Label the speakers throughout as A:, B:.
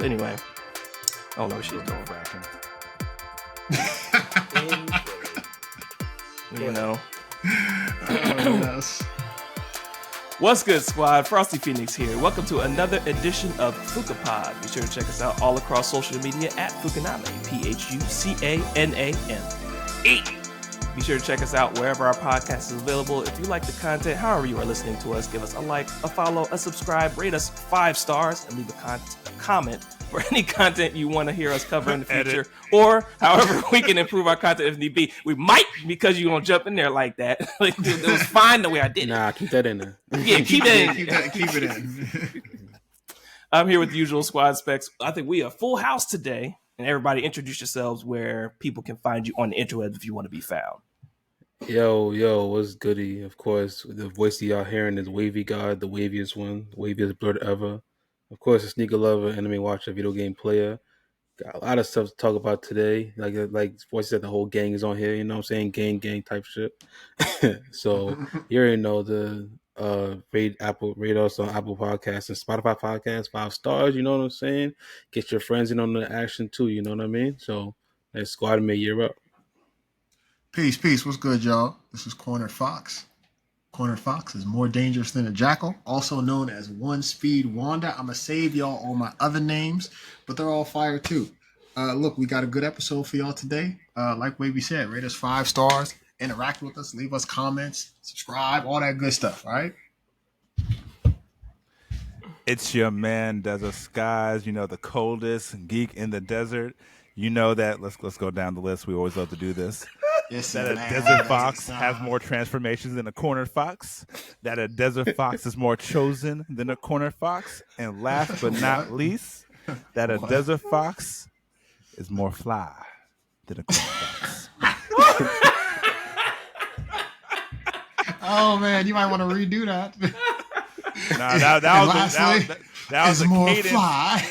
A: Anyway, I don't know what she's doing. You know.
B: Oh, yes.
A: What's good, squad? Frosty Phoenix here. Welcome to another edition of Phuca-Pod. Be sure to check us out all across social media at Phucaname, Phucaname. Be sure to check us out wherever our podcast is available. If you like the content, however you are listening to us, give us a like, a follow, a subscribe, rate us 5 stars, and leave a comment for any content you want to hear us cover in the future, or however we can improve our content if need be. We might, because you don't jump in there like that. Like, it was fine the way I did it.
C: Nah, keep that in there.
A: Yeah, keep that in.
B: Keep it in.
A: I'm here with the usual squad specs. I think we are full house today. And everybody introduce yourselves where people can find you on the interwebs if you want to be found.
C: Yo, what's goody? Of course, the voice y'all hearing is Wavy God, the waviest one, the waviest bird ever. Of course, a sneaker lover, anime watcher, video game player. Got a lot of stuff to talk about today. Like voice said, the whole gang is on here. You know what I'm saying? Gang type shit. So you already know the rate us on Apple Podcasts and Spotify Podcasts 5 stars. You know what I'm saying? Get your friends in on the action too. You know what I mean? So let's squad me a year up.
B: Peace. What's good, y'all? This is Cornered Fox. Cornered Fox is more dangerous than a jackal, also known as One Speed Wanda. I'm going to save y'all all my other names, but they're all fire too. Look, we got a good episode for y'all today. Like Wavy said, rate us 5 stars, interact with us, leave us comments, subscribe, all that good stuff, all right?
D: It's your man, Desert Skies, the coldest geek in the desert. You know that. Let's go down the list. We always love to do this.
B: Yes,
D: that a desert fox has more transformations than a cornered fox. That a desert fox is more chosen than a cornered fox. And last but not least, that a desert fox is more fly than a cornered fox.
B: Oh, man, you might want to redo that.
D: Nah, that was the
B: more
D: cadence.
B: Fly.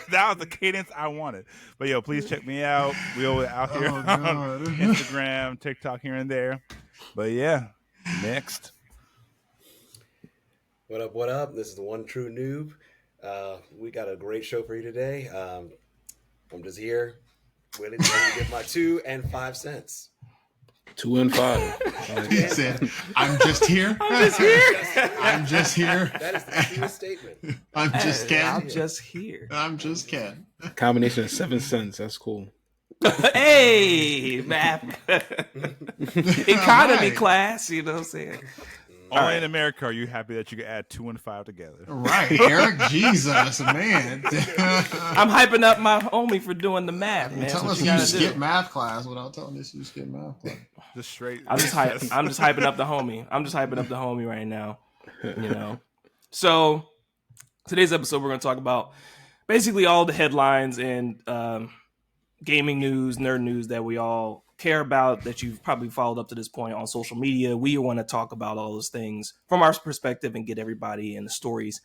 D: That was the cadence I wanted. But yo, please check me out. We always out here on Instagram, TikTok here and there. But yeah, next.
E: What up? This is the one true noob. We got a great show for you today. I'm just here willing to give my 2 and 5 cents.
C: 2 and 5.
B: He said, I'm just here. I'm just here.
E: That is the truest statement.
B: I'm just
A: here.
B: I'm just Ken.
C: Combination of 7 cents. That's cool.
A: Hey, map. Economy class, you know what I'm saying?
D: Only in America are you happy that you can add 2 and 5 together.
B: Right, Eric. Jesus, man.
A: I'm hyping up my homie for doing the math, man.
B: Tell us you skip math class without telling us you skip math class.
D: Just straight.
A: I'm just hyping up the homie. I'm just hyping up the homie right now. So today's episode, we're going to talk about basically all the headlines and gaming news, nerd news that we all care about, that you've probably followed up to this point on social media. We want to talk about all those things from our perspective and get everybody in the stories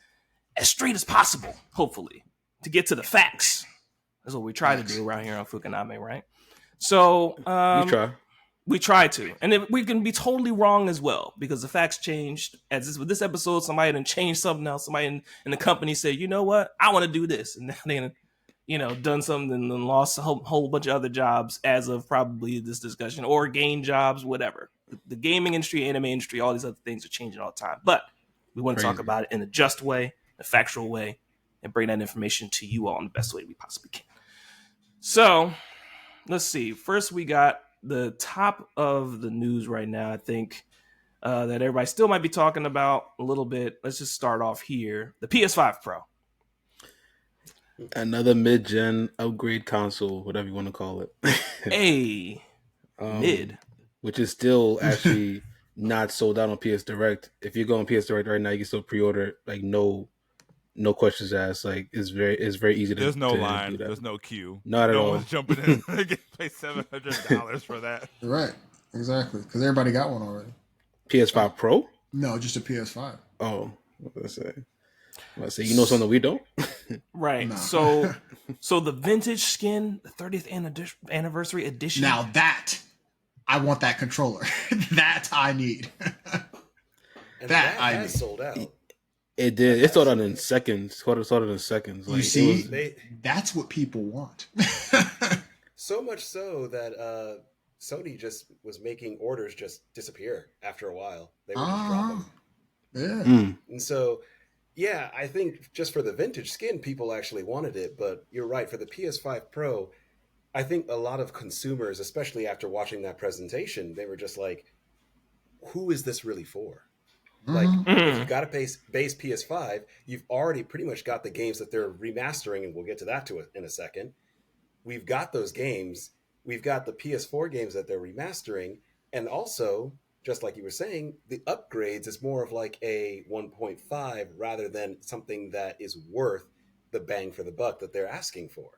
A: as straight as possible, hopefully, to get to the facts. That's what we try to do around here on Phucaname, right? So we try to, and we can be totally wrong as well, because the facts changed. With this episode, somebody done changed something else. Somebody in the company said, you know what, I want to do this, and then done something and then lost a whole bunch of other jobs as of probably this discussion, or gained jobs, whatever. The gaming industry, anime industry, all these other things are changing all the time. But we want to talk about it in a just way, a factual way, and bring that information to you all in the best way we possibly can. So let's see. First, we got the top of the news right now, I think, that everybody still might be talking about a little bit. Let's just start off here. The PS5 Pro.
C: Another mid-gen upgrade console, whatever you want to call it.
A: Mid.
C: Which is still actually not sold out on PS Direct. If you go on PS Direct right now, you can still pre-order, like no questions asked. Like it's very easy to.
D: There's no
C: to
D: line.
C: do that.
D: There's no queue.
C: Not at all.
D: No one's jumping in and pay $700 for that.
B: Right, exactly. Because everybody got one already.
C: PS5 Pro?
B: No, just a PS5.
C: Oh, what did I say? You know something we don't?
A: Right. No. So the vintage skin, the 30th anniversary edition.
B: Now that I want that controller. That I need.
E: That I need. Sold out.
C: It did. It started in seconds. Started in seconds.
B: You
C: Like,
B: see,
E: They
B: that's what people want.
E: so much so that Sony just was making orders just disappear after a while. They would just drop them.
B: Yeah.
E: And so, yeah, I think just for the vintage skin, people actually wanted it. But you're right, for the PS5 Pro, I think a lot of consumers, especially after watching that presentation, they were just like, who is this really for? Like, if you've got a base PS5, you've already pretty much got the games that they're remastering, and we'll get to that in a second. We've got those games. We've got the PS4 games that they're remastering. And also, just like you were saying, the upgrades is more of like a 1.5 rather than something that is worth the bang for the buck that they're asking for.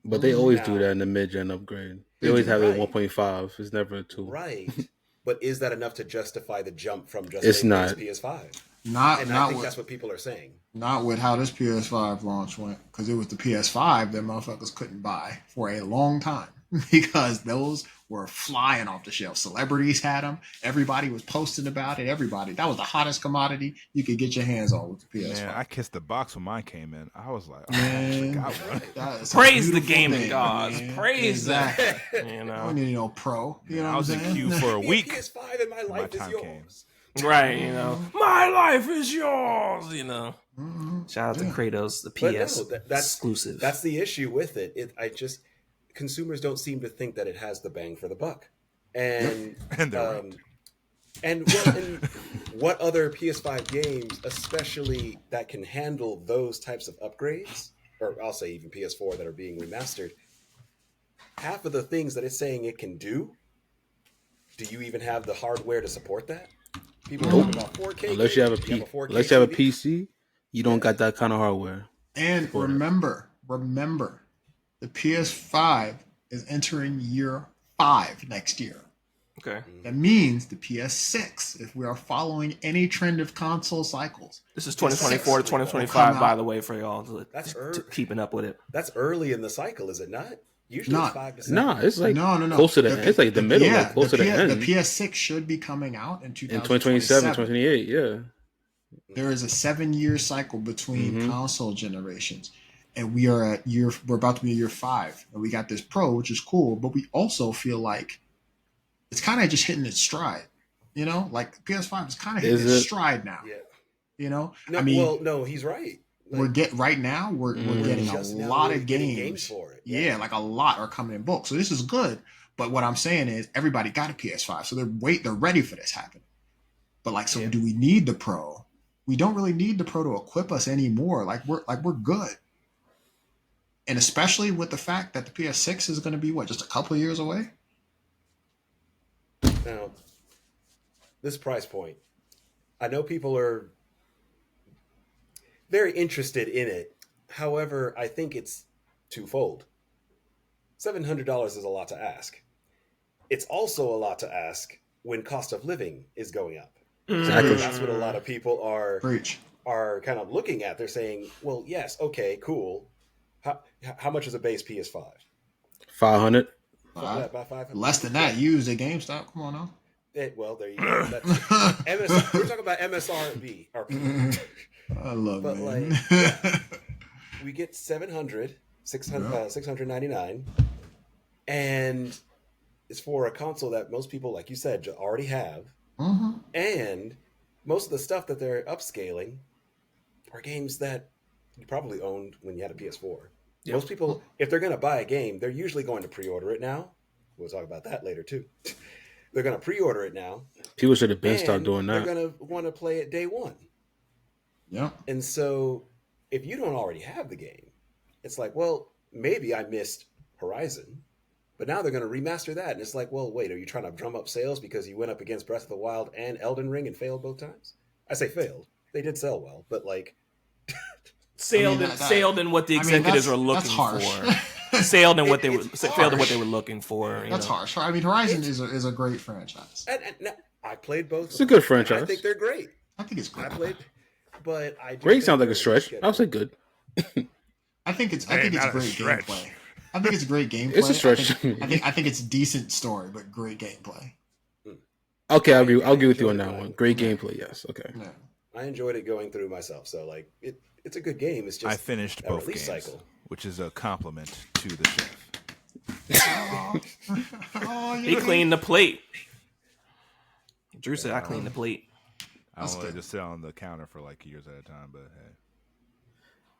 C: but they always do that in the mid-gen upgrade. They always have it 1.5. It's never a 2.
E: Right. But is that enough to justify the jump from just
C: It's
E: a
C: not.
E: PS5?
B: Not
E: And
B: not
E: I think
B: with,
E: that's what people are saying.
B: not with how this PS5 launch went, because it was the PS5 that motherfuckers couldn't buy for a long time because those were flying off the shelf. Celebrities had them. Everybody was posting about it. Everybody. That was the hottest commodity you could get your hands on with the PS5.
D: Man, I kissed the box when mine came in. I was like, oh,
B: Man,
D: I got one.
B: that's a
A: Praise the
B: beautiful
A: gaming
B: thing,
A: gods.
B: man.
A: Praise
B: exactly.
A: them. You
B: I
A: know,
B: don't need no pro. You know
D: I
B: what
D: was
B: I'm
D: in
B: saying?
D: queue for a
E: Be
D: week.
E: PS5 and my life is
D: time
E: yours.
D: came.
A: right? You know, my life is yours. You know,
B: Mhm.
A: shout out to
B: Yeah.
A: Kratos, the
E: But
A: PS
E: no, that's
A: exclusive.
E: That's the issue with it. Consumers don't seem to think that it has the bang for the buck. And
D: And they're right.
E: and what other PS5 games, especially that can handle those types of upgrades, or I'll say even PS4 that are being remastered, half of the things that it's saying it can do you even have the hardware to support that? People are talking about 4K.
C: Unless you have a
E: games, 4K
C: unless you have a
E: TV.
C: PC, you don't got that kind of hardware.
B: And
C: For it.
B: remember, the PS5 is entering year 5 next year.
A: okay.
B: That means the PS6, if we are following any trend of console cycles.
A: This is 2024 to
B: Come
A: 2025,
B: out.
A: by the way, for y'all.
E: That's
A: keeping up with it.
E: That's early in the cycle, is it not? Usually
B: Not-
E: it's 5 to 7.
C: Nah, it's like
B: No.
C: close to the end. It's like the middle,
B: yeah,
C: like close to the end.
B: The PS6 should be coming out in
C: In
B: 2027.
C: 2027, 2028, yeah.
B: There is a 7-year cycle between
C: Mhm.
B: console generations. And we're about to be in year 5. And we got this Pro, which is cool, but we also feel like it's kind of just hitting its stride. You know, like PS5 is kind of hitting
C: Is
B: its
C: it?
B: stride now.
E: Yeah.
B: You know,
E: No,
B: I mean,
E: well, no, he's right.
B: we're getting a
E: just now
B: lot
E: really
B: of
E: getting
B: games.
E: for it.
B: Yeah, like a lot are coming in bulk. So this is good. But what I'm saying is everybody got a PS5, so they're ready for this happening. But like, so
E: Yeah.
B: do we need the Pro? We don't really need the Pro to equip us anymore. Like we're good. And especially with the fact that the PS6 is going to be just a couple of years away.
E: Now, this price point, I know people are very interested in it. However, I think it's twofold. $700 is a lot to ask. It's also a lot to ask when cost of living is going up.
C: Exactly.
E: That's what a lot of people
B: Preach.
E: are kind of looking at. They're saying, well, yes, okay, cool. How much is a base PS5?
C: 500.
E: About 500?
B: Less than that used at GameStop. Come on now.
E: Well, there you go. That's we're talking about MSRP.
B: I love
E: But,
B: it.
E: We get 699, and it's for a console that most people, like you said, already have.
B: Mhm.
E: And most of the stuff that they're upscaling are games that you probably owned when you had a PS4.
A: Yep.
E: Most people, if they're going to buy a game, they're usually going to pre-order it now. We'll talk about that later too. They're going to pre-order it now.
C: People should have been
E: and
C: stopped doing
E: They're
C: that.
E: going to want to play it day one.
B: Yeah.
E: And so if you don't already have the game, it's like, well, maybe I missed Horizon, but now they're going to remaster that. And it's like, well, wait, are you trying to drum up sales because you went up against Breath of the Wild and Elden Ring and failed both times? I say failed. They did sell well, but like...
A: Sailed in what the executives were looking for. Sailed in what they were failed in what they were looking for.
B: That's harsh. I mean, Horizon is a great franchise.
E: And I played both.
C: It's a good
E: and
C: franchise.
E: I think they're great.
B: I think it's great.
E: I played, but I do
C: Great
E: think
C: sounds like
E: they're
C: a stretch. I would say good.
B: I think it's
D: Hey, not a
B: great
D: stretch.
B: gameplay. I think it's great gameplay.
C: It's a stretch.
B: I think it's decent story, but great gameplay.
C: Okay, I'll agree with you on that one. Great gameplay, yes. Okay.
B: Yeah.
E: I enjoyed it going through myself. So like it's a good game. It's just
D: I finished
E: that
D: both
E: release
D: games,
E: cycle.
D: which is a compliment to the chef.
A: He cleaned the plate. Drew said, "I cleaned the plate."
D: I don't let it just sit on the counter for like years at a time, but hey.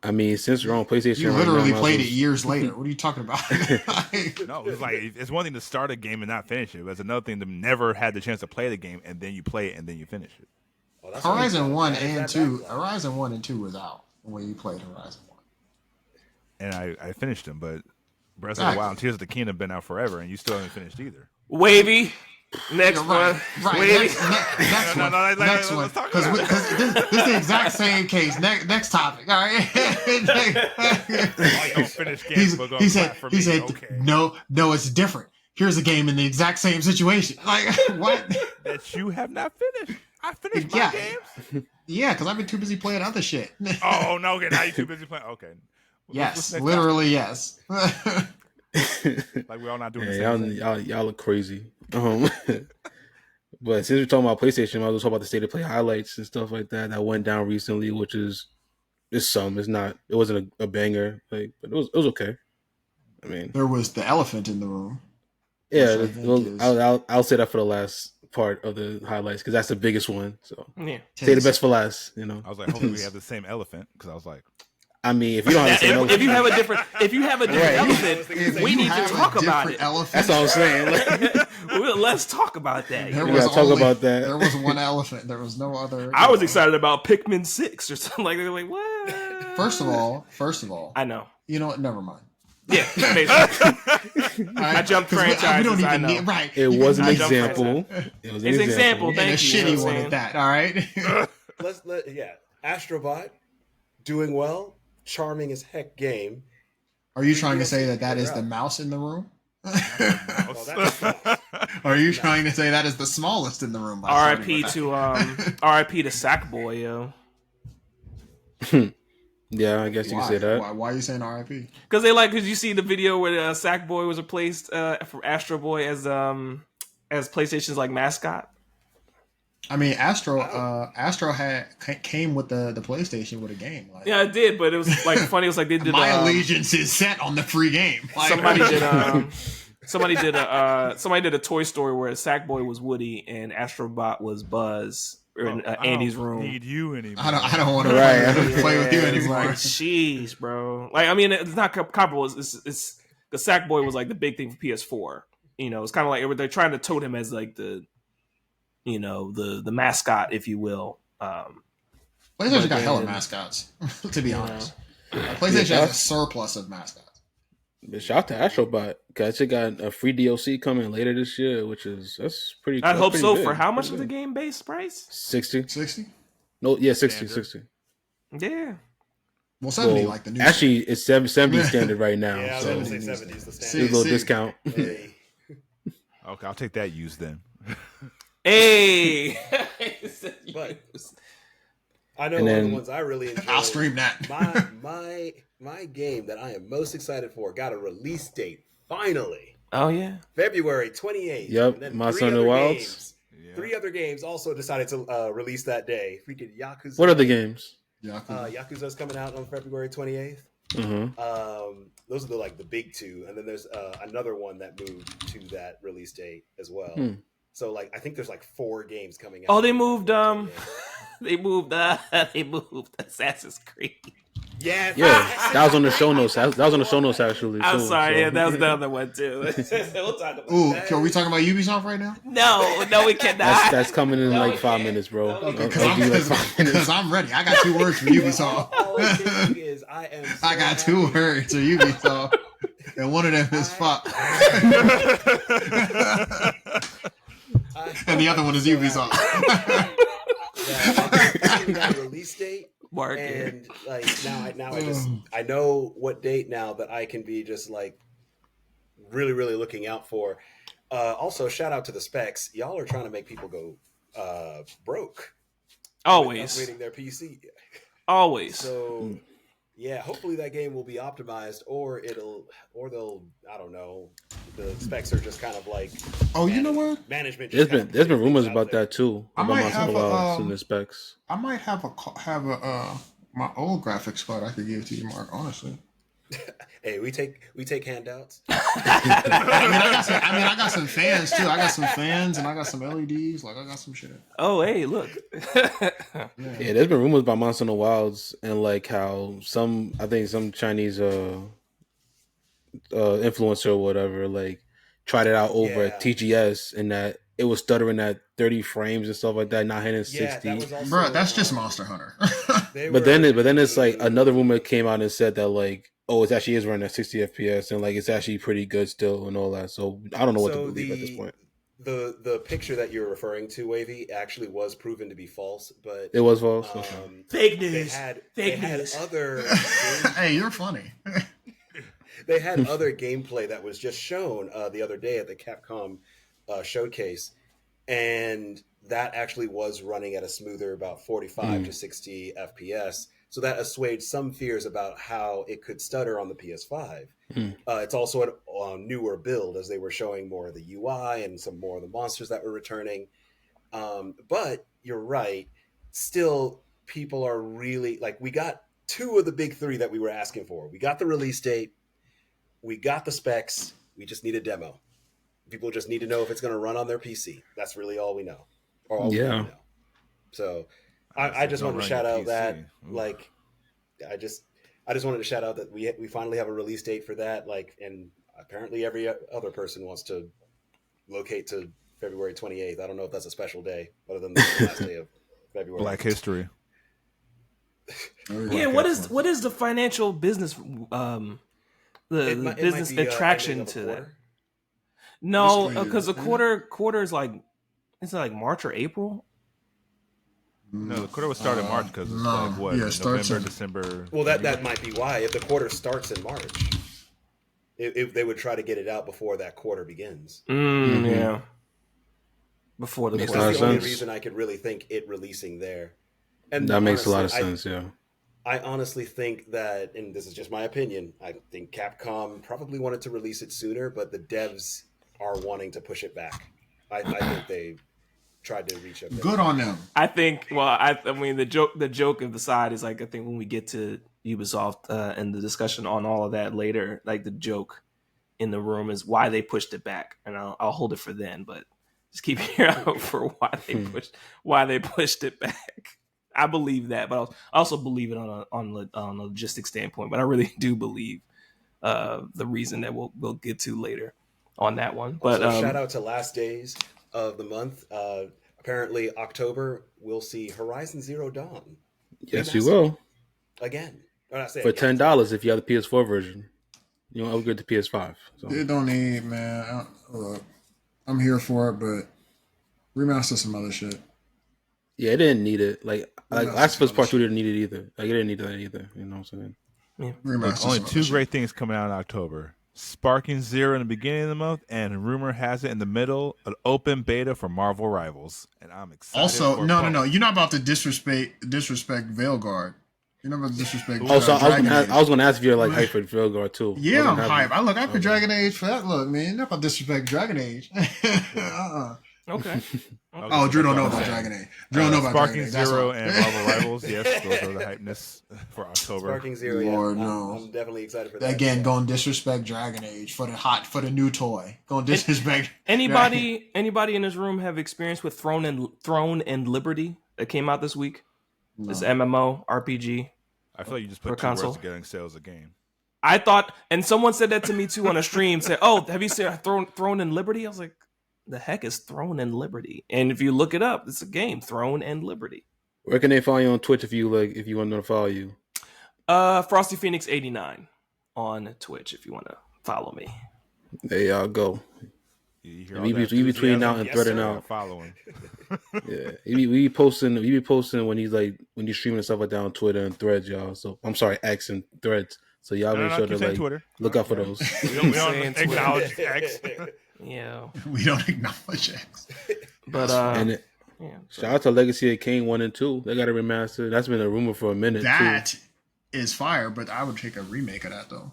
C: I mean, since we're on PlayStation,
B: You
C: right
B: literally
C: now,
B: played it years later. What are you talking about?
D: No, it's like it's one thing to start a game and not finish it, but it's another thing to never had the chance to play the game and then you play it and then you finish it.
E: Oh, that's
B: Horizon
E: right.
B: 1
E: That is
B: and
E: that
B: 2.
E: backlog.
B: Horizon 1 and 2 was out when you played Horizon 1.
D: And I finished them, but Breath of
B: Exactly.
D: the Wild and Tears of the Kingdom have been out forever, and you still haven't finished either.
A: Wavy. Next
B: You're right.
A: one.
B: Right.
A: Wavy.
B: Next
D: No,
B: one.
D: no, no,
B: Next one.
D: let's talk
B: Because
D: about it.
B: this is the exact same case. Next topic. All right.
D: Oh, you don't finish games, but
B: he said,
D: for
B: he
D: me.
B: said,
D: Okay.
B: no, it's different. Here's a game in the exact same situation. Like, what?
D: That you have not finished. I finished my
B: Yeah.
D: games.
B: Yeah, because I've been too busy playing other shit.
D: Oh no, okay, now you're too busy playing. Okay.
B: Yes,
D: What's
B: literally yes.
D: next? Like we're all not doing the
C: Yeah,
D: same thing.
C: y'all look crazy. But since we're talking about PlayStation, I was talking about the state of play highlights and stuff like that went down recently, which is some. It's not. It wasn't a banger, like, but it was okay. I mean,
B: There was the elephant in the room.
C: yeah.
B: Which I think
C: Well,
B: is-
C: I'll say that for the last part of the highlights because that's the biggest one. So
A: Yeah.
C: say the best for last. You know.
D: I was like, hopefully we have the same elephant because I was like,
C: I mean, if you don't have the same
A: If you
C: elephant,
A: have a different
C: Right.
A: elephant,
B: If
A: we
B: you
A: need to
B: have a
A: talk about
B: different
A: it.
B: Elephant,
C: that's all I'm saying. Like,
A: Let's talk about that.
B: There
C: We
B: was
C: gotta talk
B: only-
C: about that.
B: There was one elephant. There was no other.
A: I was excited about Pikmin 6 or something like that. Like, what?
B: First of all,
A: I know.
B: you know what? Never mind.
A: Yeah. basically. I jumped franchises,
B: We don't even
A: I know.
B: need right.
C: it was an
A: I jumped
C: example. It was an
A: It's an example.
B: And
A: Thank
B: a
A: you.
B: shitty
A: You know what
B: one
A: I'm
B: at that. All right.
E: Yeah, Astrobot doing well, charming as heck game.
B: Are you trying to say that is
E: Right.
B: the mouse in the room?
E: Well, that's
B: Are you trying to say that is the smallest in the room? by
A: R.I.P.
B: starting with
A: to R.I.P. to Sackboy, yo.
C: Yeah, I guess
B: that?
C: you can say that.
B: Why are you saying R.I.P.?
A: Because you see the video where Sackboy was replaced from Astro Boy as PlayStation's like mascot.
B: I mean, Astro came with the PlayStation with a game. Like,
A: Yeah, it did, but it was like funny. It was like they did
B: my allegiance is set on the free game. Like,
A: somebody did a Toy Story where Sackboy was Woody and Astrobot was Buzz in Andy's
D: I don't
A: room.
D: need you anymore.
B: I don't want to
C: Right.
B: play with you
A: It's
B: anymore.
A: like, sheesh, bro. Like, I mean, it's not comparable. It's the Sackboy was like the big thing for PS4. You know, it's kind of like they're trying to tote him as like the mascot, if you will.
B: PlayStation got hella mascots, to be honest. PlayStation has a surplus of mascots.
C: But shout out to Astrobot. Cause it got a free DLC coming later this year, that's pretty.
A: I hope
C: pretty
A: so.
C: big.
A: For how much
C: Pretty
A: is the
C: big.
A: game base price?
C: 60.
B: 60?
C: No, yeah, 60,
D: Standard.
C: 60.
A: Yeah.
B: Well, 70
C: Well,
B: like the new.
C: actually, it's 70 standard right now.
E: yeah, I was
C: so
E: going to
C: there's
E: say
B: 70s.
E: 70s the
B: See,
C: a
E: standard.
C: little
B: see.
C: discount.
E: Hey.
D: Okay, I'll take that used then.
A: Hey.
E: But I know
C: And
E: one of
C: then-
E: the ones I really enjoyed.
B: I'll stream that.
E: my game that I am most excited for got a release date finally,
A: Oh yeah.
E: February 28th.
C: Yep,
E: And then
C: Monster
E: three
C: Hunter
E: other
C: Wilds.
E: games- Three other games also decided to release that day. Freaking Yakuza.
C: What are the games?
E: Yakuza's coming out on February 28th.
C: Mm-hmm.
E: Those are the big two, and then there's another one that moved to that release date as well.
C: Hmm.
E: So I think there's 4 games coming out.
A: Oh, they moved.
E: Yeah.
A: They moved Assassin's Creed.
E: Yeah,
C: Yeah, that was on the show notes. That was on the show notes actually.
A: I'm
C: too,
A: sorry.
C: so-
A: Yeah, that was the other one too. We'll talk about
B: Ooh,
A: that.
B: are we talking about Ubisoft right now?
A: No, we cannot.
C: That's coming in
A: No,
C: like
A: we
C: 5
A: can't.
C: minutes, bro.
A: No, we
C: I'll
B: Because
C: give you like 5 minutes.
B: I'm ready. I got 2 words for Ubisoft.
E: All I'm saying is I am. So
B: I got 2
E: happy.
B: words for Ubisoft, and one of them is fuck, and the other one is Ubisoft.
E: I got a release date,
A: Mark.
E: and now I know what date now that I can be just really looking out for. Also, shout out to the specs. Y'all are trying to make people go broke.
A: Always.
E: Upgrading their PC.
A: Always.
E: So Yeah, hopefully that game will be optimized, or they'll, I don't know, the specs are just kind of like.
B: Oh, you know what?
E: Management.
C: There's been rumors about that too.
B: I
C: About
B: might
C: Monster
B: have
C: Wild in
B: a
C: the specs.
B: I might have my old graphics card I could give to you, Mark. Honestly.
E: Hey, we take handouts.
B: I got some fans too. I got some fans and I got some LEDs. Like I got some shit.
A: Oh, hey, look.
C: Yeah, there's been rumors about Monster Wilds and like how I think some Chinese influencer or whatever like tried it out over at TGS and that it was stuttering at 30 frames and stuff like that, not hitting 60.
E: That was also,
B: bro, that's just Monster Hunter.
C: but then it's like another rumor came out and said that like, oh, it actually is running at 60 FPS and like it's actually pretty good still and all that. So I don't know what to believe at this point.
E: The picture that you're referring to, Wavy, actually was proven to be false, but
C: it was false.
A: Fake news.
E: They had other.
B: Hey, you're funny.
E: They had other gameplay that was just shown the other day at the Capcom showcase, and that actually was running at a smoother about 45 to 60 FPS. So that assuaged some fears about how it could stutter on the PS5. It's also a newer build, as they were showing more of the UI and some more of the monsters that were returning. But you're right. Still, people are really like, we got two of the big three that we were asking for. We got the release date. We got the specs. We just need a demo. People just need to know if it's going to run on their PC. That's really all we know. Or all we know. So I just wanted to shout out that, like, I just wanted to shout out that we finally have a release date for that. Like, and apparently every other person wants to locate to February 28th. I don't know if that's a special day, other than the last day of February.
D: Black History.
A: Yeah, what is the financial business business attraction to that? No, because the quarter is like, it's like March or April.
D: No, the quarter would start in March because it's like what?
B: Yeah,
D: November, December.
E: Well, that might be why. If the quarter starts in March, if they would try to get it out before that quarter begins.
A: Yeah. Before the quarter.
E: That's the only reason I could really think it releasing there. And
C: that makes a lot of sense, yeah.
E: I honestly think that, and this is just my opinion, I think Capcom probably wanted to release it sooner, but the devs are wanting to push it back. I think they tried to reach up there.
B: Good on them.
A: I think. Well, I mean, the joke of the side is like, I think when we get to Ubisoft and the discussion on all of that later, like the joke in the room is why they pushed it back, and I'll hold it for then. But just keep your eye out for why they pushed it back. I believe that, but I also believe it on a logistics standpoint. But I really do believe the reason that we'll get to later on that one. But
E: also, shout out to last days of the month. Apparently, October we'll see Horizon Zero Dawn.
C: Yes, you will.
E: Again,
C: for $10 if you have the PS4 version. You don't upgrade to PS5. So.
B: It don't need, man. Look, I'm here for it, but remaster some other shit.
C: Yeah, it didn't need it. Like Last of Us Part 2 didn't need it either. Like, it didn't need that either. You know what I'm saying?
A: Yeah.
D: Look, only two great things coming out in October. Sparking Zero in the beginning of the month, and rumor has it in the middle, an open beta for Marvel Rivals. And I'm excited.
B: Also, no. You're not about to disrespect Veilguard. You're not about to disrespect
C: I was going to ask if you're like hyped for Veilguard too.
B: Yeah, I'm hyped. I look for Dragon Age for that. Look, man, you're not about to disrespect Dragon Age.
A: Okay.
B: Oh, Drew don't know about Dragon Age. Drew don't know about
D: Sparking
B: Dragon Age.
D: Zero and Marvel Rivals. Yes, those are the hypeness for October.
E: Sparking Zero,
B: Lord,
E: yeah.
B: no.
E: I'm definitely excited for that.
B: Again, going to disrespect Dragon Age for the new toy. Going to disrespect.
A: Anybody in this room have experience with Throne and Liberty that came out this week? No. This MMO RPG.
D: I feel like you just put two words together and say it was a game.
A: I thought, and someone said that to me too on a stream. Said, "Oh, have you seen Throne and Liberty?" I was like, the heck is Throne and Liberty? And if you look it up, it's a game, Throne and Liberty.
C: Where can they follow you on Twitch if you want them to follow you?
A: Frosty Phoenix 89 on Twitch if you want to follow me.
C: There y'all go. We between now and threading out.
D: Following.
C: Yeah, we be posting when he's streaming and stuff like that on Twitter and Threads, y'all. So I'm sorry, X and Threads. So y'all make sure to like Twitter. Look out for those.
D: We don't acknowledge X.
A: Yeah,
B: we don't acknowledge X.
A: But
C: shout out to Legacy of Kain 1 and 2. They got a remaster. That's been a rumor for a minute.
B: That is fire, but I would take a remake of that though.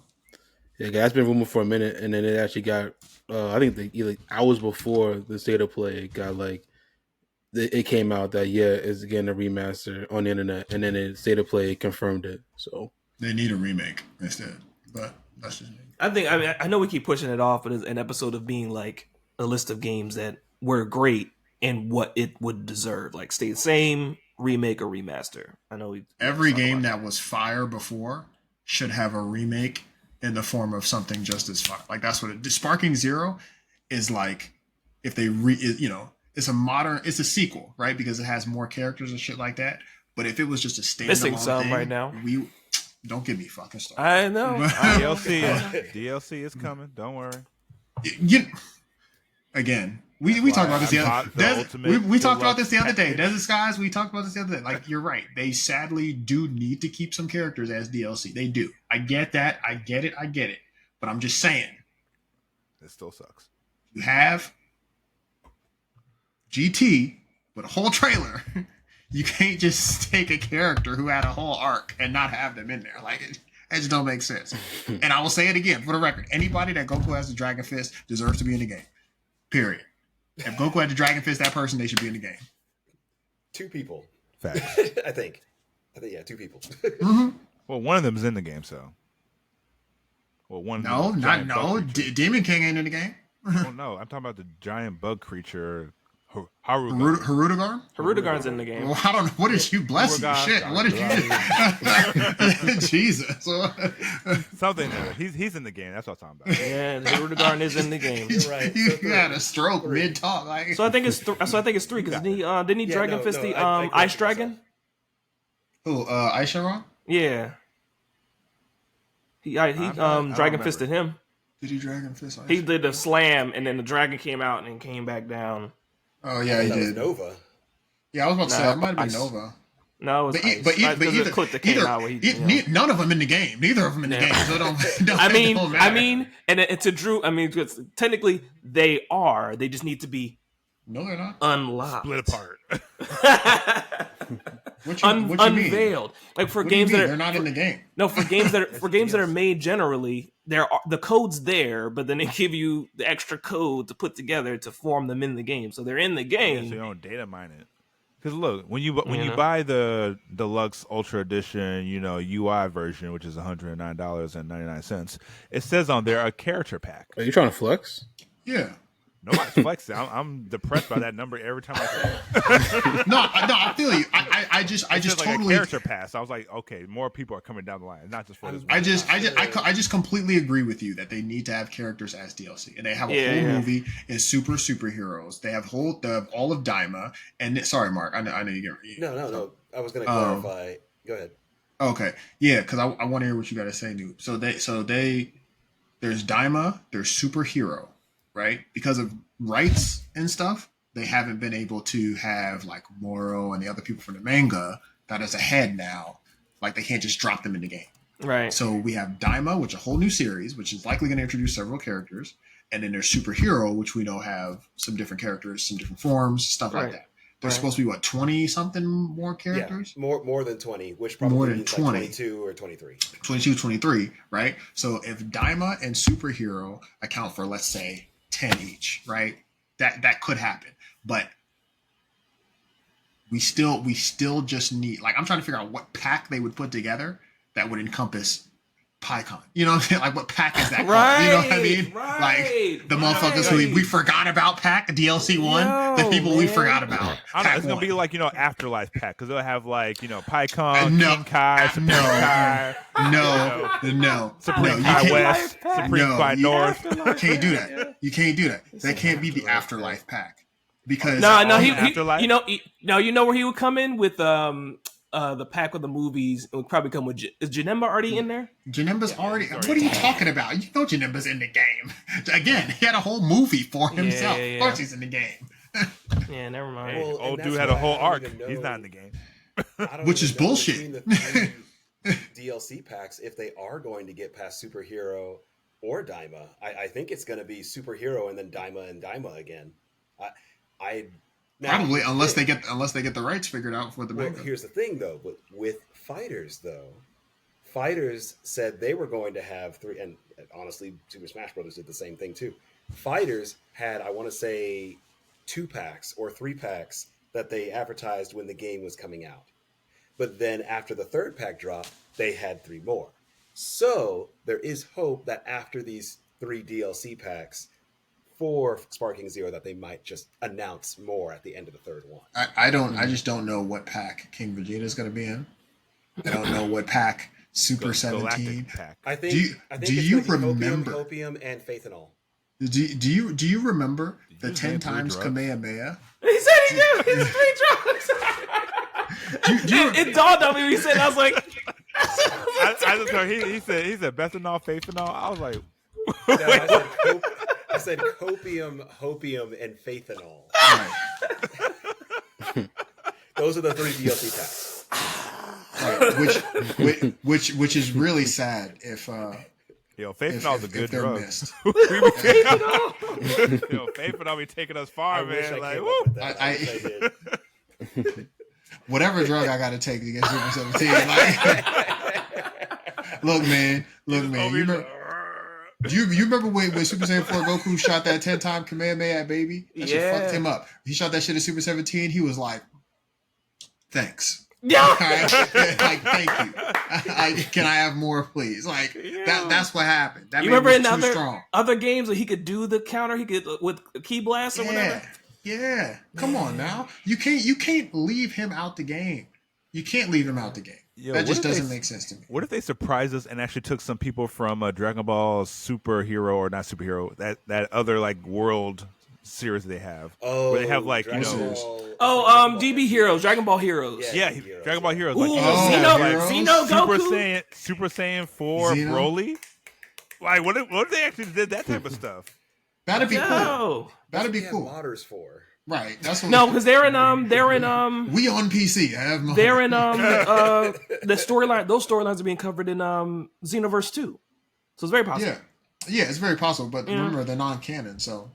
C: Yeah, that's been rumored for a minute, and then it actually got. I think either hours before the state of play got like. It came out that it's getting a remaster on the internet, and then the state of play confirmed it. So
B: they need a remake instead, but that's just me.
A: I know we keep pushing it off, but it's an episode of being like a list of games that were great and what it would deserve, like stay the same, remake or remaster. I know
B: every game that was fire before should have a remake in the form of something just as fire. Like that's what Sparking Zero is like. If they it's a sequel, right? Because it has more characters and shit like that. But if it was just a standalone
A: missing some
B: thing,
A: right now.
B: Don't get me fucking started.
A: I know.
D: DLC is coming. Don't worry.
B: Again, we talked about this the other. We talked about this the other day. Desert Skies. We talked about this the other day. Like you're right. They sadly do need to keep some characters as DLC. They do. I get that. I get it. But I'm just saying.
D: It still sucks.
B: You have GT with a whole trailer. You can't just take a character who had a whole arc and not have them in there. Like it just don't make sense. And I will say it again for the record: anybody that Goku has the Dragon Fist deserves to be in the game. Period. If Goku had the Dragon Fist, that person they should be in the game.
E: 2 people.
D: Facts.
E: I think yeah, 2 people.
B: Mm-hmm.
D: Well, one of them is in the game, so. Well, one.
B: Demon King ain't in the game.
D: Well, no, I'm talking about the giant bug creature. Harugar?
A: Harugar's in the game.
B: Well, I don't know. What did you bless you? Shit. What did you do? Jesus.
D: Something there. He's in the game. That's what I'm talking about.
A: Yeah, Harugar is in the game.
E: You're right.
B: You had a stroke mid talk. Like.
A: So I think it's 3 because didn't he Dragon Fist the Ice Dragon?
B: Who? Ice Sharon?
A: Yeah. He Dragon Fisted him.
B: Did he Dragon Fist?
A: He did a slam, and then the dragon came out and came back down.
B: Oh yeah, he did.
E: Nova.
B: Yeah, I was about to say it might have been Nova.
A: No, it was either clip that came out where
B: none of them in the game. Neither of them in the game. So don't
A: and to Drew, technically they are. They just need to be.
B: No, they're not.
A: Unlocked.
D: Split apart.
B: What you
A: unveiled.
B: Mean?
A: Like for games that
B: they're not in the game.
A: No, for games that are made generally, the code's there, but then they give you the extra code to put together to form them in the game. So they're in the game.
D: Yeah, so you don't data mine it. Because look, when you buy the deluxe Ultra Edition, UI version, which is $109.99, it says on there a character pack.
C: Are you trying to flex?
B: Yeah.
D: Nobody's flexing. I'm depressed by that number every time I say it.
B: No, I feel you. I just
D: like
B: totally
D: a character pass. I was like, okay, more people are coming down the line, not just for this.
B: I just completely agree with you that they need to have characters as DLC, and they have a whole movie is superheroes. They have all of Daima, and sorry, Mark, I know you get.
E: No. I was going to clarify. Go ahead.
B: Okay, yeah, because I want to hear what you got to say, dude. So there's Daima, there's superhero. Right? Because of rights and stuff, they haven't been able to have like Moro and the other people from the manga that is ahead now. Like they can't just drop them in the game.
A: Right.
B: So we have Daima, which is a whole new series, which is likely going to introduce several characters. And then there's Superhero, which we know have some different characters, some different forms, stuff like that. There's supposed to be 20-something more characters?
E: Yeah, more than 20, which probably
B: more than
E: means
B: 20.
E: Like 22 or 23.
B: 22, 23, right? So if Daima and Superhero account for, let's say, 10 each, right? That could happen, but we still just need, like, I'm trying to figure out what pack they would put together that would encompass PyCon. You know what I'm saying? Like, what pack is that?
A: Right,
B: you know what I mean? Like the motherfuckers who we forgot about pack DLC 1, the people we forgot about.
D: I don't know, it's gonna be like Afterlife pack because they'll have like PyCon, King Kai, Supreme Kai, Supreme Kai West, Supreme Kai North.
B: Can't do that. You can't do that. That can't be the Afterlife pack because
A: you know where he would come in with the pack of the movies. It would probably come with is Janemba already in there?
B: Janemba's already. What are you talking about? You know Janemba's in the game. Again, he had a whole movie for himself. Of course, he's in the game.
A: Yeah, never mind.
D: Well, old dude had a whole arc. He's not in the game,
B: which is bullshit.
E: The DLC packs, if they are going to get past Superhero or Daima, I think it's going to be Superhero and then Daima again.
B: Probably, unless they get the rights figured out for the manga.
E: Here's the thing, though. With fighters, though, Fighters said they were going to have 3, and honestly, Super Smash Brothers did the same thing too. Fighters had, I want to say, 2 packs or 3 packs that they advertised when the game was coming out. But then after the 3rd pack dropped, they had 3 more. So there is hope that after these 3 DLC packs for Sparking Zero, that they might just announce more at the end of the 3rd one.
B: I just don't know what pack King Vegeta is going to be in. I don't know what pack Super 17.
D: Pack.
E: I think.
B: Do you remember
E: Copium and Faith and All?
B: Do you remember the 10 times Kamehameha?
A: He said he did. He's 3 drugs. It dawned on me when he said. I was like,
D: I just heard he said Bethanol, Faithanol. I was like,
E: No, I said copium, hopium, and Faith and All.
B: Right.
E: Those are the 3 DLC packs.
B: Right. Which is really sad if
D: Faithanol's a good
B: they're
D: drug.
B: missed.
D: Faithanol be taking us far,
E: I wish
D: man.
E: I
D: Like,
E: came
D: woo.
E: up with that. I wish I did.
B: Whatever drug I got to take to get Super 17. Like, look, man. You remember when Super Saiyan 4 Goku shot that 10-time Kamehameha at Baby? That shit fucked him up. He shot that shit at Super 17. He was like, thanks.
A: yeah.
B: Like, thank you. Can I have more, please? Like, that's what happened. That
A: You
B: man
A: remember
B: was
A: in
B: too strong.
A: other games where he could do the counter, he could with key blast or whatever.
B: Yeah. Come on now. You can't leave him out the game. You can't leave him out the game.
D: Yo,
B: that just
D: what if
B: doesn't
D: they-
B: make sense to me.
D: What if they surprised us and actually took some people from Dragon Ball superhero or not superhero, that other like world series they have, where they have like
E: Dragon
D: you know,
E: Ball-
A: DB Heroes, Dragon Ball Heroes.
E: Yeah.
D: Dragon Ball Heroes,
A: Ooh,
D: like you know,
B: Oh,
A: Xeno,
B: Heroes?
A: Xeno Goku.
D: Super Saiyan 4
B: Xeno?
D: Broly. Like what if they actually did that type of stuff?
B: That'd be cool.
A: No,
B: That'd be
E: That's
B: cool.
E: what modders for.
B: Right. That's what
A: no, because they're in
B: we on PC. I have my
A: they're in the storyline. Those storylines are being covered in Xenoverse 2, so it's very possible.
B: Yeah, it's very possible, but
A: Yeah.
B: remember they're non-canon, so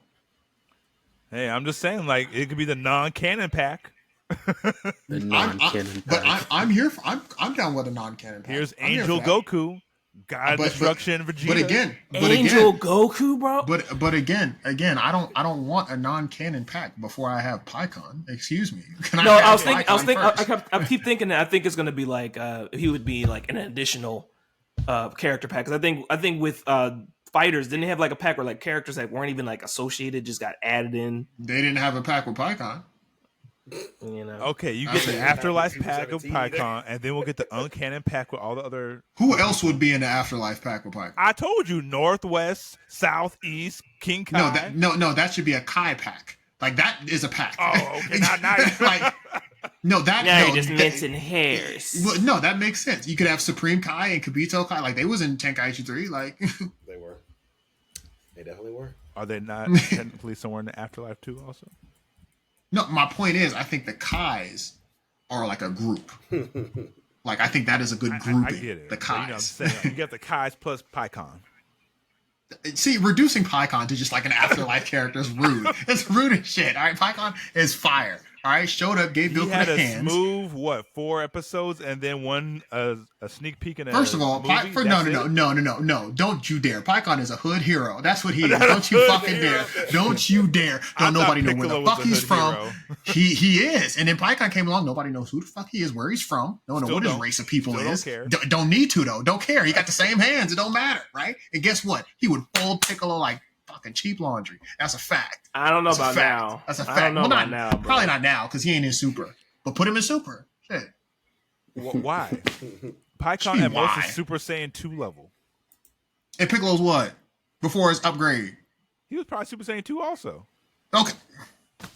D: Hey, I'm just saying, like it could be the non-canon pack.
C: The non-canon
B: but
C: pack.
B: I'm here for, I'm down with a non-canon pack.
D: Here's
B: I'm here
D: Angel
B: for that.
D: Goku, God Destruction Vegeta.
B: But again,
A: Angel Goku, bro.
B: but again, I don't want a non-canon pack before I have PyCon. Excuse me. Can
A: No, I was
B: have
A: thinking.
B: PyCon first?
A: I keep thinking that. I think it's going to be like he would be like an additional character pack. Because I think with fighters, didn't they have like a pack where like characters that weren't even like associated just got added in?
B: They didn't have a pack with PyCon.
A: You know.
D: Okay, you get the
B: Okay.
D: Afterlife
E: Super
D: pack of
E: 17
D: PyCon, and then we'll get the uncanon pack with all the other.
B: Who else would be in the Afterlife pack with PyCon?
D: I told you, Northwest, Southeast, King Kai.
B: No, that should be a Kai pack. Like that is a pack.
D: Oh, okay, not nice.
B: like no, that
A: Now
B: no,
A: you're just
B: that-
A: mixing hairs.
B: Well, no, that makes sense. You could have Supreme Kai and Kibito Kai. Like they was in Tenkaichi 3. Like
E: They were. They definitely were.
D: Are they not technically somewhere in the Afterlife too? Also,
B: no, my point is, I think the Kais are like a group. Like I think that is a good grouping.
D: I get it.
B: The
D: But, you know what I'm
B: Kais.
D: saying? You get the Kais plus PyCon.
B: See, reducing PyCon to just like an Afterlife character is rude. It's rude as shit. All right, PyCon is fire. All right, showed up, gave
D: He
B: Bill
D: had
B: the
D: a
B: hands.
D: smooth 4 episodes and then one a sneak peek in a
B: First of all,
D: movie?
B: no,
D: That's it?
B: no, don't you dare. PyCon is a hood hero. That's what he is. Don't you
D: Hood
B: fucking
D: hero.
B: dare. Don't you dare.
D: I
B: Don't nobody
D: thought
B: know where
D: Piccolo
B: the
D: was
B: fuck
D: a
B: he's
D: hood
B: from.
D: hero.
B: He is. And then PyCon came along, nobody knows who the fuck he is, where he's from. Don't know
D: Still
B: what his
D: don't.
B: race of people
D: Still
B: is.
D: don't care.
B: Don't need to though. Don't care. He got the same hands. It don't matter, right? And guess what? He would fold Piccolo like fucking cheap laundry. That's a fact.
A: I don't know
B: That's a
A: about
B: fact.
A: now.
B: That's a fact.
A: I don't know
B: Well,
A: about
B: not
A: now, bro.
B: probably not now because he ain't in Super. But put him in Super. Shit.
D: Why? PyCon
B: Gee,
D: at most
B: why?
D: is Super Saiyan 2 level.
B: And Piccolo's what? Before his upgrade.
D: He was probably Super Saiyan 2 also.
B: Okay.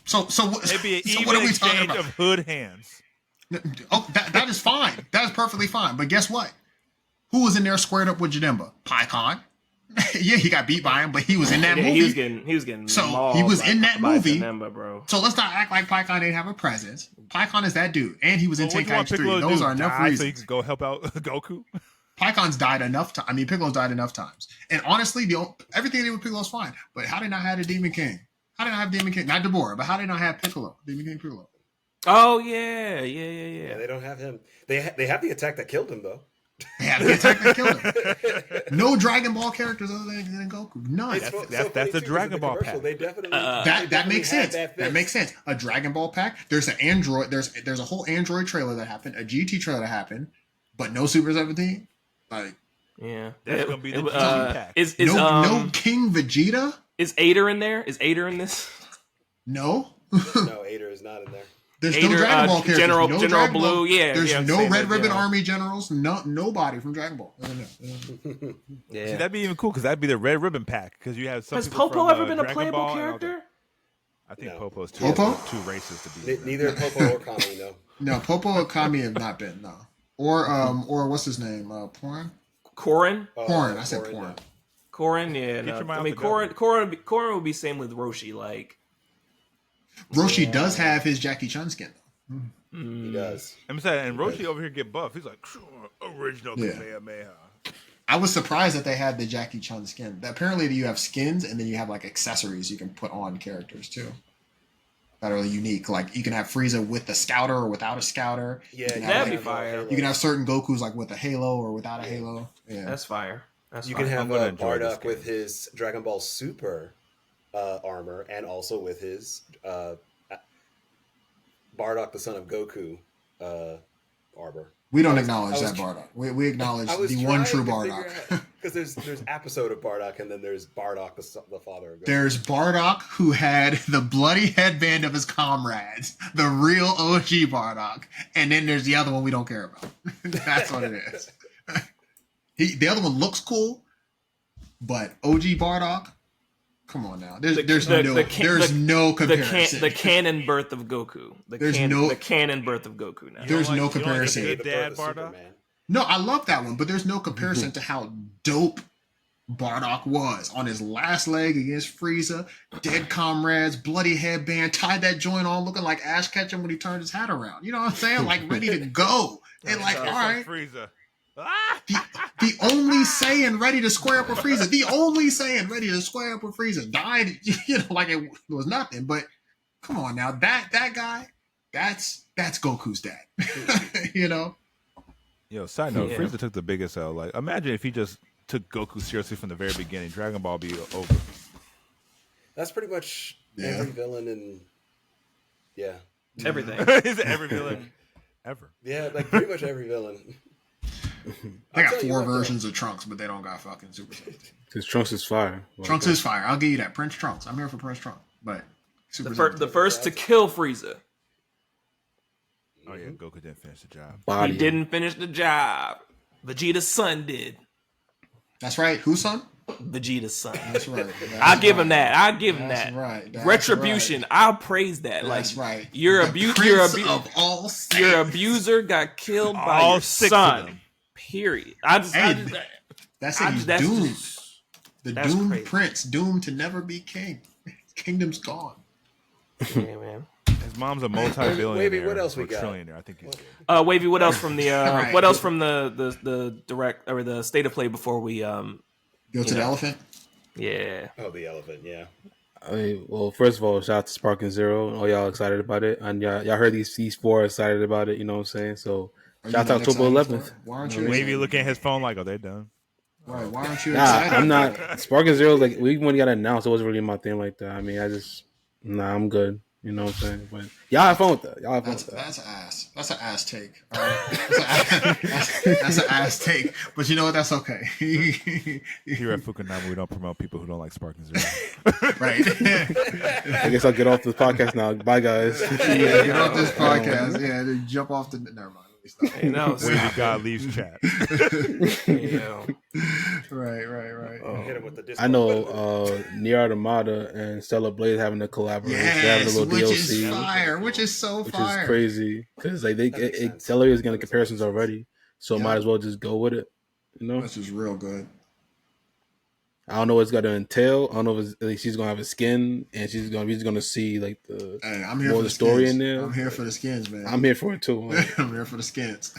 B: So
D: Maybe an
B: so
D: even
B: what are we talking
D: exchange
B: about?
D: of hood hands.
B: Oh, that is fine. That is perfectly fine. But guess what? Who was in there squared up with Janemba? PyCon. Yeah, he got beat by him, but he was in that
A: Yeah,
B: movie.
A: he was getting
B: So,
A: mauled
B: he was
A: by-
B: in that
A: by
B: movie.
A: Janemba, bro.
B: So let's not act like PyCon didn't have a presence. PyCon is that dude, and he was in
D: What do you want
B: Tenkaichi 3.
D: Piccolo to
B: Those
D: do?
B: are enough
D: Die so he
B: reasons.
D: can go help out Goku?
B: PyCon's died enough times. I mean, Piccolo's died enough times. And honestly, everything they did with Piccolo's fine. But how did not have the Demon King? How did not have Demon King? Not Deborah, but how did not have Piccolo? Demon King Piccolo.
A: Oh yeah.
E: Yeah, they don't have him. They have the attack that killed him though.
B: Yeah, the attack that killed him. No Dragon Ball characters other than Goku. None.
D: That's a Dragon Ball pack.
E: They definitely
B: That makes sense.
E: That
B: makes sense. A Dragon Ball pack. There's an Android. There's a whole Android trailer that happened. A GT trailer that happened, but no Super 17. Like,
A: Yeah,
D: That's gonna be the GT pack.
B: no King Vegeta.
A: Is Ader in there? Is Ader in this?
B: No.
E: No, Ader is not in there.
B: There's
A: Ader,
B: no Dragon Ball characters.
A: General
B: no
A: General
B: Dragon
A: Blue.
B: Ball.
A: Yeah,
B: There's
A: yeah, I'm
B: no
A: saying
B: Red
A: that,
B: Ribbon
A: yeah.
B: Army generals. Nobody from Dragon Ball.
A: Yeah.
D: See, that'd be even cool because that'd be the Red Ribbon pack because you have some.
A: Has
D: people
A: Popo
D: from,
A: ever been a
D: Dragon
A: playable
D: Ball and all
A: character?
D: that. I think
E: No.
D: Popo's
B: Popo?
D: too racist to be.
E: Neither Popo or Kami, no.
B: No, Popo and Kami have not been. No. Or what's his name? Porn.
A: Corin?
B: Porn. I said
E: Korin,
B: porn.
E: no.
A: Corin, yeah.
D: Get
A: No.
D: your mouth
A: I mean,
D: together.
A: Corin would be same with Roshi. Like,
B: Roshi does have his Jackie Chun skin.
E: He does.
D: I'm saying, and Roshi over here get buff. He's like original
B: Yeah.
D: Kamehameha.
B: I was surprised that they had the Jackie Chun skin. Apparently, you have skins and then you have like accessories you can put on characters too. That are really unique. Like you can have Frieza with the Scouter or without a Scouter.
E: Yeah,
B: You can
A: that'd
B: have,
A: be
B: like,
A: fire.
B: You can have certain Gokus like with a halo or without a halo. Yeah.
A: that's fire. That's
E: You
A: fire.
E: can have
D: I'm gonna enjoy this
E: Bardock
D: game.
E: with his Dragon Ball Super armor, and also with his Bardock, the son of Goku, armor.
B: We don't acknowledge
E: I was
B: that Bardock. We acknowledge
E: I was
B: the one true
E: trying to
B: Bardock.
E: figure out- because there's episode of Bardock, and then there's Bardock, the father of Goku.
B: There's Bardock who had the bloody headband of his comrades, the real OG Bardock, and then there's the other one we don't care about. That's what it is. The other one looks cool, but OG Bardock, come on now. There's no comparison.
A: The canon birth of Goku. The canon birth of Goku now.
B: There's no
D: You don't like
B: comparison.
D: the good
E: The
D: dad
E: birth of
D: Bardock.
E: Superman.
B: No, I love that one, but there's no comparison to how dope Bardock was on his last leg against Frieza, dead comrades, bloody headband, tied that joint on, looking like Ash Ketchum when he turned his hat around. You know what I'm saying? Like ready to go. And like, all right,
D: Frieza.
B: the only Saiyan ready to square up with Frieza, the only Saiyan ready to square up with Frieza died, like it was nothing. But come on now, that guy, that's Goku's dad. You know.
D: Yo, side note,
A: Yeah.
D: Frieza took the biggest L. Like, imagine if he just took Goku seriously from the very beginning. Dragon Ball be over.
E: That's pretty much
B: Yeah.
E: every villain in. Yeah.
A: Everything.
D: Is every villain ever?
E: Yeah, like pretty much every villain.
B: I got
E: I'll tell you
B: 4
E: what, though.
B: versions of Trunks, but they don't got fucking Super Saiyan.
C: Because Trunks is fire. Like,
B: Trunks is fire. I'll give you that. Prince Trunks. I'm here for Prince Trunks. But Super
A: The first to kill Frieza.
D: Oh yeah, Goku didn't finish the job.
C: body.
A: He didn't finish the job. Vegeta's son did.
B: That's right. Whose son?
A: Vegeta's son.
B: That's right.
A: I'll give him that. I'll give him
B: That's
A: that.
B: right. That's
A: Retribution.
B: right.
A: I'll praise that.
B: That's
A: like
B: right.
A: your
B: The
A: abuser.
B: Prince of all Saiyans.
A: Your abuser got killed by
D: All
A: your
D: 6 of
A: son.
D: them.
A: Period.
B: Hey, That's it. He's
A: that's
B: doomed.
A: just-
B: The
A: that's
B: doomed
A: crazy.
B: prince, doomed to never be king. Kingdom's gone.
A: yeah, man.
D: His mom's a multi-billionaire.
E: Wavy, what else we
D: or
E: got?
D: trillionaire. I think he's.
A: Wavy, what else from the
B: Right.
A: what else from the direct or the state of play before we
B: Go to the
A: know.
B: elephant.
A: yeah.
E: Oh, the elephant, yeah.
C: I mean, well, first of all, shout out to Spark and Zero. All y'all excited about it, and y'all heard these 4 excited about it. You know what I'm saying? So
B: Are you
C: shout
B: not
C: out to October
B: excited for
C: 11th.
B: it? Why aren't you?
D: Wavy
B: excited?
D: looking at his phone like, "Oh, they done."
B: Right, why aren't you
C: Nah,
B: excited?
C: I'm not. Spark and Zero, like, we when he got announced, it wasn't really my thing like that. I mean, I'm good. You know what I'm saying? But y'all have fun with that. Y'all have fun with that.
B: That's ass. That's an ass take. All right? That's an ass take. But you know what? That's okay.
D: Here at Fukunaga, we don't promote people who don't like Spark and Zero.
B: Right.
C: I guess I'll get off this podcast now. Bye, guys.
B: Yeah, get off this podcast. Yeah, then jump off the. Never mind. Let me stop.
A: Hey, no,
D: Wavy God leaves chat.
A: yeah.
B: Right.
E: Hit him with the disco.
C: I know Nier Automata and Stellar Blade having a collaboration. They're having a
B: Yes,
C: little
B: which
C: DLC,
B: is fire. Which is so
C: which
B: fire.
C: is crazy because like
E: That makes sense.
C: Stellar is getting comparisons already, so
B: Yeah.
C: might as well just go with it. You know,
B: This is real good.
C: I don't know what it's got to entail. I don't know if it's, like, she's gonna have a skin and we're just gonna see like the
B: Hey, I'm here
C: more
B: for
C: the
B: the
C: story
B: skins.
C: in there.
B: I'm here for the skins, man.
C: I'm here for it too.
B: I'm here for the skins.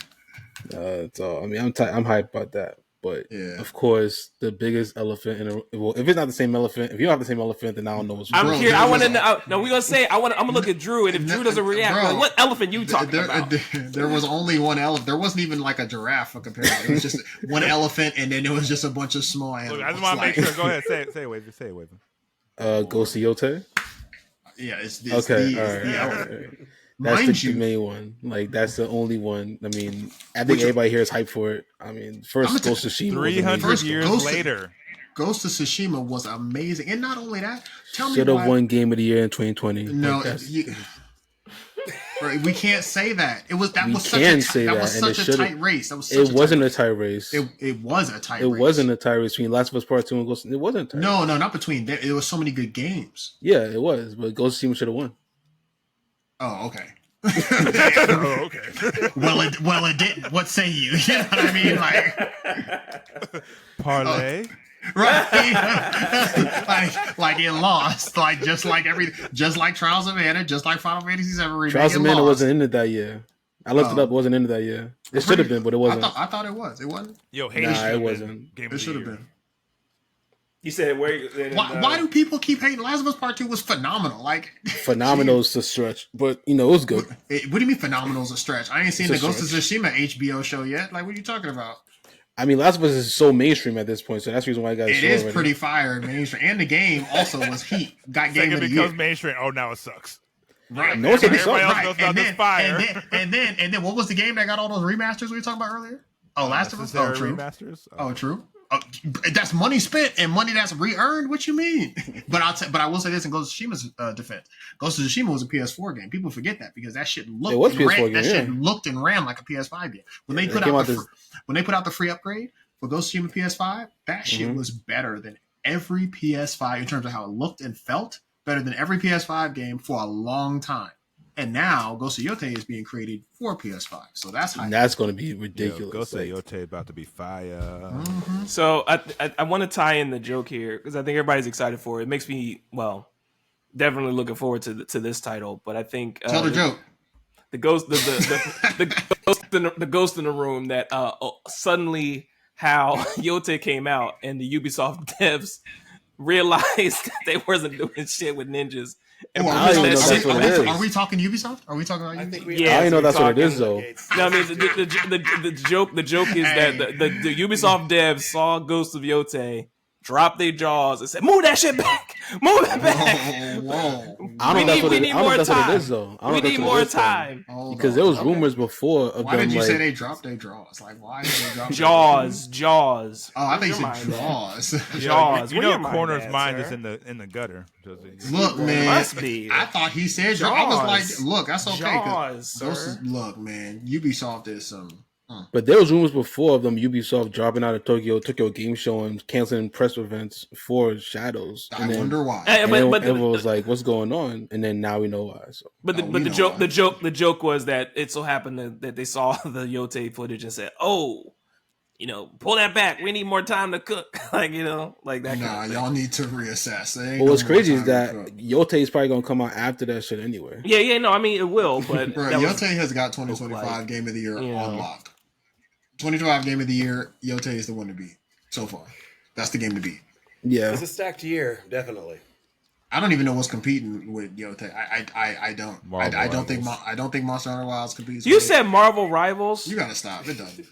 C: So I mean, I'm hyped about that. But
B: Yeah.
C: of course, the biggest elephant in a well, if it's not the same elephant, if you don't have the same elephant, then I don't know what's
A: I'm
C: wrong.
A: here. I want to know. No, we're gonna say. I'm gonna look at Drew, and if Drew doesn't react,
B: Bro,
A: like, what elephant you talking about?
B: There was only one elephant. There wasn't even like a giraffe for comparison. It was just one elephant, and then there was just a bunch of small animals.
D: Look, I just want to make sure. Go ahead, say it, Wavy. Say it, Wavy.
C: Ghost of Yote.
B: Yeah, it's
C: Okay,
B: the
C: all right.
B: elephant.
C: That's
B: Mind
C: the
B: you,
C: main one. Like that's the only one. I mean, I think everybody here is hyped for it. I mean, first Ghost of Tsushima.
D: 300 years later.
B: Ghost of Tsushima was amazing, and not only that,
C: should have won Game of the Year in 2020.
B: No, we can't say that. It was such a tight race. It wasn't a tight race. It was a tight race.
C: It wasn't a tight race between Last of Us Part 2 and Ghost. It wasn't a tight
B: race. No, not between. There was so many good games.
C: Yeah, it was, but Ghost of Tsushima should have won.
B: Oh, okay.
D: Oh, okay.
B: Well, it didn't. What say you? You know what I mean? Like
D: parlay.
B: Right, like it lost, just like Trials of Mana, just like Final Fantasy VII Remake.
C: Trials of Mana wasn't in it that year. I looked it up. It wasn't in it that year. It should have been, but it wasn't.
B: I thought it was. It wasn't.
D: Yo, Hades
C: it wasn't.
B: It should have been.
A: You said where?
B: Why do people keep hating? Last of Us Part 2 was phenomenal. Like
C: phenomenal is a stretch, but it was good.
B: What do you mean phenomenal is a stretch? I ain't seen the Ghost of Tsushima HBO show yet. Like, what are you talking about?
C: I mean, Last of Us is so mainstream at this point, so that's the reason why I got it.
B: It is already. Pretty fire mainstream, and the game also was heat. Got game of the year.
D: It becomes mainstream. Oh, now it sucks.
B: Right.
C: No, it's
D: everybody else knows about this fire.
B: And then, what was the game that got all those remasters we were talking about earlier? Oh, Last of Us. Oh, true.
D: Remasters.
B: Oh, true. That's money spent and money that's re-earned. What you mean? But I will say this in Ghost of Tsushima's defense. Ghost of Tsushima was a PS4 game. People forget that because that shit looked shit looked and ran like a PS5 game. When they put out the free upgrade for Ghost of Tsushima PS5, that shit was better than every PS5 in terms of how it looked and felt. Better than every PS5 game for a long time. And now Ghost of Yote is being created for PS5, so that's
C: going to be ridiculous.
D: Yo, Ghost of Yote about to be fire.
B: Mm-hmm.
A: So I want to tie in the joke here because I think everybody's excited for it. It makes me definitely looking forward to this title. But I think
B: tell the joke.
A: The ghost, the ghost in the room that suddenly how Yote came out and the Ubisoft devs realized that they wasn't doing shit with ninjas. And
B: are we talking Ubisoft? Are we talking about Ubisoft?
C: I didn't know that's what it is though.
A: No, I mean the joke is that the Ubisoft devs saw Ghost of Yote, dropped their jaws, and said, "Move that shit back, move it back."
B: Whoa.
C: I don't know what it is though.
A: We need more time
C: because there was rumors before of
B: why
C: them.
B: Did you say they dropped their jaws? Like why did they drop
A: Jaws?
B: Oh, I think you said Jaws.
A: Jaws.
D: You know, Corner's mind is in the gutter.
B: Look, man.
A: Must be.
B: I thought he said Jaws. I was like, look, that's okay.
A: Jaws,
B: look, man. Ubisoft is some.
C: But there was rumors before of them Ubisoft dropping out of Tokyo Game Show and canceling press events for Shadows.
B: I wonder why.
C: But everyone was like, "What's going on?" And then now we know why. So.
A: But the joke was that it so happened that they saw the Yote footage and said, "Oh, pull that back. We need more time to cook." like that.
B: Nah, y'all need to reassess.
C: Well, what's crazy is that Yote is probably gonna come out after that shit anyway.
A: Yeah. No, I mean it will, but
B: bro, Yote has got 2025 Game of the Year on lock. 2025 Game of the Year, Yote is the one to beat so far. That's the game to beat.
C: Yeah,
E: it's a stacked year, definitely.
B: I don't even know what's competing with Yote. I don't. I don't think Monster Hunter Wilds competes.
A: You said Marvel Rivals.
B: You gotta stop. It doesn't.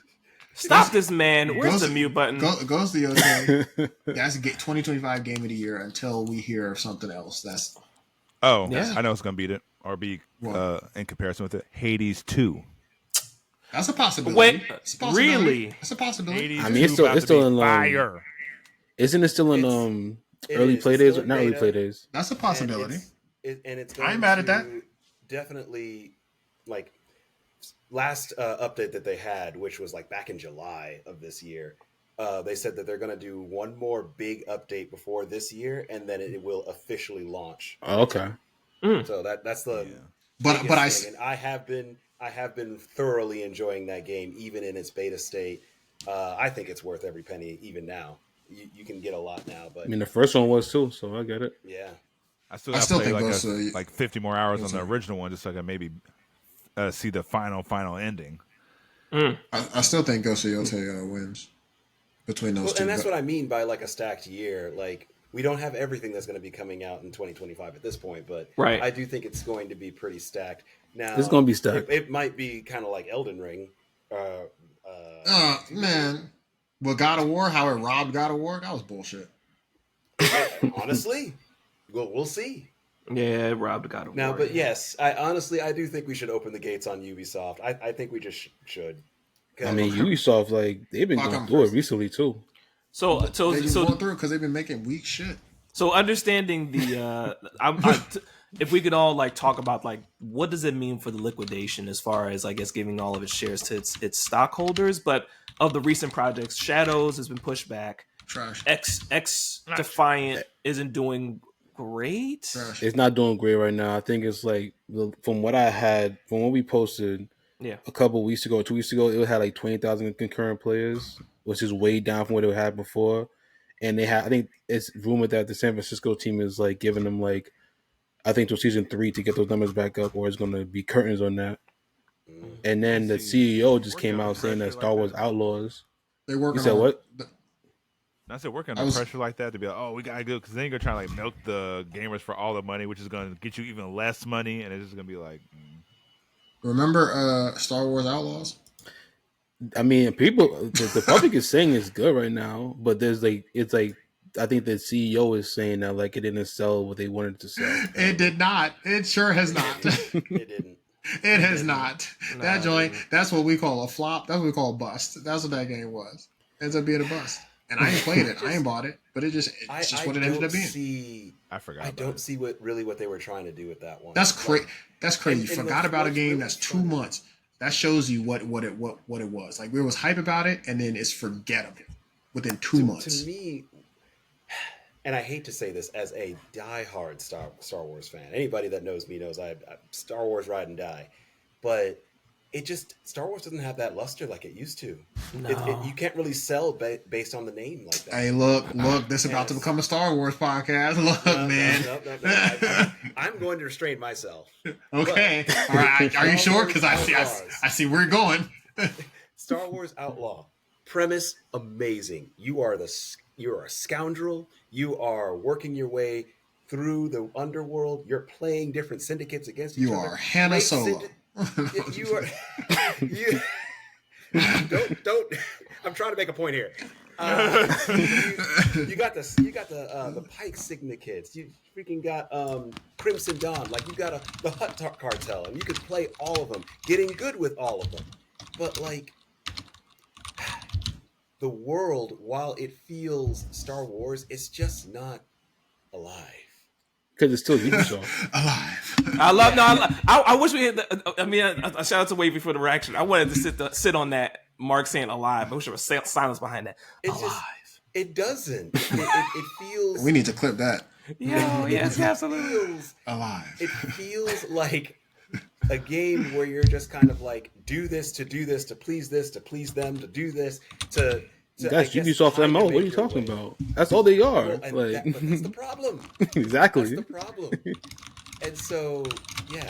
A: Stop this man. Where's the mute button?
B: Goes to Yote. That's 2025 Game of the Year until we hear something else.
D: I know it's gonna beat it or be in comparison with it. Hades 2.
B: That's a possibility.
A: Wait, really?
B: That's a possibility.
C: I mean, it's still in fire. Isn't it still in early play days? Not early play days.
B: That's a possibility.
E: It's
B: I'm mad at that.
E: Definitely, like last update that they had, which was like back in July of this year. They said that they're going to do one more big update before this year, and then it will officially launch.
C: Oh, okay.
E: So that's the.
B: But
E: I have been thoroughly enjoying that game, even in its beta state. I think it's worth every penny, even now. You can get a lot now, but
C: I mean the first one was too, so I get it.
E: Yeah,
D: I still play like 50 more hours on the original one, just so I can maybe see the final ending.
B: I still think Ghost of Yote wins. between those
E: Well,
B: two.
E: and that's what I mean by like a stacked year. Like we don't have everything that's going to be coming out in 2025 at this point, but
A: Right.
E: I do think it's going to be pretty stacked. Now
C: It's gonna be stacked.
E: It might be kind of like Elden Ring.
B: Man, with God of War, how it robbed God of War, that was bullshit.
E: Honestly, we'll see.
A: Yeah, it robbed God of
E: Now,
A: War.
E: but yes, I do think we should open the gates on Ubisoft. I think we just should.
C: I mean, Ubisoft, like, they've been going through it recently too.
A: So
B: They've been going through because they've been making weak shit.
A: So understanding the, if we could all like talk about like what does it mean for the liquidation as far as I guess giving all of its shares to its stockholders, but of the recent projects, Shadows has been pushed back.
B: Trash.
A: X Defiant isn't doing great.
B: Trash.
C: It's not doing great right now. I think it's like from what when we posted a couple weeks ago, 2 weeks ago, it had like 20,000 concurrent players, which is way down from what it had before. And I think it's rumored that the San Francisco team is like giving them like, I think till season 3 to get those numbers back up, or it's going to be curtains on that. And then the CEO just came out saying that Star Wars Outlaws.
B: They working.
C: You said what?
D: I said working under pressure like that to be like, oh, we gotta go, because then you're gonna try to like milk the gamers for all the money, which is gonna get you even less money, and it's just gonna be like.
B: Remember Star Wars Outlaws?
C: I mean, the public is saying it's good right now, but there's like, it's like, I think the CEO is saying that like it didn't sell what they wanted to sell.
B: It did not. It sure has not.
E: It didn't.
B: It has not.
A: No,
B: that joint, that's what we call a flop. That's what we call a bust. That's what that game was. Ends up being a bust. And I ain't played it. I ain't bought it. But it's just what it ended up being.
E: I forgot. I don't see what they were trying to do with that one.
B: That's crazy. That's crazy. You forgot about a game
E: really
B: that's 2 months. That shows you what it was. Like there was hype about it, and then it's forgettable within 2 months.
E: To me, and I hate to say this as a diehard Star Wars fan. Anybody that knows me knows I Star Wars ride and die, but Star Wars doesn't have that luster like it used to.
A: No.
E: You can't really sell based on the name like that.
B: Hey, look! This is about to become a Star Wars podcast. Look, man.
E: No. I'm going to restrain myself.
B: Okay, all right. Are you sure? Because I see where you're going.
E: Star Wars Outlaw premise amazing. You are a scoundrel. You are working your way through the underworld. You're playing different syndicates against each other.
B: You are Hannah Solo.
E: You are. Don't. I'm trying to make a point here. You got the Pike syndicates. You freaking got Crimson Dawn. Like you got the Hutt Cartel, and you could play all of them, getting good with all of them. But like the world, while it feels Star Wars, it's just not alive.
C: Because it's still Ubisoft.
B: Alive.
A: I wish we had. A shout out to Wavy for the reaction. I wanted to sit on that. Mark saying alive. I wish there was silence behind that.
E: It doesn't. It feels.
B: We need to clip that.
A: Yes, absolutely.
B: Alive.
E: It feels like a game where you're just kind of like do this, to please them, to do this, to
C: that's Ubisoft MO. What are you talking about? That's all they are.
E: Well, but that's the problem.
C: Exactly.
E: That's the problem. And so, yeah,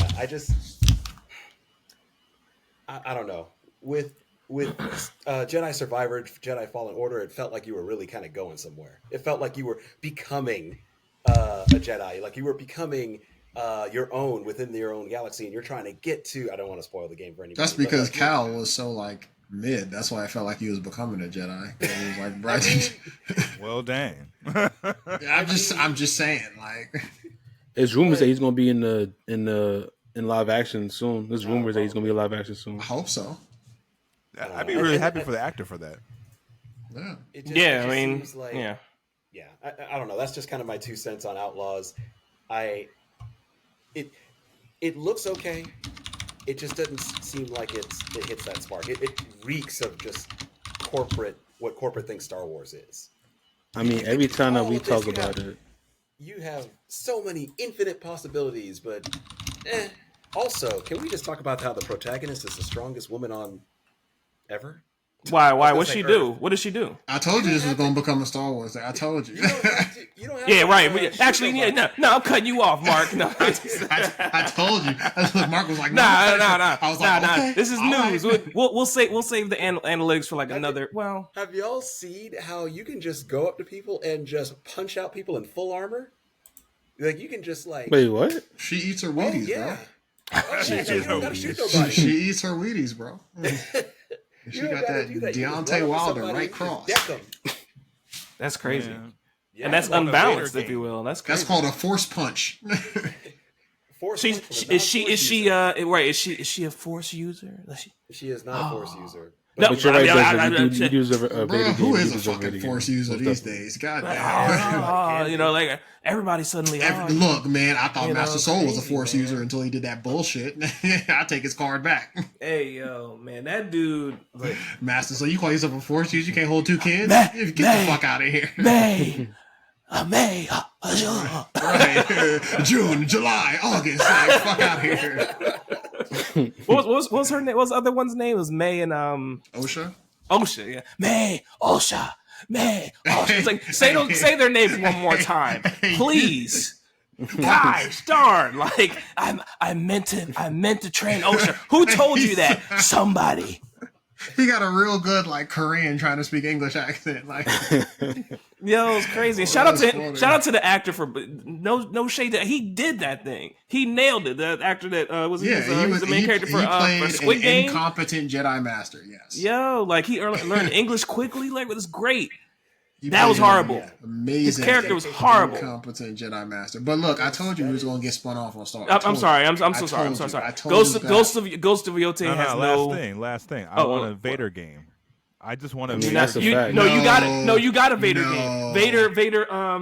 E: I don't know. With Jedi Survivor, Jedi Fallen Order, it felt like you were really kind of going somewhere. It felt like you were becoming a Jedi, like you were becoming your own within your own galaxy, and you're trying to get to. I don't want to spoil the game for anybody.
B: That's because Cal was so like mid. That's why I felt like he was becoming a Jedi. He was like, right.
D: Well, dang.
B: I'm just saying, like.
C: There's rumors that he's going to be in live action soon. There's rumors that he's going to be in live action soon.
B: I hope so.
D: I'd be really happy for the actor for that.
B: Yeah.
E: Yeah. I don't know. That's just kind of my 2 cents on Outlaws. It looks okay. It just doesn't seem like it hits that spark. It reeks of just what corporate thinks Star Wars is.
C: I mean, every time that we talk about it,
E: you have so many infinite possibilities, but also, can we just talk about how the protagonist is the strongest woman on ever?
A: Why? What'd she do? What did she do?
B: I told you this was going to become a Star Wars thing. I told you.
E: You don't have
A: Yeah, right.
E: shoot
A: Actually, yeah,
E: nobody.
A: no, I'm cutting you off, Mark. No,
B: I told you. That's what Mark was like.
A: nah.
B: I was like, okay,
A: This is
B: all
A: news.
B: right.
A: We'll save the analytics for like another. Well,
E: Have y'all seen how you can just go up to people and just punch out people in full armor? Like you can just like.
C: Wait, what?
B: She eats her
E: Oh
B: Wheaties,
E: yeah.
B: bro.
E: Oh, yeah, you don't gotta shoot
B: She
E: nobody.
B: eats her Wheaties, bro. She
E: You don't
B: got
E: gotta
B: that
E: do that. You just run up
B: Deontay
E: to
B: Wilder
E: somebody
B: right
E: and
B: cross.
E: deck 'em.
A: that's crazy,
D: Yeah.
A: and that's
D: Like a
A: unbalanced,
D: Vader
A: if you
D: game.
A: will. That's crazy.
B: That's called a force punch.
E: Force
A: She's
E: punch from a
A: is she
E: non-force
A: right?
E: user.
A: Is she a force user?
E: She is not a force user.
A: No,
C: But you're right,
A: I mean,
C: Desmond. You do use a
B: Bro,
C: Vader
B: who
C: game.
B: is
C: You
B: a
C: use a
B: fucking
C: Vader
B: force
C: game.
B: user
C: Most
B: these
C: definitely.
B: days? God damn.
A: you know, like everybody suddenly.
B: Look, man, I thought
A: You know,
B: Master Soul was a
A: crazy,
B: force
A: man.
B: user until he did that bullshit. I take his card back.
A: Hey, yo, man, that dude. Like,
B: Master Soul, you call yourself a force user? You can't hold two kids?
A: Man,
B: Get
A: man.
B: the fuck out of here.
A: May,
B: Right. June, July, August. Like, fuck out of here.
A: what was her name? What was the other one's name? It was May and
B: OSHA?
A: OSHA. Yeah, May, OSHA, May, OSHA. It's like say their names one more time, please. Gosh darn! Like I meant to train OSHA. Who told you that? Somebody.
B: He got a real good like Korean trying to speak English accent. Like,
A: Yo, it's crazy. Shout out to the actor for no shade. That he did that thing. He nailed it. The actor that was
B: yeah,
A: he was the main character
B: he
A: for
B: played
A: Squid
B: an
A: Game.
B: incompetent Jedi Master. Yes.
A: Yo, like he learned English quickly. Like it was great.
B: He
A: That was
B: played an
A: horrible.
B: Amazing.
A: His character was horrible.
B: Incompetent Jedi Master. But look, I told you he was going to get spun off on Star.
A: I'm sorry. I'm so sorry. I'm so sorry. Ghost of Yote has no.
D: Last thing. I want a Vader game. I just want to.
C: mean, that's a
A: You,
C: fact.
A: no, you got it. No, you got a Vader
B: No.
A: game. Vader.
B: No,
A: Vader,
B: I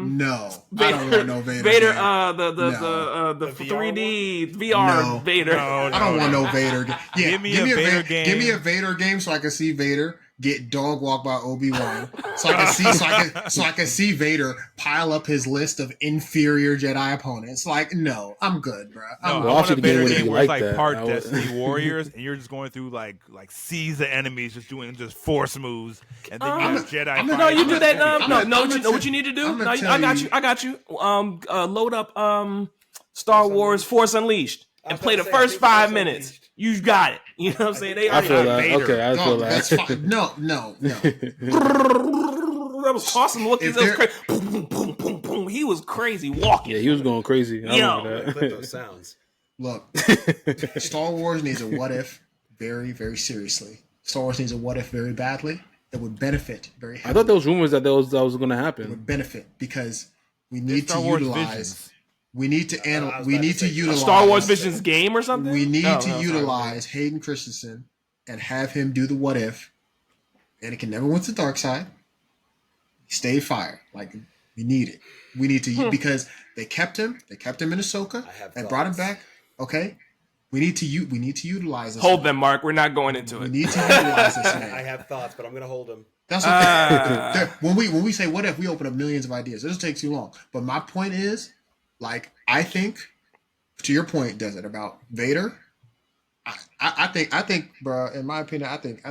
B: don't want no Vader.
A: Vader.
B: game.
A: The
E: The
A: 3D VR
B: No.
A: Vader.
B: I don't want no Vader game. Yeah,
D: Give me a Vader game.
B: Give me a Vader game so I can see Vader get dog walked by Obi-Wan. So I can see Vader pile up his list of inferior Jedi opponents. Like, no, I'm good, bro.
D: No,
B: I'm
D: I
C: Well,
D: want a
C: actually, the game
D: Vader
C: wouldn't
D: game
C: be
D: where it's
C: like
D: like
C: that.
D: part
C: I would-
D: Destiny Warriors, and you're just going through like seas of enemies, just doing just force moves, and then you have Jedi.
A: No, you do that.
B: I'm
A: You know what you need to do?
B: I'm
A: No,
B: gonna
A: I
B: tell
A: got
B: you-
A: you. I got you. Load up Star Wars Force Unleashed and
E: was
A: play the
E: about to say, I
A: first
E: think
A: 5
E: Force
A: minutes.
E: Unleashed.
A: You got it. You know what I'm saying? They
C: I
A: already
C: feel
A: got
C: that.
D: Vader.
C: Okay, I feel
B: Dog, that's
C: that.
B: fine. No.
A: That was tossing Wookiees.
B: If
A: That was
B: there-
A: crazy. Boom, boom, boom, boom, boom. He was crazy walking.
C: Yeah, he was going crazy. I
A: Yo.
C: remember
E: Clip
C: that.
E: those sounds.
B: Look, Star Wars needs a what if very, very seriously. Star Wars needs a what if very badly. That would benefit very
C: I
B: heavily.
C: thought there was rumors that that was going to
B: It
C: happen.
B: would benefit because we
D: It's
B: need to
D: Star Wars
B: utilize.
D: Visions.
B: We need to
E: I was
B: analyze. We
E: about
B: need
E: to
B: to
E: say,
A: A
B: utilize
A: Star Wars Visions game or something?
B: We need
A: Oh,
B: to
A: sorry.
B: utilize Hayden Christensen and have him do the what if. And it can never went to the dark side. Stay fire. Like we need it. We need to because they kept him. They kept him in Ahsoka.
E: I have
B: They brought him
E: thoughts.
B: back. Okay. We need to utilize this.
A: Hold
B: man.
A: them, Mark. We're not going into
B: We
A: it.
B: need to utilize this
E: I
B: man.
E: have thoughts, but I'm gonna hold them.
B: That's okay. When we say what if, we open up millions of ideas. It doesn't take too long. But my point is, like, I think, to your point, does it about Vader? I think, bro. In my opinion, I think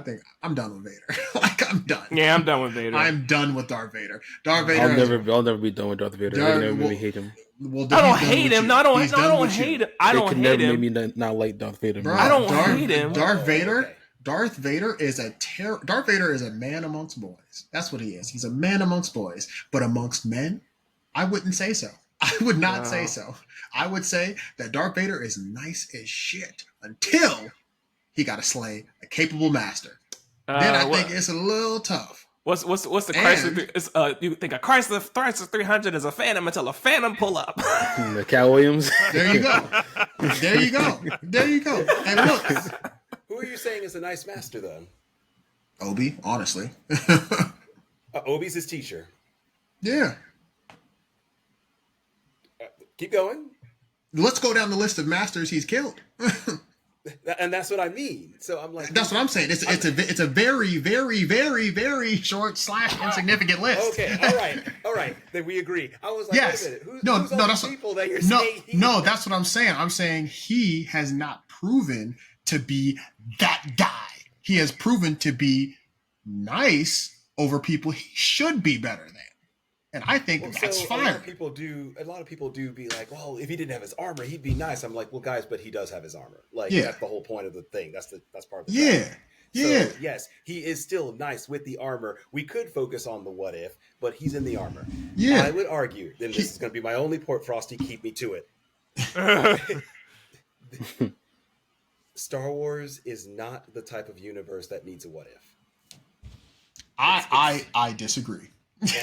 B: I'm done with Vader. Like, I'm done.
A: Yeah, I'm done with Vader.
B: I'm done with Darth Vader. Darth Vader.
C: I'll never be done with Darth Vader. They can never make me hate him.
B: Well,
A: I don't
B: he's done
A: hate
B: with
A: him.
B: you.
A: No, I don't.
B: He's
A: No, I
B: done
A: don't
B: with you.
A: hate him. I
C: They
A: don't
C: can
A: hate
C: never
A: him.
C: make me not like Darth Vader.
B: Bro,
C: Man.
A: I don't hate him.
B: Darth Vader.
E: Okay.
B: Darth Vader is Darth Vader is a man amongst boys. That's what he is. He's a man amongst boys, but amongst men, I wouldn't say so. I would not say so. I would say that Darth Vader is nice as shit until he got to slay a capable master. Then I think it's a little tough.
A: What's the
B: And-
A: Chrysler? You think a Chrysler 300 is a Phantom until a Phantom pull up?
C: The Cal Williams.
B: There you go. There you go. There you go. And look,
E: Who are you saying is a nice master, then?
B: Obi, honestly.
E: Obi's his teacher.
B: Yeah.
E: Keep going.
B: Let's go down the list of masters he's killed.
E: And that's what I mean. So I'm like,
B: That's what I'm saying. It's a very, very, very, very short / insignificant list.
E: okay, all right. Then we agree. I was like,
B: Yes.
E: wait a minute.
B: No,
E: who's
B: no,
E: all
B: that's
E: the people that you're
B: no,
E: saying?
B: no. That's what I'm saying. I'm saying he has not proven to be that guy. He has proven to be nice over people he should be better than. And I think that's
E: A
B: fire.
E: lot of people do be like, well, if he didn't have his armor, he'd be nice. I'm like, well, guys, but he does have his armor. Like, that's the whole point of the thing. That's part of the strategy. So, yes, he is still nice with the armor. We could focus on the what if, but he's in the armor.
B: Yeah.
E: I would argue, then this is going to be my only point, Frosty, keep me to it. Star Wars is not the type of universe that needs a what if.
B: I disagree.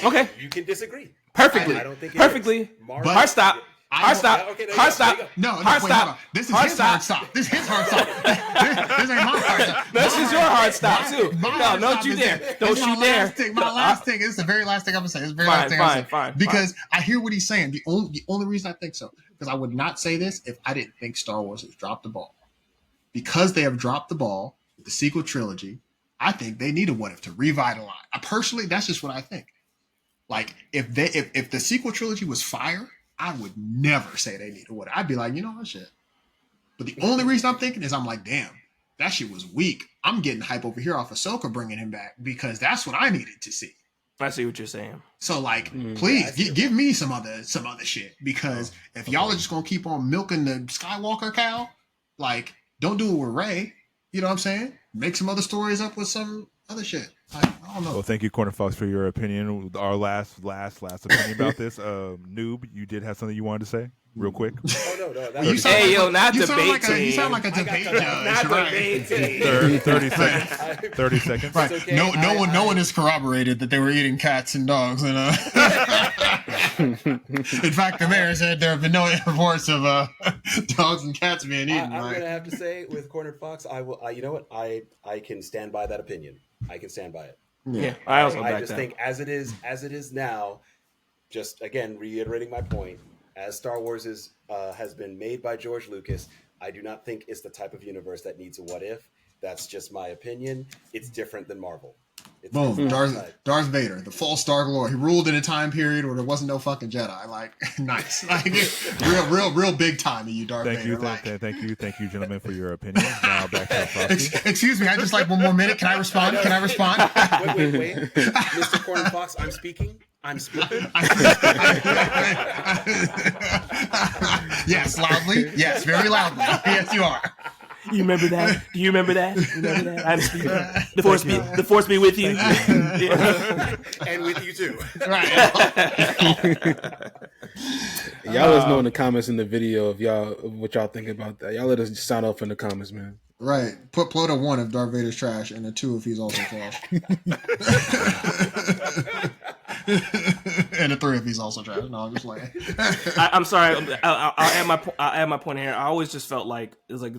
A: Okay.
E: You can disagree.
A: Perfectly.
E: I don't think it
A: perfectly.
E: is.
A: Hard stop. Hard stop.
E: Okay,
A: Hard stop.
B: No,
A: hard
B: wait,
A: stop.
B: hold on. This is his hard stop. This is his hard stop. This ain't my hard stop.
A: This is your hard stop too. No, don't you dare. Don't you dare.
B: My last thing. This is the very last thing I'm gonna say. This is the very last thing I'm gonna say.
A: Fine.
B: Because I hear what he's saying. The only reason I think so, because I would not say this if I didn't think Star Wars has dropped the ball. Because they have dropped the ball with the sequel trilogy, I think they need a what if to revitalize. Personally, that's just what I think. Like if the sequel trilogy was fire, I would never say they need a what if. I'd be like, you know what, shit. But the only reason I'm thinking is I'm like, damn, that shit was weak. I'm getting hype over here off Ahsoka bringing him back because that's what I needed to see.
A: I see what you're saying.
B: So like, please give me some other shit, because if y'all are just gonna keep on milking the Skywalker cow, like don't do it with Rey. You know what I'm saying? Make some other stories up with some other shit. I don't know.
D: Well, thank you, Corner Fox, for your opinion. Our last opinion about this. Noob, you did have something you wanted to say, real quick.
E: Oh no,
B: Well, you sound
A: debating.
B: You sound like a debate judge.
A: Not
B: Right?
A: debating.
D: 30 seconds. 30 seconds.
B: Right.
E: okay.
B: No one has corroborated that they were eating cats and dogs. And in fact, the mayor said there have been no reports of dogs and cats being eaten.
E: I'm gonna have to say with Cornered Fox, I will. You know what? I can stand by that opinion. I can stand by it.
A: Yeah, I also
E: I
A: back
E: just
A: that.
E: think as it is now, just again reiterating my point, as Star Wars has been made by George Lucas, I do not think it's the type of universe that needs a what if. That's just my opinion. It's different than Marvel.
B: Boom, Darth Vader, the false Dark Lord. He ruled in a time period where there wasn't no fucking Jedi. Like, nice, like real big time of you, Darth Vader.
D: Thank you, gentlemen, for your opinion. Now back to Frosty.
B: Excuse me, I just like one more minute. Can I respond? Wait,
E: Mr. Cornered Fox, I'm speaking.
B: Yes, loudly. Yes, very loudly. Yes, you are.
A: You remember that? Do you remember that? I'm speaking. The force be with you.
E: And with you too.
B: Right.
C: Y'all let us know in the comments in the video what y'all think about that. Y'all let us sound off in the comments, man.
B: Right. Put a 1 if Darth Vader's trash and a 2 if he's also trash. And a 3 if he's also trash. No, I'm just like.
A: I'm sorry. I'll add my point here. I always just felt like it was like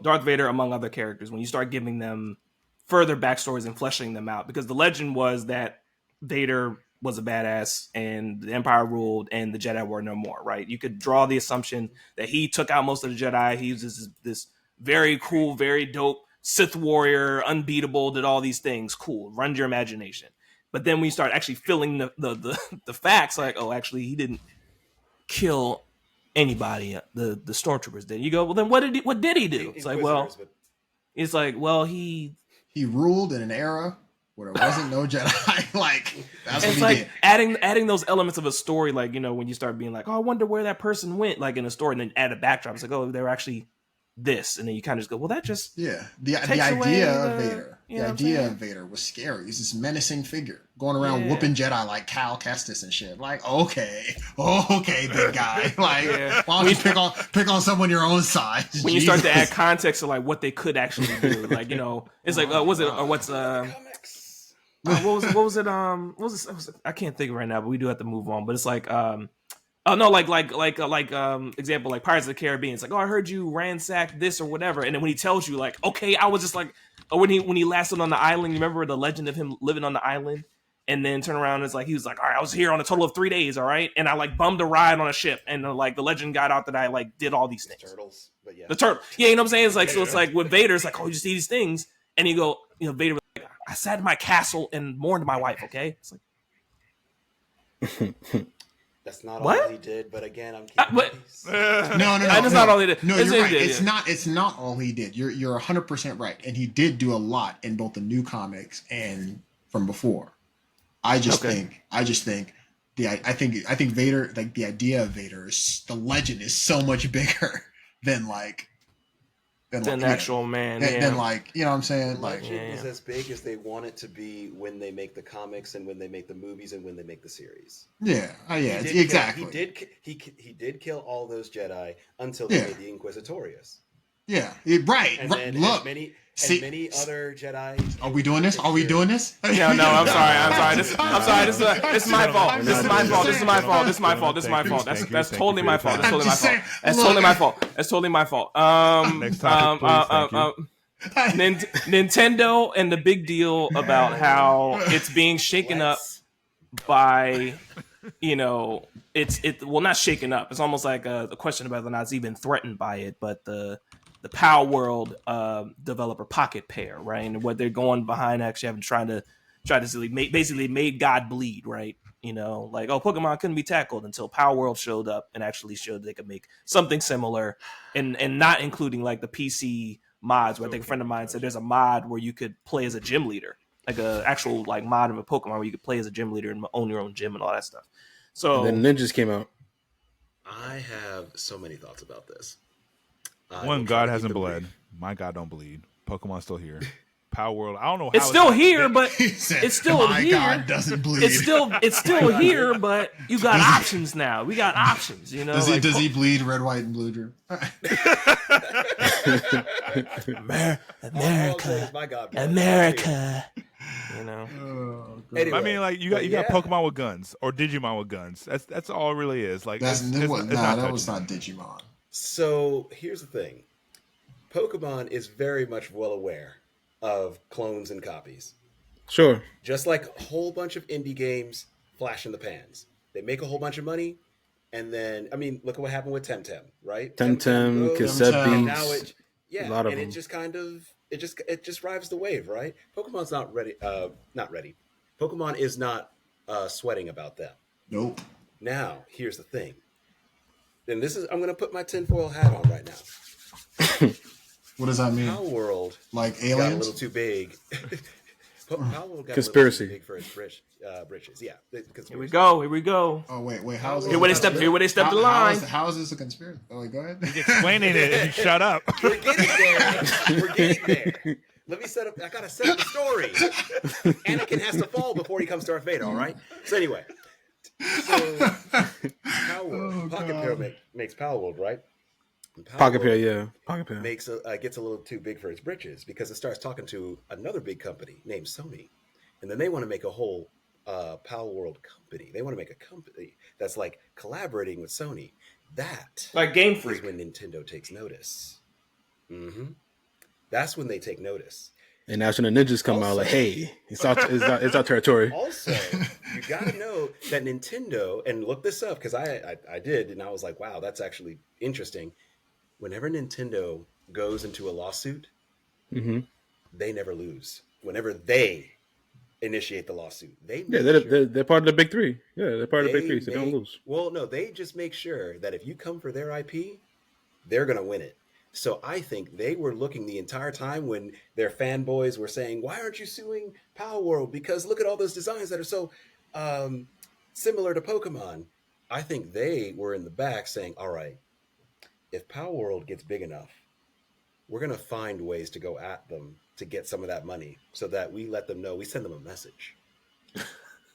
A: Darth Vader, among other characters, when you start giving them further backstories and fleshing them out, because the legend was that Vader was a badass and the Empire ruled and the Jedi were no more. Right? You could draw the assumption that he took out most of the Jedi. He was this very cool, very dope Sith warrior, unbeatable, did all these things. Cool. Run your imagination. But then we start actually filling the facts, like, oh, actually, he didn't kill anybody. The stormtroopers did. You go, well, then what did he do? It's like, well, he
B: ruled in an era where there wasn't no Jedi. Like, that's what he
A: like
B: did.
A: adding those elements of a story, like, you know, when you start being like, oh, I wonder where that person went, like in a story, and then add a backdrop. It's like, oh, they were actually this, and then you kind of just go, well, that just
B: the idea of Vader. The idea of Vader was scary. He's this menacing figure going around whooping Jedi like Cal Kestis and shit. Like, okay, big guy. Like, why don't you pick on someone your own size?
A: When you start to add context to like what they could actually do, like, you know, it's like, what was it I can't think right now, but we do have to move on. But it's like, oh no, example, like Pirates of the Caribbean. It's like, oh, I heard you ransacked this or whatever, and then when he tells you, like, okay, I was just like, when he lasted on the island, you remember the legend of him living on the island, and then turn around and it's like he was like, all right, I was here on a total of 3 days, all right, and I like bummed a ride on a ship, and like the legend got out that I like did all these things.
E: Turtles, but yeah,
A: the turtle, yeah, you know what I'm saying? It's like, so it's like with Vader, it's like, oh, you see these things, and you go, you know, Vader was like, I sat in my castle and mourned my wife. Okay, it's like.
E: That's not all he did, but again, I'm keeping peace.
B: No.
A: That's not all he did.
B: No, you're right. It's not all he did. You're 100% right, and he did do a lot in both the new comics and from before. I just think I think Vader, like the idea of Vader, the legend is so much bigger than
A: Than actual man.
B: Than like, you know what I'm saying?
E: Legend is as big as they want it to be when they make the comics and when they make the movies and when they make the series.
B: Yeah, exactly.
E: He did kill all those Jedi until they made the Inquisitorius.
B: Yeah, right.
E: And then
B: look,
E: many other Jedi.
B: Are we doing this? Are we doing this?
A: No, I'm sorry. This is my fault. This is my fault. That's totally my fault. That's totally my fault.
D: Next topic, please.
A: Nintendo and the big deal about how it's being shaken up by, well, not shaken up. It's almost like a question about whether or not it's even threatened by it, but the Power World developer Pocket Pair, right? And what they're going behind actually having try to basically made God bleed, right? Like, Pokemon couldn't be tackled until Power World showed up and actually showed they could make something similar, and not including like the PC mods. Where I think a friend of mine said there's a mod where you could play as a gym leader, like a actual like mod of a Pokemon where you could play as a gym leader and own your own gym and all that stuff. So
C: and then Ninjas came out.
E: I have so many thoughts about this.
D: One, God hasn't bled. My God don't bleed. Pokemon's still here. Power World. I don't know how
A: it's still here, but
B: said,
A: it's still
B: my
A: here.
B: God doesn't bleed.
A: It's still here, but you got options now. We got options.
B: Does he bleed red, white, and blue, Drew?
A: America.
E: Anyway,
D: I mean, like you got Pokemon with guns or Digimon with guns. That's all it really is. Like
B: that was not Digimon.
E: So here's the thing: Pokemon is very much well aware of clones and copies.
C: Sure.
E: Just like a whole bunch of indie games, flash in the pans. They make a whole bunch of money, and then look at what happened with Temtem, right?
C: Temtem, cassette beats.
E: Now
C: a lot of them.
E: It just kind of it just rides the wave, right? Pokemon's not ready. Not ready. Pokemon is not sweating about that.
B: Nope.
E: Now here's the thing. And I'm going to put my tinfoil hat on right now.
B: What does that mean?
E: Power World,
B: like aliens,
E: got a little too big. Power World got
C: conspiracy
E: a little too big for its britches. Yeah,
A: Here we go.
B: Oh wait, how's
A: here? Where they stepped the line?
B: How is this a conspiracy? Oh, go ahead.
D: He's explaining it. Shut up.
E: We're getting there. Let me set up. I gotta set up the story. Anakin has to fall before he comes to Darth Vader. All right. So anyway. Power World. Pocket Pair makes Power World, right?
C: Pocket Pair.
E: Gets a little too big for its britches because it starts talking to another big company named Sony, and then they want to make a whole Power World company. They want to make a company that's like collaborating with Sony. That
A: like Game Freak
E: is when Nintendo takes notice. Mm-hmm. That's when they take notice.
C: And that's when the ninjas come out like, hey, it's our territory.
E: Also, you got to know that Nintendo, and look this up because I did, and I was like, wow, that's actually interesting. Whenever Nintendo goes into a lawsuit, they never lose. Whenever they initiate the lawsuit,
C: they're part of the big three. Yeah, they're part of the big three, so they don't lose.
E: Well, no, they just make sure that if you come for their IP, they're going to win it. So I think they were looking the entire time when their fanboys were saying, why aren't you suing Power World? Because look at all those designs that are so similar to Pokemon. I think they were in the back saying, all right, if Power World gets big enough, we're going to find ways to go at them to get some of that money so that we let them know, we send them a message.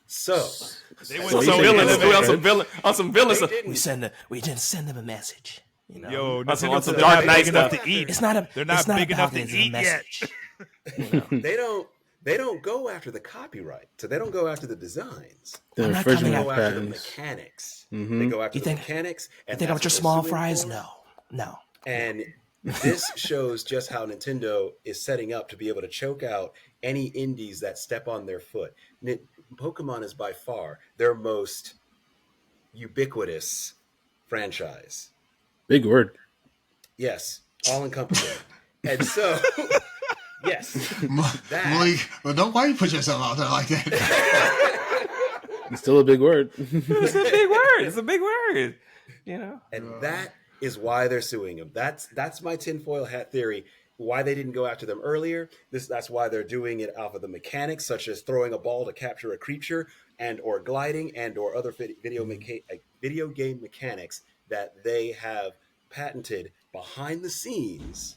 E: So
D: they went
A: on some villains. We didn't send them a message.
D: Yo,
A: on some Dark Knight stuff.
D: To eat.
A: They're not
D: big enough to eat yet.
E: They don't go after the copyright, so they don't go after the designs.
C: The
E: they
C: infringement
E: go after the
C: patents.
E: mechanics. They go after the mechanics.
A: You think about your small fries? No.
E: And this shows just how Nintendo is setting up to be able to choke out any indies that step on their foot. Pokemon is by far their most ubiquitous franchise.
C: Big word.
E: Yes, all encompassing. And so, yes.
B: Malik, well, why you put yourself out there like that?
C: It's still a big word.
A: It's a big word.
E: And that is why they're suing him. That's my tinfoil hat theory. why they didn't go after them earlier. That's why they're doing it off of the mechanics, such as throwing a ball to capture a creature, and or gliding, and or other video game mechanics that they have patented behind the scenes,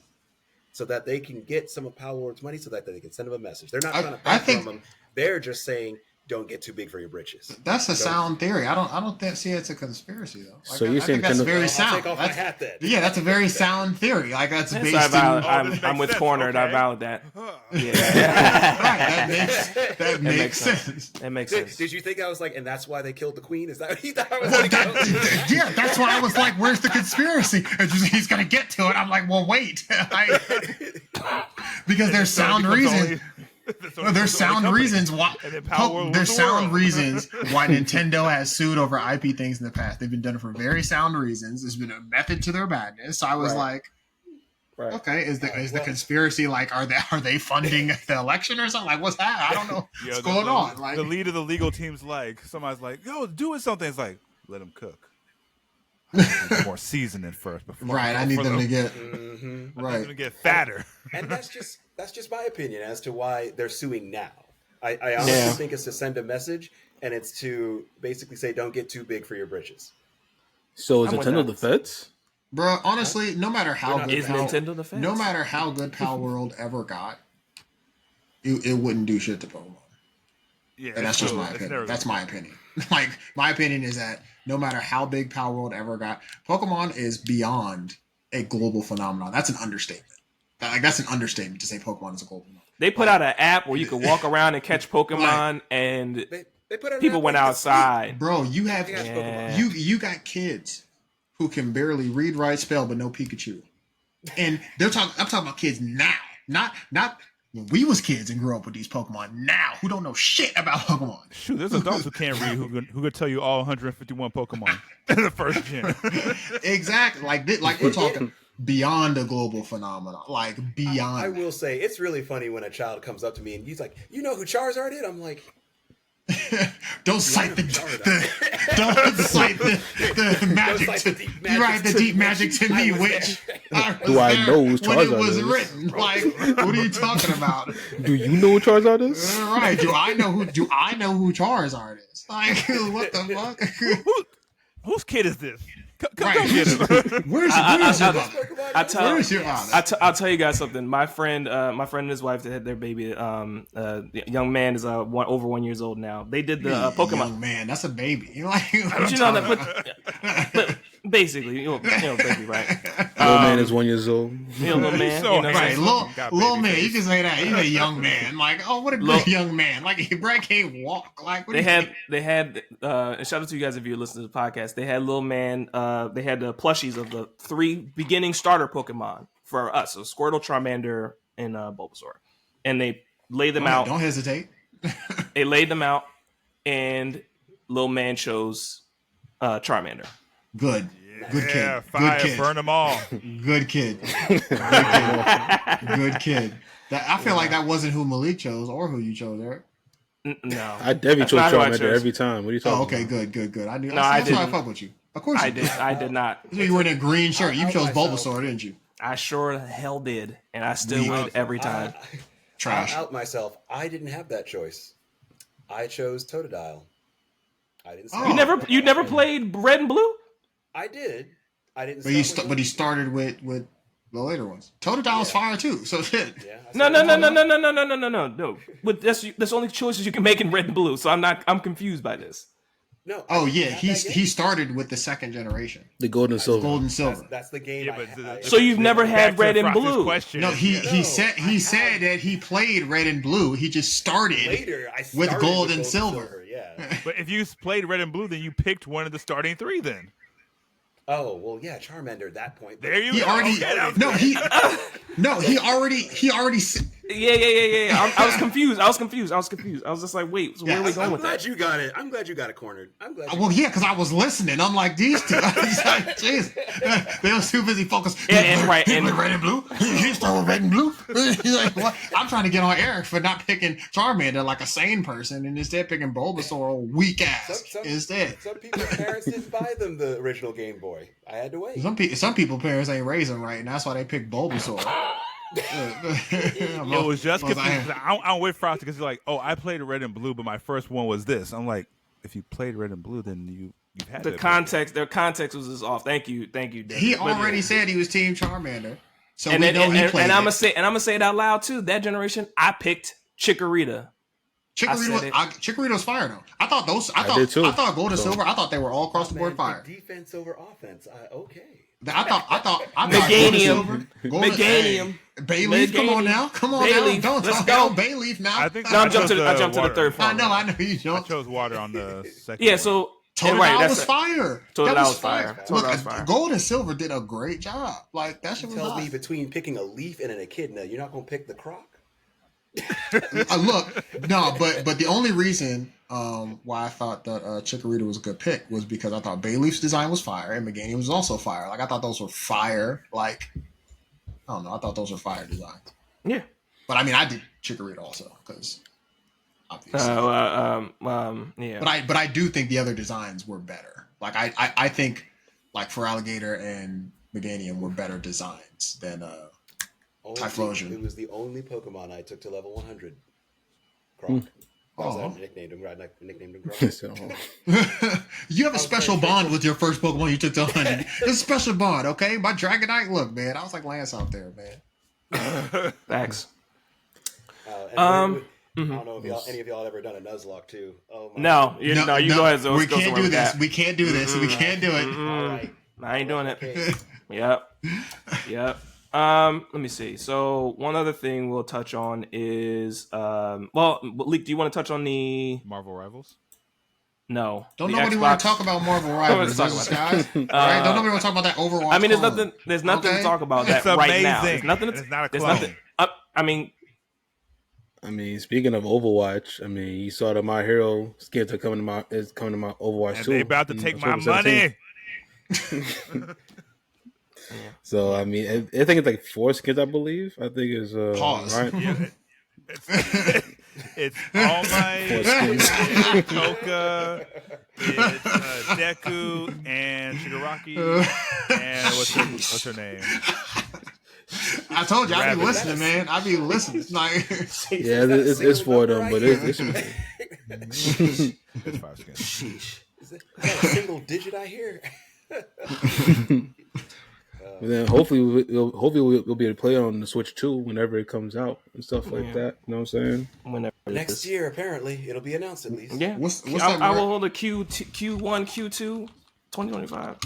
E: so that they can get some of Power Lord's money, so that they can send them a message. They're not trying to back from them. They're just saying, don't get too big for your britches.
B: That's a sound theory. I don't see it's a conspiracy though.
C: So you're saying
B: that's very
E: I'll
B: sound.
E: take off my hat then.
B: Yeah, that's a very sound theory. Like that's based in.
A: I'm with Cornered. I valid that.
B: Yeah, that makes sense.
A: That makes sense.
E: Did you think I was like, and that's why they killed the queen? Is that what you thought I was like?
B: Yeah, that's why I was like, "Where's the conspiracy?" And he's gonna get to it. I'm like, "Well, wait," because there's sound reasons. There's sound reasons why. There's sound reasons why Nintendo has sued over IP things in the past. They've been done it for very sound reasons. There's been a method to their madness. So I was like, okay, is the conspiracy like are they funding the election or something? Like, what's that? I don't know what's going on. Like
D: the lead of the legal team's like, somebody's like, yo, doing something. It's like, let them cook. More seasoning first.
B: I need them to get
D: right. Them to get fatter.
E: And that's just my opinion as to why they're suing now. I honestly think it's to send a message, and it's to basically say, don't get too big for your britches.
C: So is Nintendo the feds?
B: Bro, honestly, no matter how good
A: Nintendo the feds?
B: No matter how good Pal World ever got, it wouldn't do shit to Pokemon. Yeah, and that's just my opinion. That's my opinion. Like, my opinion is that no matter how big Pal World ever got, Pokemon is beyond a global phenomenon. That's an understatement. Like, that's an understatement to say Pokemon is a global phenomenon.
A: They put out an app where you could walk around and catch Pokemon, and they put people went outside.
B: Bro, you have you got kids who can barely read, write, spell, but no Pikachu, and I'm talking about kids now, not when we was kids and grew up with these Pokemon. Now, who don't know shit about Pokemon?
D: Shoot, there's adults who can't read who could tell you all 151 Pokemon in the first gen.
B: Exactly, like we're talking beyond a global phenomenon, like beyond.
E: I will say, it's really funny when a child comes up to me and he's like, "You know who Charizard is?" I'm like,
B: don't cite the magic. You write the deep magic to me, witch.
C: Do I know who Charizard
B: when it was written? Like, what are you talking about?
C: Do you know who Charizard is?
B: Right? Do I know who Charizard is? Like, what the fuck?
D: Whose kid is this? Come
B: get him. Where's your father?
A: I'll tell you guys something. My friend and his wife, they had their baby. The young man is over 1 year old now. They did the Pokemon.
B: Young man, that's a baby. You know
A: that, but basically, you know, baby, right?
C: Little man is 1 year old.
A: Little man,
B: right? Little man, you can say that. He's a young man. Like, oh, what a good young man. Like, Brad can't walk. Like, what
A: they had. And shout out to you guys if you listen to the podcast. They had little man. They had the plushies of the 3 beginning starter Pokemon for us. So Squirtle, Charmander, and Bulbasaur, and they laid them out.
B: Don't hesitate.
A: They laid them out, and little man chose Charmander.
B: Good. Good kid.
D: Yeah, fire,
B: good kid.
D: Burn them all.
B: Good kid. Good kid. I feel like that wasn't who Malik chose or who you chose, Eric.
A: No,
C: I definitely chose Charmander every time. What are you talking about?
B: Okay, good. I knew.
A: No,
B: that's why I fuck with you. Of course,
A: I did. I did not.
B: You were in a green shirt. You chose Bulbasaur, didn't you?
A: I sure the hell did, and I still win every time.
B: Trash.
E: I'll out myself. I didn't have that choice. I chose Totodile. I didn't.
A: You never played Red and Blue?
E: I did. I didn't.
B: But he started with the later ones. Totodile's fire too. So shit.
E: Yeah,
A: No. But that's the only choices you can make in Red and Blue. So I'm confused by this.
E: No.
B: Oh yeah, he started with the second generation.
C: The Gold and Silver.
B: Gold and Silver.
E: That's the game.
D: Yeah,
A: so you've never had Red and Blue?
B: No, he said that he played Red and Blue. He just started
E: later.
B: with Gold and Silver.
E: Yeah.
D: But if you played Red and Blue, then you picked one of the starting 3. Then.
E: Oh well, yeah, Charmander at that point.
D: There you
B: go. He already.
A: Yeah. I was confused. I was just like, wait, so where are we going with that?
E: I'm glad you got it. I'm glad you got it cornered. I'm glad.
B: Because I was listening. I'm like, these two. Like, jeez, they was too busy focused.
A: And right, and
B: Red and Blue. He started with Red and Blue. He's like, what? I'm trying to get on Eric for not picking Charmander like a sane person, and instead picking Bulbasaur weak ass instead.
E: Some people's parents didn't buy them the original Game Boy. I had to wait.
B: Some people parents ain't raising right, and that's why they pick Bulbasaur.
D: It was just confusing. I'm with Frosty because he's like, oh, I played Red and Blue, but my first one was this. I'm like, if you played Red and Blue, then you've had
A: the context. Their context was just off. Thank you. Desmond.
B: He already said he was Team Charmander, so
A: and
B: we
A: then,
B: know he played.
A: And I'm gonna say it out loud too. That generation, I picked Chikorita.
B: Chikorita's fire though. I thought
C: did too.
B: I thought Gold and Silver. I thought they were all across the board fire.
E: Defense over offense. Okay.
B: I thought
A: Meganium.
B: Bayleaf, come on now. Don't
A: let's
B: talk
A: go.
B: about Bayleaf now.
D: I think
A: I jumped to the third form.
B: I know you
D: I
B: jumped.
D: chose water on the second.
A: Yeah, so
B: Totodile was fire.
A: Totodile was fire.
B: Look, Gold and Silver did a great job. Like that shit was
E: Tell me
B: nice.
E: between picking a leaf and an echidna, you're not gonna pick the croc.
B: Look, no, but the only reason why I thought that Chikorita was a good pick was because I thought Bayleaf's design was fire and Meganium was also fire. Like I thought those were fire. Like I don't know, I thought those were fire designs.
A: Yeah,
B: but I mean, I did Chikorita also because obviously.
A: Yeah.
B: But I do think the other designs were better. Like I think like for Alligator and Meganium were better designs than Typhlosion.
E: It was the only Pokemon I took to level 100. Croc. I nicknamed him Croc.
B: You have a special bond with your first Pokemon you took to 100. It's a special bond, okay? My Dragonite, look, man, I was like Lance out there, man.
A: Thanks.
E: I don't know if any of y'all ever done a Nuzlocke too. Oh my
A: no, you go ahead. So
B: we can't do this. We can't do this. We can't do it.
E: All right.
A: I ain't doing it. Yep. Let me see. So one other thing we'll touch on is Leek, do you want to touch on the
D: Marvel Rivals?
A: No.
B: Don't nobody want to talk about Marvel Rivals, guys. Right? Don't nobody want to talk about that Overwatch.
A: I mean, there's nothing to talk about that right now. There's nothing.
D: It's not a clone.
A: I mean,
C: speaking of Overwatch, I mean, you saw the My Hero skins are coming to my Overwatch
D: and
C: too.
D: they about to take my money.
C: So I mean, I think it's like 4 skins. I believe. I think it's
B: pause.
C: Right?
D: Yeah, it's All Might, it's Toka, it's Deku, and Shigaraki, and what's her name?
B: I told you, I be listening, man. I be listening. Like,
C: yeah, it's 4 of them, but it's
D: It's 5 skins.
E: Sheesh. Is that a single digit I hear?
C: And then hopefully we'll be able to play on the Switch 2 whenever it comes out and stuff like that. You know what I'm saying?
A: Whenever
E: next year, apparently, it'll be announced at least.
A: Yeah. I will hold a Q1, Q2, 2025.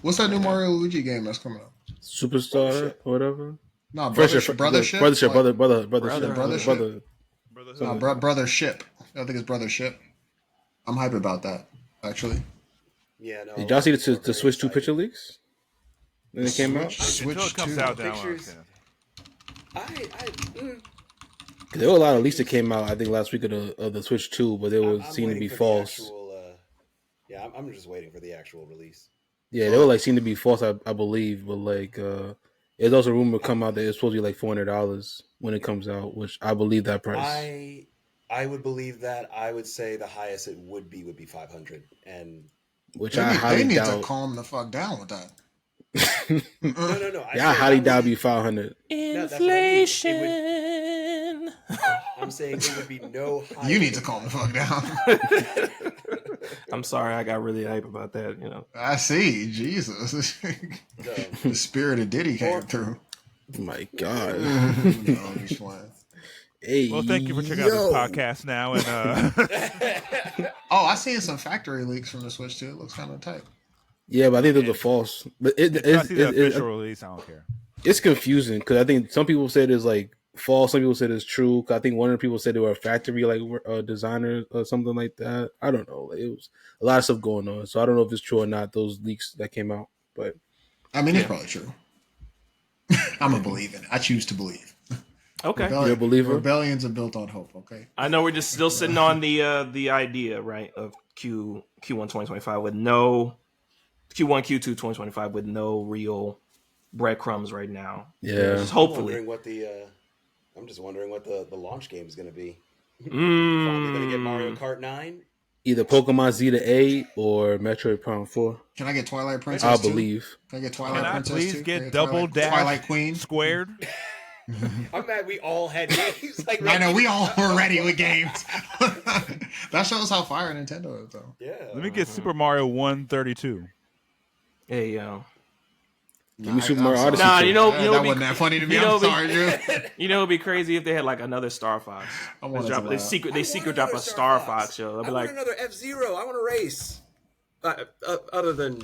B: What's that new Mario Luigi game that's coming out?
C: Superstar or whatever.
B: No, Brothership.
C: Brothership.
B: Brothership. I think it's Brothership. I'm hype about that, actually.
E: Yeah. No.
C: Did y'all see the Switch 2 picture leaks? Then it came out.
D: Until it comes out,
E: pictures.
C: There were a lot of leaks that came out. I think last week of the Switch 2, but they were seen to be false.
E: I'm just waiting for the actual release.
C: Yeah, they were like seen to be false, I believe. But like, there's also a rumor come out that it's supposed to be like $400 when it comes out, which I believe that price.
E: I would believe that. I would say the highest it would be $500, and
C: which
B: I
C: highly
B: need
C: doubt.
B: to calm the fuck down with that.
E: No.
C: I highly doubt be $500.
A: Inflation.
E: I'm saying it would be no higher.
B: You need to calm the fuck down.
A: I'm sorry, I got really hype about that. You know.
B: I see, Jesus. The spirit of Diddy came through.
C: Oh my God.
B: No, I'm just playing.
C: Hey,
D: well, thank you for checking out this podcast now. And
B: I seen some factory leaks from the Switch too. It looks kind of tight.
C: Yeah, but I think those are false. But
D: I see the official release. I don't care.
C: It's confusing because I think some people said it's like false. Some people said it's true. I think one of the people said they were a factory like designer or something like that. I don't know. Like, it was a lot of stuff going on, so I don't know if it's true or not. Those leaks that came out, but
B: I mean, it's probably true. I'm a believer. I choose to believe.
A: Okay,
C: you're a believer.
B: Rebellions are built on hope. Okay,
A: I know we're just still sitting on the idea, right, of Q1 2025 with no Q1 Q2 2025 with no real breadcrumbs right now.
C: Yeah,
A: just hopefully.
E: I'm just wondering what the launch game is going to be. Finally going to get Mario Kart 9.
C: Either Pokemon Z-A or Metroid Prime 4.
B: Can I get Twilight Princess?
C: I believe.
B: Can I get Twilight Princess?
D: Please
B: too?
D: get Double Dash
B: Twilight Queen
D: squared.
E: I'm mad we all had games. Like,
B: I know we all were ready with games. That shows how fire Nintendo is, though.
E: Yeah.
D: Let me get Super Mario 132.
A: Hey, yo.
C: Give me Super Mario Odyssey.
A: Nah,
C: too.
A: you know,
B: that wasn't that funny to me. I'm sorry, Drew.
A: You know, it'd be crazy if they had like another Star Fox. They secret drop a Star Fox show. I'd be like,
E: another F-Zero. I want to race. Other than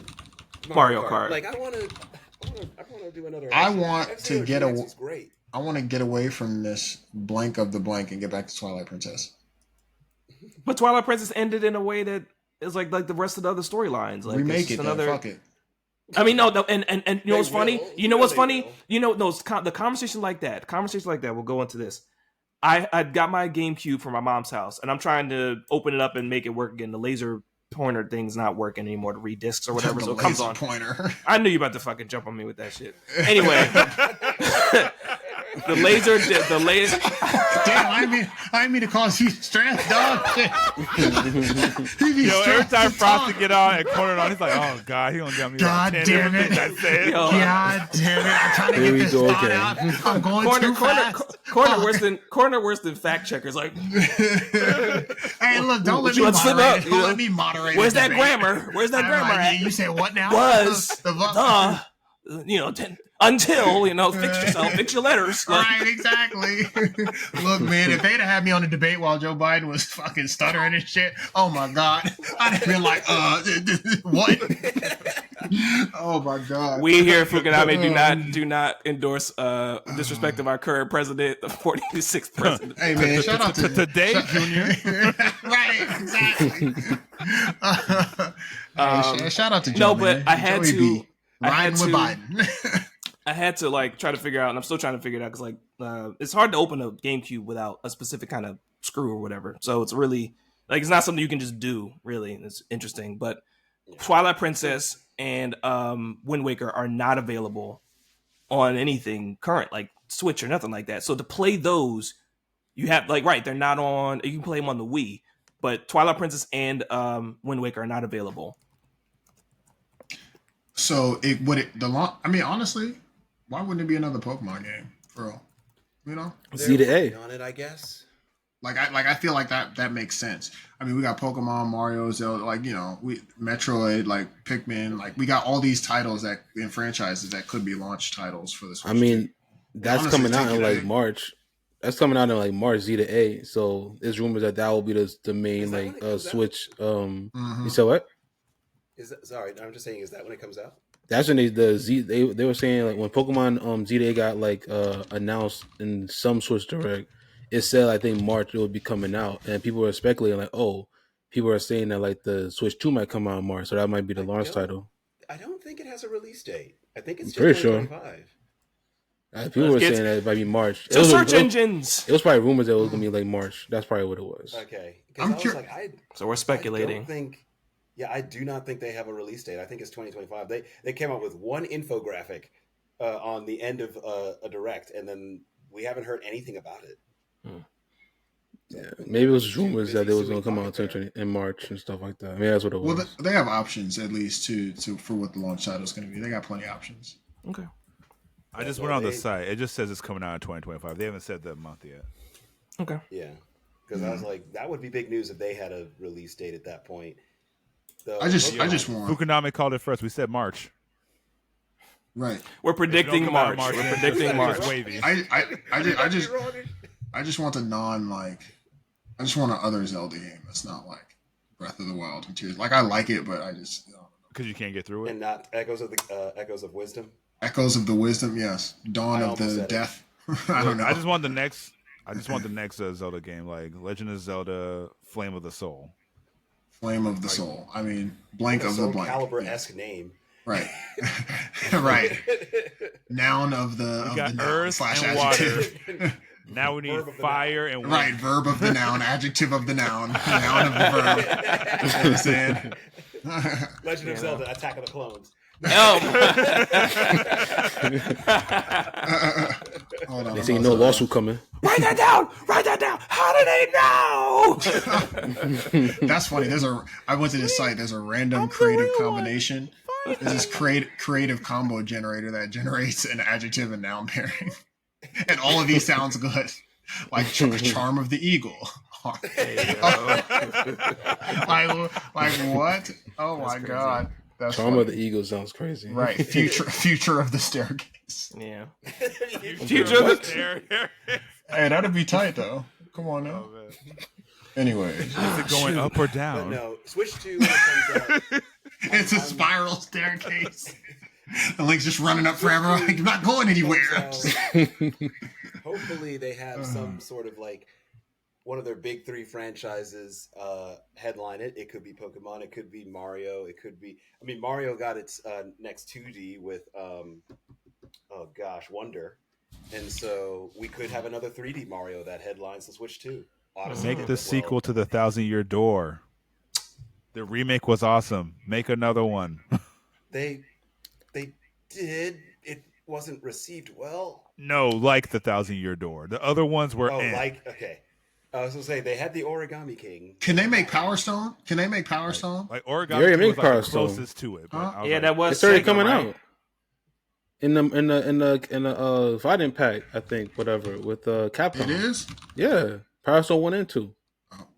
A: Mario Kart.
E: Like I want to do another.
B: I want to
E: F-Zero
B: get
E: GX
B: a.
E: was great.
B: I want to get away from this blank of the blank and get back to Twilight Princess.
A: but Twilight Princess ended in a way that is like the rest of the other storylines. Like
B: Remake
A: it's
B: it.
A: another.
B: Then, fuck it.
A: I mean, no, and you know what's funny?
E: will.
A: You know what's
E: They
A: funny?
E: will.
A: You know, the conversation like that. We'll go into this. I got my GameCube from my mom's house, and I'm trying to open it up and make it work again. The laser pointer thing's not working anymore to read discs or whatever,
B: The
A: so it comes
B: laser
A: on.
B: pointer.
A: I knew you about to fucking jump on me with that shit. Anyway, the laser.
B: Damn, I mean to cause you stress, dog.
D: Yo, every time Frosty get on and corner on, he's like, "Oh God, he gonna get me."
B: God
D: about 10
B: damn
D: different
B: it.
D: things I said.
A: Yo.
B: God damn it! I'm trying to
C: Here
B: get
C: we
B: this
C: go
B: thought
C: again.
B: out. I'm going too fast.
A: Corner worse than fact checkers. Like,
B: Hey, look! Don't let
A: you
B: me
A: want to slip
B: moderate.
A: up,
B: It.
A: you
B: Don't
A: know?
B: let me moderate.
A: Where's
B: this
A: that
B: debate.
A: grammar? Where's that
B: I'm
A: grammar
B: like,
A: at?
B: You say what now?
A: Was until fix yourself, fix your letters. Like,
B: Right, exactly. Look, man, if they'd have had me on the debate while Joe Biden was fucking stuttering and shit, oh my God, I'd have been like, what? Oh my God.
A: we here at Fukaname do not endorse disrespect of our current president, the 46th president.
B: Hey man, shout out to
D: Today, Junior.
B: Right, exactly. Shout out to Joe.
A: No, but
B: man.
A: I had
B: Joey
A: to.
B: B.
A: I had
B: Riding with
A: to-
B: Biden.
A: I had to like try to figure out, and I'm still trying to figure it out because it's hard to open a GameCube without a specific kind of screw or whatever. So it's really like it's not something you can just do. Really, it's interesting. But Twilight Princess and Wind Waker are not available on anything current, like Switch or nothing like that. So to play those, you have they're not on. You can play them on the Wii, but Twilight Princess and Wind Waker are not available.
B: So I mean, honestly, why wouldn't it be another Pokemon game for real? You know,
C: Z to A.
E: on it, I guess.
B: I feel like that makes sense. I mean, we got Pokemon, Mario, Zelda, we Metroid, Pikmin, we got all these titles in franchises that could be launch titles for this.
C: I mean, that's
B: honestly,
C: coming out in
B: take it,
C: March. That's coming out in March, Z to A. So there's rumors that will be the main
E: Is that when it comes out?
C: Switch.
B: Mhm.
C: You said what?
E: Sorry, I'm just saying, is that when it comes out?
C: That's when they were saying when Pokemon Z to A got announced in some Switch Direct, it said I think March it would be coming out, and people were speculating people are saying that the Switch 2 might come out in March, so that might be the launch title.
E: I don't think it has a release date. I think it's
C: Pretty
E: just
C: sure.
E: 2025.
C: People were saying that it might be March.
A: So search engines.
C: It was probably rumors that it was gonna be March. That's probably what it was.
E: Okay,
A: So we're speculating.
E: I do not think they have a release date. I think it's 2025. They came out with one infographic on the end of a direct, and then we haven't heard anything about it.
C: Yeah, maybe it was rumors that it was going to come out in March and stuff like that. I mean, that's what it was.
B: Well, they have options at least for what the launch title is going to be. They got plenty of options.
A: Okay.
D: I just went on the site. It just says it's coming out in 2025. They haven't said the month yet.
A: Okay.
E: Yeah, because I was like, that would be big news if they had a release date at that point.
B: I just want
D: Fukunami called it first. We said March.
B: Right.
A: We're predicting March.
D: March.
A: We're predicting March.
D: Wavy.
B: I just want I just want an other Zelda game that's not like Breath of the Wild and Tears. I like it, but I just
D: Because you can't get through it.
E: And not Echoes of Wisdom.
B: Echoes of the Wisdom, yes. Dawn of the Death. I don't know.
D: I just want the next Zelda game, like Legend of Zelda: Flame of the Soul.
B: Flame of the Soul. I mean, blank of the blank.
E: Caliber-esque name.
B: Right. Right. Noun of the
D: We got
B: noun
D: earth
B: /
D: and
B: adjective.
D: water. Now we need fire and wind.
B: Right, verb of the noun, adjective of the noun, noun of the verb. You know what I'm saying?
E: Legend of Zelda: Attack of the Clones.
B: Hold on,
C: They say no lawsuit coming.
A: Write that down. Write that down. How do they know?
B: That's funny. I went to this site. There's a random creative combination. There's this creative combo generator that generates an adjective and noun pairing. And all of these sounds good. Like Charm of the Eagle. like what? Oh my
A: crazy.
B: God. That's
C: Charm
B: funny.
C: of the Eagle sounds crazy.
B: Right. Future of the Staircase.
A: Yeah.
D: Future
A: of the-
D: there.
B: Hey, that'd be tight though. Come on now.
D: Oh, man.
B: Anyways.
D: Is it going up or
E: But
D: down?
E: no, Switch 2 when it comes out.
B: It's a spiral staircase. The Link's just running up forever. Like, you're not going anywhere.
E: Hopefully they have some sort of like one of their big three franchises headline it. It could be Pokemon, it could be Mario, it could be. I mean, Mario got its next 2D with Wonder, and so we could have another 3D Mario that headlines the Switch 2. Odyssey
D: Make
E: did
D: the
E: well.
D: sequel to the 1,000-Year Door. The remake was awesome. Make another one.
E: They did. It wasn't received well.
D: No, like the 1,000-Year Door. The other ones were.
E: Okay. I was gonna say they had the Origami King.
B: Can they make Power Stone?
D: Like Origami
C: They already
D: King
C: made
D: was like
C: Power
D: the
C: Stone.
D: closest to it. But
B: Huh?
D: I was
A: Yeah,
D: like,
A: that was.
C: It's already
A: Sega,
C: coming
A: right?
C: out. In the fighting pack, I think, whatever, with Capcom.
B: It is?
C: Yeah. Power Stone 1 and 2.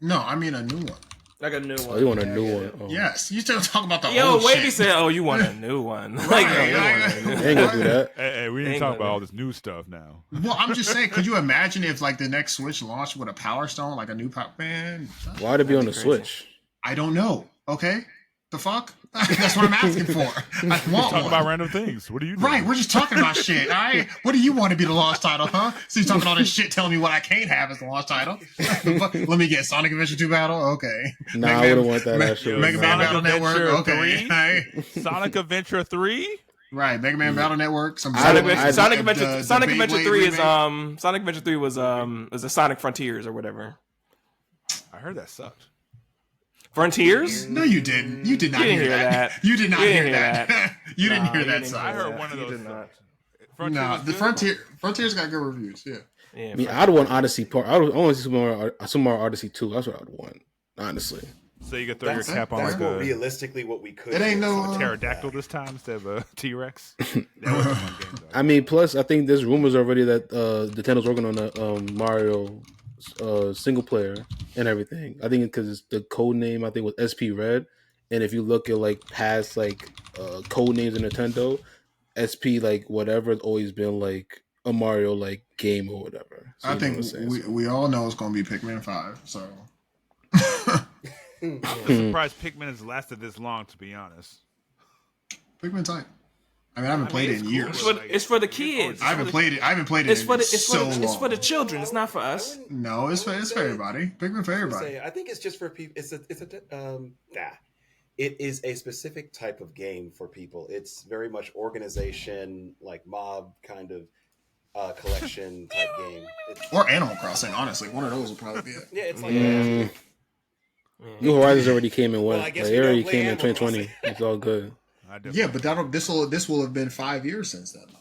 B: No, I mean a new one.
A: Like a new one.
C: Oh, you want a
A: Yeah, I
C: new
A: get
C: one?
A: it.
C: Oh.
B: Yes. You still talking about the
A: Yo,
B: old
A: Wavy
B: shit.
A: said, "Oh, you want a new one?" Like,
B: Right,
A: no, you want a new
C: They
A: one.
C: ain't gonna do that.
D: Hey, we didn't
A: Ain't
D: talk
A: gonna
D: about
A: be.
D: all this new stuff now.
B: Well, I'm just saying, could you imagine if like the next Switch launched with a Power Stone, like a new Power Man?
C: Why'd it be on the
A: crazy.
C: Switch?
B: I don't know. Okay? The fuck? That's what I'm asking for. I want
D: Talk
B: one.
D: about random things. What are you doing?
B: Right, we're just talking about shit. All right, what do you want to be the launch title, huh? So you're talking all this shit, telling me what I can't have as the launch title. Let me get Sonic Adventure 2 Battle. Okay.
C: Nah,
B: Mega
C: I
B: Man-
C: wouldn't want that.
B: Me-
C: Actually,
B: Mega Man
D: Sonic
B: Battle Network.
D: Adventure
B: Okay.
D: 3?
B: Right.
D: Sonic Adventure 3?
B: Right, Mega Man Battle Network. Some
C: Sonic
A: Sonic
C: Adventure-
A: Adventure,
B: the
A: Sonic Adventure
B: Beyblade
A: 3 is
B: remake.
A: Sonic Adventure 3 was a Sonic Frontiers or whatever.
D: I heard that sucked.
A: Frontiers?
B: No, you didn't. You did not
A: You didn't
B: hear
A: hear
B: that.
A: that.
B: You did not
A: You
B: hear
A: didn't hear
B: that. You didn't
A: Nah,
B: hear
A: you
B: that
A: didn't
B: song.
D: I heard
A: Yeah,
D: one of
A: you
D: those.
A: did not.
D: Frontier
B: No,
D: was
B: the
D: good?
B: Frontiers got good reviews. Yeah.
A: Yeah,
C: I mean, I'd want Odyssey Part. I want to see some more Odyssey 2. That's what I'd want, honestly.
D: So you could throw your cap on
E: That's
D: like
E: more
D: a
E: realistically what we could.
B: It ain't
E: do.
B: no-
D: pterodactyl this time instead of a T-Rex. That was a fun game, though.
C: I mean, plus I think there's rumors already that Nintendo's working on a Mario single player and everything. I think because the code name I think was SP Red, and if you look at like past like code names in Nintendo, SP like whatever has always been like a Mario like game or whatever. So
B: I
C: you know
B: think
C: what I'm saying?
B: we all know it's going to be Pikmin 5. So
D: I'm just surprised Pikmin has lasted this long, to be honest.
B: Pikmin type. I mean, I haven't played it in
D: it's
B: years.
D: cool,
A: It's for the kids.
B: I haven't played it. I haven't played it.
A: It's for
B: in
A: the it's
B: so
A: for the, it's
B: long.
A: for the children. It's not for us.
B: No, it's for everybody. Pikmin for everybody.
E: I think it's just for people. It is a specific type of game for people. It's very much organization, like mob kind of collection type game.
B: Or Animal Crossing. Honestly, one of those would probably be it.
E: Yeah, it's like
C: New Horizons already came and
E: Well,
C: went.
E: I guess
C: Like,
E: we
C: it
E: don't
C: already
E: play
C: came in
E: Animal
C: 2020. It's all good.
D: I definitely-
B: Yeah, but this will have been 5 years since then, though.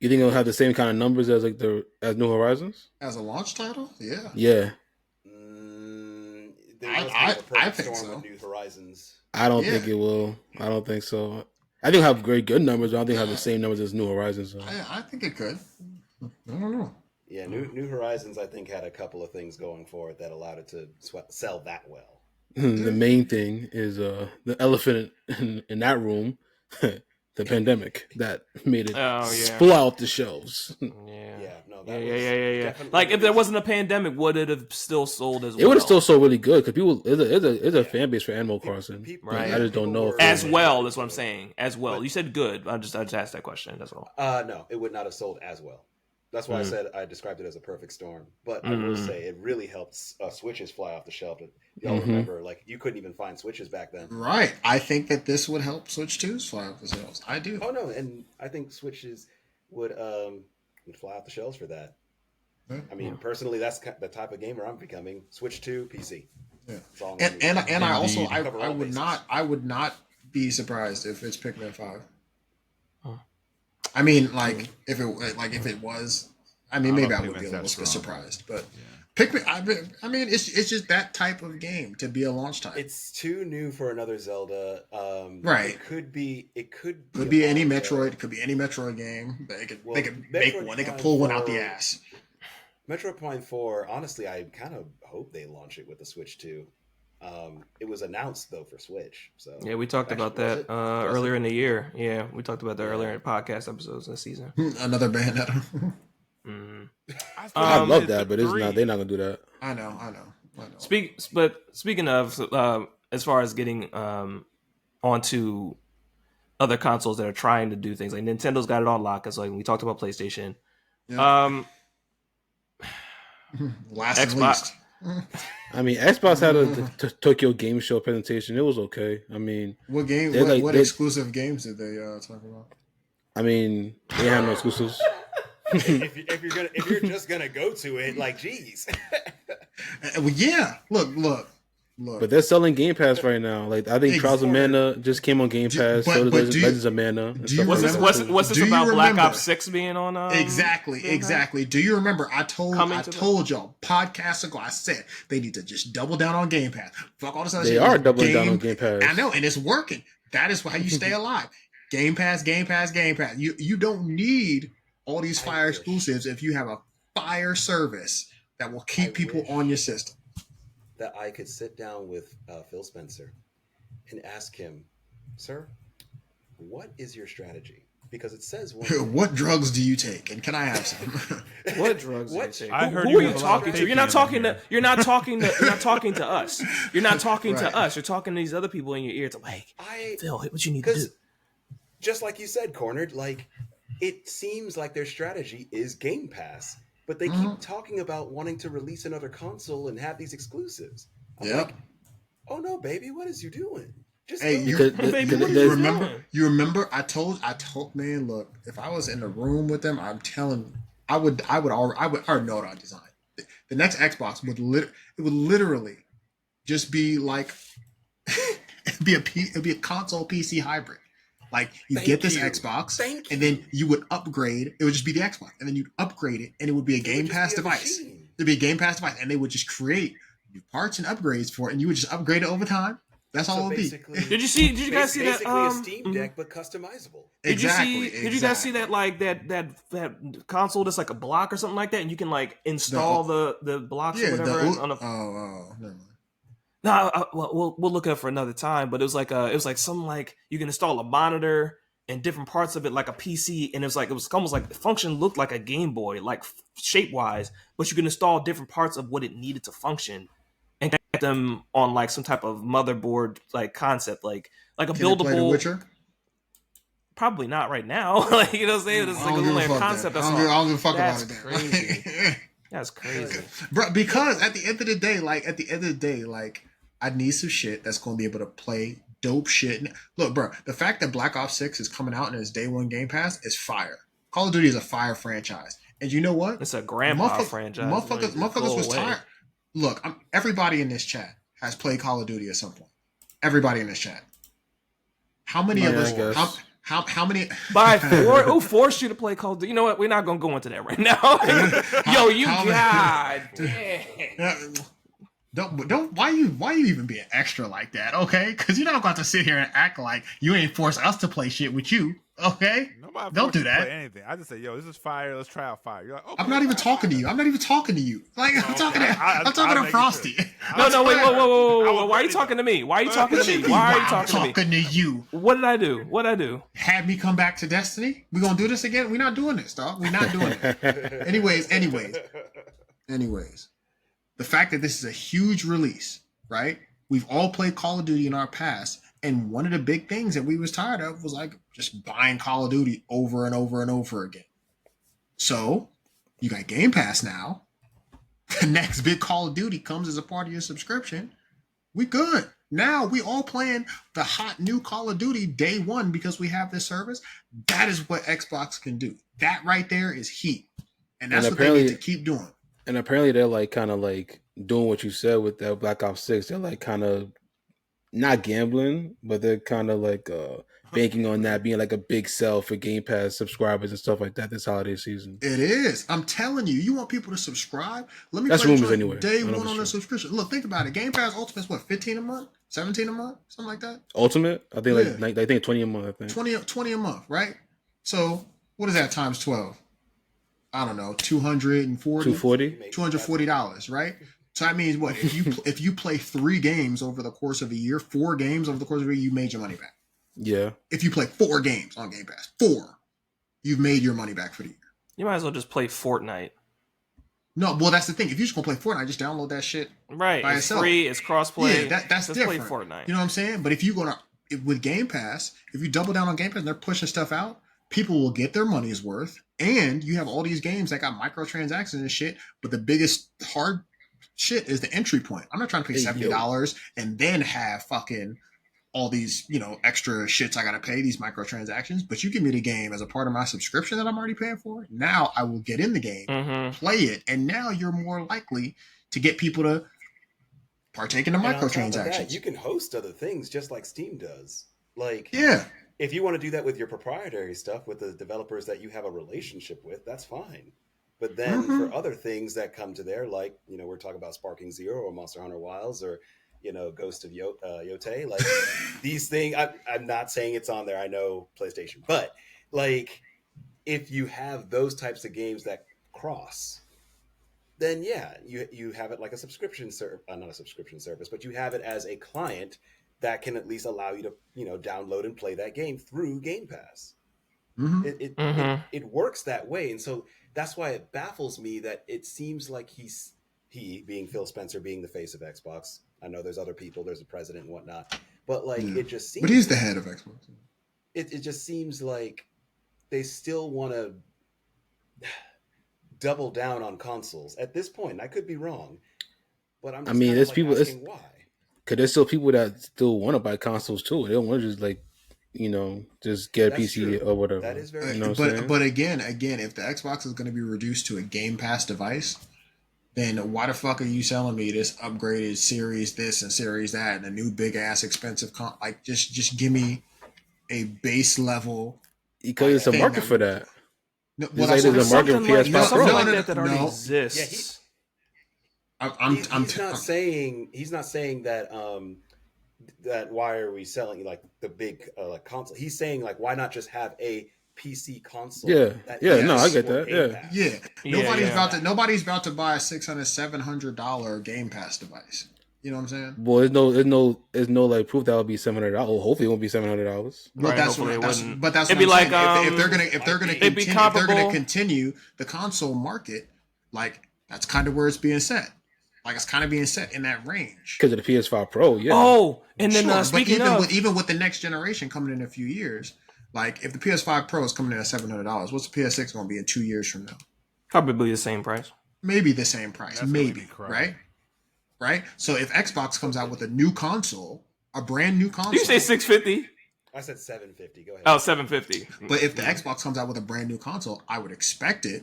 C: You think it'll have the same kind of numbers as like as New Horizons?
B: As a launch title, yeah.
C: Yeah,
E: there
B: I-
E: was
B: I-
E: a perfect
B: I think
E: storm
B: so.
E: with New Horizons.
C: I don't
B: Yeah.
C: think it will. I don't think so. I think it'll have great good numbers, but I don't think it'll have the same numbers as New Horizons. So.
B: I think it could. I don't know.
E: Yeah, New Horizons I think had a couple of things going for it that allowed it to sell that well.
C: The main thing is the elephant in that room, the pandemic that made it
A: Oh, yeah.
C: fly off the shelves.
A: Yeah.
E: Yeah, no,
A: Yeah,
E: that
A: yeah,
E: was
A: yeah, yeah.
E: definitely
A: Like if there wasn't a pandemic, would it have still sold as well?
C: It would have still sold really good because people it's a fan base for Animal Crossing.
A: Right.
C: I just don't know if
A: as well. That's what I'm saying. As well, you said good. I just asked that question. That's all.
E: No, it would not have sold as well. That's why I said I described it as a perfect storm. But I will say it really helped Switches fly off the shelf. Y'all remember, like you couldn't even find Switches back then.
B: Right. I think that this would help Switch 2s fly off the shelves. I do.
E: Oh no, and I think Switches would fly off the shelves for that.
B: Yeah.
E: I mean, personally, that's the type of gamer I'm becoming. Switch 2, PC.
B: Yeah.
E: That's all I'm
B: And
E: gonna do.
B: I also
E: Cover
B: I
E: all
B: would
E: bases.
B: I would not be surprised if it's Pikmin 5. I mean, like if it was, I mean,
D: I
B: maybe
D: love
B: I would be a
D: Pikmin's
B: little
D: that
B: bit
D: strong.
B: surprised, but
D: Yeah.
B: Pikmin. I mean, it's just that type of game to be a launch title.
E: It's too new for another Zelda.
B: Right.
E: It could be. It could
B: Could be any
E: Mario.
B: Metroid. It could be any Metroid game. They could make
E: Metroid
B: one. They could
E: Prime
B: pull one out
E: 4
B: the ass.
E: Metroid Prime 4, honestly, I kind of hope they launch it with the Switch too. It was announced though for Switch, so
A: Yeah, we talked about that earlier in the year. Yeah, we talked about that earlier in podcast episodes this season.
B: Another Bayonetta.
A: Mm.
C: I love that, but it's not. They're not gonna do that.
B: I know.
A: Speaking of, as far as getting onto other consoles that are trying to do things, like Nintendo's got it on lock. It's like we talked about PlayStation.
B: Yeah. Last and
A: Xbox.
B: least.
C: I mean, Xbox had a Tokyo Game Show presentation. It was okay. I mean,
B: What game?
C: they're
B: What exclusive games did they talk about?
C: I mean, they have no exclusives.
E: if you're just gonna go to it, like, geez.
B: Well, yeah. Look.
C: But they're selling Game Pass right now. Like I think Trials of Mana just came on Game Pass. So does Legends of Mana.
A: What's this about Black Ops 6 being on?
B: Exactly. Do you remember? I told y'all podcasts ago. I said they need to just double down on Game Pass. Fuck all this other shit.
C: They are doubling down on Game Pass.
B: I know, and it's working. That is how you stay alive. Game Pass. You don't need all these fire exclusives if you have a fire service that will keep people on your system.
E: That I could sit down with Phil Spencer and ask him, sir, what is your strategy? Because it says
B: what drugs do you take, and can I have some?
A: What drugs do you take?
D: I heard
A: who are
D: you
A: you
D: have a lot of
A: talking to?
D: faith
A: You're not
D: in
A: talking
D: him
A: to. You're not talking to. You're not talking to us. You're not talking
B: Right.
A: to us. You're talking to these other people in your ear. To like, Phil, what you need to do?
E: Just like you said, Cornered, like it seems like their strategy is Game Pass, but they keep talking about wanting to release another console and have these exclusives. I'm like, oh no, baby, what is you doing? Just
B: hey, you remember? I told, man, look, if I was in the room with them, I'm telling, I would already know what I designed. The next Xbox would literally just be like, it'd be a console PC hybrid. Like you get this Xbox, and then you would upgrade. It would just be the Xbox, and then you'd upgrade it, and it would be a Game Pass device. It'd be a Game Pass device, and they would just create new parts and upgrades for it, and you would just upgrade it over time. That's all it would be.
A: Did you guys see that?
E: Basically, a Steam Deck, but customizable.
A: Did you guys see that? Like that console that's like a block or something like that, and you can like install the blocks or whatever.
B: Never mind.
A: No, we'll look up for another time. But it was like some like you can install a monitor and different parts of it like a PC, and it was almost like the function looked like a Game Boy, like shape wise, but you can install different parts of what it needed to function and get them on like some type of motherboard like concept, like a
B: Can
A: buildable.
B: it play The Witcher?
A: Probably not right now. Like you know what I'm saying? It's like a little concept.
B: I don't give a fuck about it.
A: Crazy. That's crazy,
B: bro. Because at the end of the day, like I need some shit that's gonna be able to play dope shit. Look, bro, the fact that Black Ops 6 is coming out and it's day one Game Pass is fire. Call of Duty is a fire franchise, and you know what?
A: It's a grandpa franchise.
B: Motherfuckers was tired. Look, everybody in this chat has played Call of Duty at some point. Everybody in this chat. How many of us? How many?
A: By four? Who forced you to play Call of Duty? You know what? We're not gonna go into that right now. God damn.
B: Don't why you even being extra like that, okay? Because you're not going to sit here and act like you ain't force us to play shit with you, okay?
D: Nobody
B: don't do that.
D: Play anything. I just say, yo, this is fire. Let's try out fire. You're like, okay,
B: I'm not even talking to you. I'm not even talking to you. Like I'm talking to Frosty.
A: No, wait, whoa. Why are you talking to me? Why are you talking to me? Why are you talking to
B: you?
A: What did I do?
B: Had me come back to Destiny? We gonna do this again? We're not doing this, dog. We're not doing it. Anyways. The fact that this is a huge release, right? We've all played Call of Duty in our past, and one of the big things that we was tired of was like just buying Call of Duty over and over and over again. So you got Game Pass now. The next big Call of Duty comes as a part of your subscription. We good. Now we all playing the hot new Call of Duty day one because we have this service. That is what Xbox can do. That right there is heat. And that's what they need to keep doing.
C: And apparently they're like kind of like doing what you said with that Black Ops 6. They're like kind of not gambling, but they're kind of like banking on that being like a big sell for Game Pass subscribers and stuff like that this holiday season.
B: It is. I'm telling you, you want people to subscribe? Let me
C: That's
B: play
C: rumors
B: joint
C: anyway.
B: day
C: I don't know
B: one
C: if
B: on the
C: it's true.
B: subscription. Look, think about it. Game Pass Ultimate's what, 15 a month? 17 a month? Something like that?
C: Ultimate? I think
B: Yeah.
C: like I think 20 a month, I think.
B: 20 a month, right? So what is that times 12? I don't know, 240?
C: 240?
B: $240, right? So that means what? If you play 3 games over the course of a year, 4 games over the course of a year, you made your money back.
C: Yeah.
B: If you play 4 games on Game Pass, 4, you've made your money back for the year.
A: You might as well just play Fortnite.
B: No, well, that's the thing. If you're just gonna play Fortnite, just download that shit.
A: Right,
B: By
A: it's
B: itself.
A: free, it's crossplay.
B: Yeah, that's
A: Let's
B: different.
A: play Fortnite.
B: You know what I'm saying? But if you with Game Pass, if you double down on Game Pass and they're pushing stuff out, people will get their money's worth. And you have all these games that got microtransactions and shit. But the biggest hard shit is the entry point. I'm not trying to pay $70 and then have fucking all these, extra shits I gotta pay, these microtransactions. But you give me the game as a part of my subscription that I'm already paying for. Now I will get in the game, play it, and now you're more likely to get people to partake in the microtransactions.
E: That, you can host other things just like Steam does. Like,
B: yeah,
E: if you want to do that with your proprietary stuff with the developers that you have a relationship with, that's fine. But then for other things that come to there, like, we're talking about Sparking Zero or Monster Hunter Wilds or, Ghost of Yote, like these things, I'm not saying it's on there. I know PlayStation, but like, if you have those types of games that cross, then yeah, you have it like a subscription service, not a subscription service, but you have it as a client that can at least allow you to, download and play that game through Game Pass. It works that way. And so that's why it baffles me that it seems like he being Phil Spencer, being the face of Xbox. I know there's other people, there's a president and whatnot, but like, it just seems,
B: but he's the head of Xbox.
E: It just seems like they still want to double down on consoles at this point. I could be wrong, but I'm just
C: there's people
E: asking why.
C: Because there's still people that still want to buy consoles too. They don't want to just just get a
E: That's
C: PC
E: true.
C: or whatever.
E: That is very
B: but again, if the Xbox is going to be reduced to a Game Pass device, then why the fuck are you selling me this upgraded Series this and Series that and a new big ass expensive just give me a base level?
C: Because it's a market for that.
B: No,
C: there's a market for PS5 Pro.
A: That already exists.
E: He's not saying that that why are we selling like the big console? He's saying like why not just have a PC console?
C: No, I get that.
B: Nobody's about to buy a $600-$700 Game Pass device. You know what I'm saying?
C: Well, there's no like proof that would be $700. Well, hopefully it won't be $700.
B: But that's what
A: it'd be like
B: if they're gonna continue the console market, like that's kind of where it's being set. Like it's kind of being set in that range
C: because of the PS5 Pro. Yeah.
A: Oh, and then speaking
B: even with the next generation coming in a few years, like if the PS5 Pro is coming in at $700, what's the PS6 going to be in 2 years from now?
A: Probably the same price.
B: Maybe the same price. Maybe right. So if Xbox comes out with a new console, a brand new console,
A: Did you say 650?
E: I said 750. Go ahead.
A: Oh, 750.
B: But if the Xbox comes out with a brand new console, I would expect it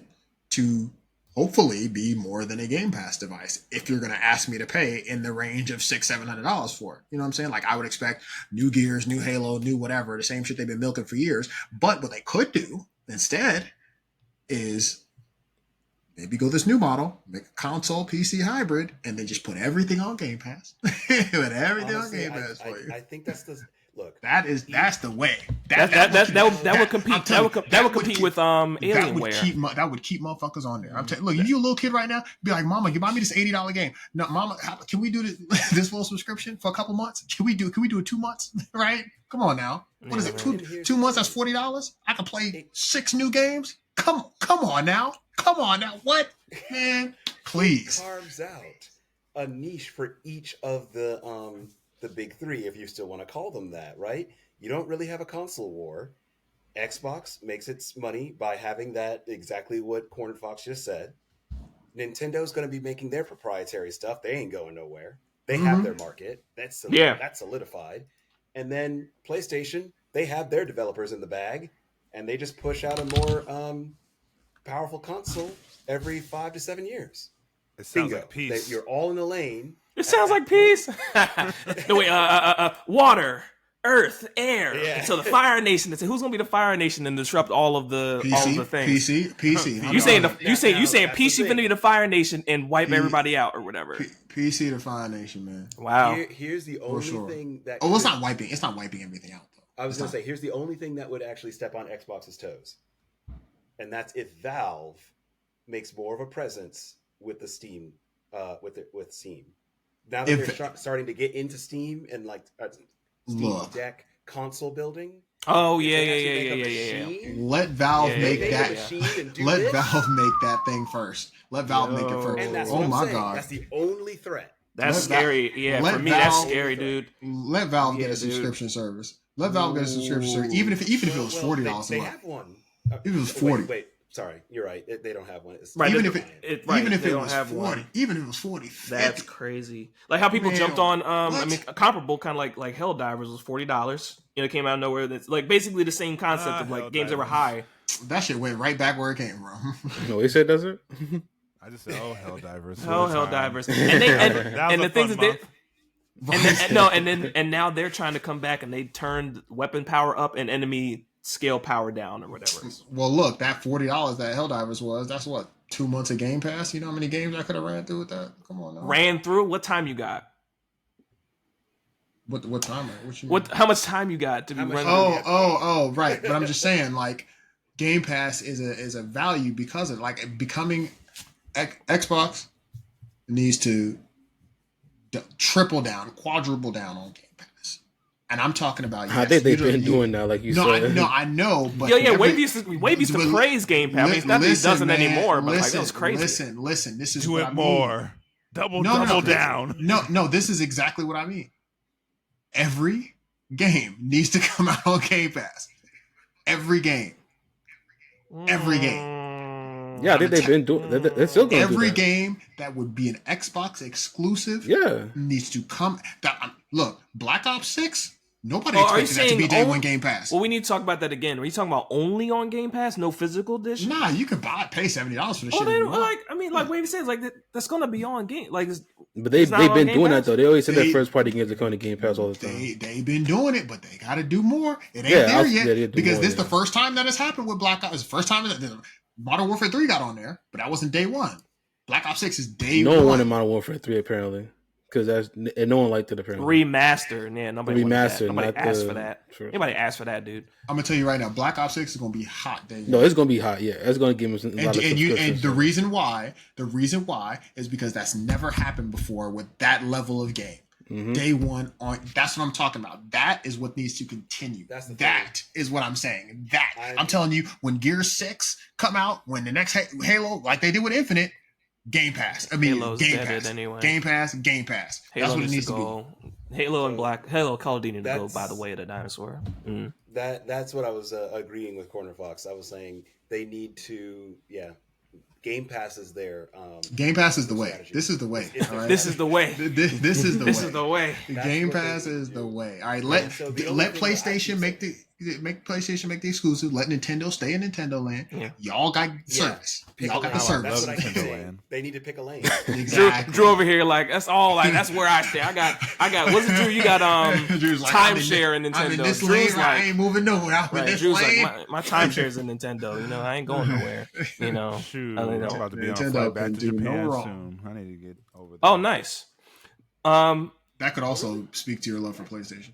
B: to hopefully be more than a Game Pass device. If you're going to ask me to pay in the range of $600-$700 for it, you know what I'm saying? Like I would expect new Gears, new Halo, new whatever, the same shit they've been milking for years. But what they could do instead is maybe go this new model, make a console PC hybrid, and then just put everything on Game Pass. Put everything on Game Pass for you.
E: I think that's the look.
B: That's the way.
A: That would compete. That would compete with Alienware.
B: That would keep motherfuckers on there. I'm telling. Look, if you're a little kid right now, be like, "Mama, you buy me this $80 game." No, Mama, can we do this full subscription for a couple months? Can we do it 2 months? Right? Come on now. What is it? Two months? That's $40. I can play 6 new games. Come on now. What, man? Please.
E: It carves out a niche for each of the big three, if you still want to call them that, right? You don't really have a console war. Xbox makes its money by having that, exactly what Cornered Fox just said. Nintendo's going to be making their proprietary stuff. They ain't going nowhere. They have their market. That's solidified. And then PlayStation, they have their developers in the bag, and they just push out a more powerful console every 5 to 7 years.
D: It sounds like peace.
E: You're all in the lane.
A: It sounds like peace. No, wait, water. Earth, air.
E: Yeah.
A: And so the Fire Nation. They say, who's gonna be the Fire Nation and disrupt all of the things?
B: PC.
A: You saying
E: that's
A: PC
E: the
A: gonna be the Fire Nation and wipe everybody out or whatever?
B: PC the Fire Nation, man.
A: Wow.
E: Here's the only thing that.
B: Oh, it's not wiping. It's not wiping everything out though.
E: I was gonna say, here's the only thing that would actually step on Xbox's toes, and that's if Valve makes more of a presence with the Steam, with Steam. Now that they're starting to get into Steam and like Steam Deck console building.
A: Oh yeah.
B: Let Valve make that. Let Valve make that thing first. Let Valve make it first.
E: And that's
B: oh
E: what
B: my
E: I'm saying.
B: god,
E: That's the only threat.
A: That's scary. For me, that's scary, dude.
B: Let Valve get a subscription service. Let Valve get a subscription service, even if it was $40.
E: They have one.
B: If it was 40.
E: Wait. Sorry, you're right. They don't have one.
A: Right,
B: even if it was 40, even if it was 40,
A: that's crazy. Like how people jumped on. Comparable kind of like Helldivers was $40. It came out of nowhere. That's like basically the same concept of like games that were high.
B: That shit went right back where it came from.
C: No, he said does it?
D: I just said, Helldivers.
A: Helldivers. And the things that they and now they're trying to come back and they turned weapon power up and enemy scale power down or whatever.
B: Well, look, that $40 that Helldivers was, that's 2 months of Game Pass. You know how many games I could have ran through with that? Come on now.
A: Ran through? What time you got?
B: What time?
A: How much time you got to be running?
B: Oh, right. But I'm just saying, like, Game Pass is a value because of like becoming Xbox needs to triple down, quadruple down on Game Pass. And I'm talking about.
C: I think they've been doing that, like you said.
B: I know, but
A: Wave used to praise Game Pass. I mean, it's not that he doesn't anymore, but like that was crazy.
B: Listen. This is
D: do
B: what
D: it
B: I
D: more.
B: Mean.
D: Double down.
B: No. This is exactly what I mean. Every game needs to come out on Game Pass. Every game.
C: Yeah, I think they've been doing. They're still going to do that.
B: Every game that would be an Xbox exclusive, needs to come. Look, Black Ops 6. Nobody expected that to be day one Game Pass.
A: Well, we need to talk about that again. Are you talking about only on Game Pass, no physical edition?
B: Nah, you can pay $70 for this shit.
A: Like Wavy says, like that's gonna be on Game. Like,
C: but they've been doing that though. They always said that first party games are coming to Game Pass all the time.
B: They've been doing it, but they got to do more. It ain't there yet because this is the first time that has happened with Black Ops. It's the first time that Modern Warfare 3 got on there, but that wasn't day one. Black Ops 6 is day one.
C: No one wanted Modern Warfare 3 apparently. Because no one liked it apparently.
A: Remaster, yeah, nobody asked for that.
C: Sure.
A: Nobody asked for that, dude.
B: I'm gonna tell you right now, Black Ops 6 is gonna be hot day.
C: No, it's gonna be hot. Yeah, it's gonna give us a lot of subscriptions.
B: And the reason why is because that's never happened before with that level of game. Mm-hmm. Day one on. That's what I'm talking about. That is what needs to continue. That is what I'm saying. I'm telling you, when Gear 6 come out, when the next Halo, like they did with Infinite. Game Pass. I mean,
A: Halo's
B: Game
A: dead
B: Pass.
A: Anyway.
B: Game Pass. That's what it needs to be.
A: Halo and Call of Duty need to go by the way of the dinosaur. Mm.
E: That's what I was agreeing with Corner Fox. I was saying they need to, Game Pass is there.
B: Game Pass is the way. Strategy. This is the way. All right?
A: This is the way.
B: This is the way.
A: This is the way.
B: Game Pass is the way. All right, let PlayStation make the exclusive. Let Nintendo stay in Nintendo land. Yeah. Y'all got service. Y'all got the service.
E: That's what I keep They need to pick a lane.
B: Exactly.
A: Drew over here, like that's all. Like that's where I stay. I got. What's it, Drew? You got timeshare in Nintendo.
B: I'm in this lane. I ain't moving nowhere. I'm in this lane.
A: Like, my timeshare is in Nintendo. You know, I ain't going nowhere. You know,
D: shoot, I'm about to be on flight back to Japan soon. I need to get over there.
A: Oh, nice.
B: That could also speak to your love for PlayStation.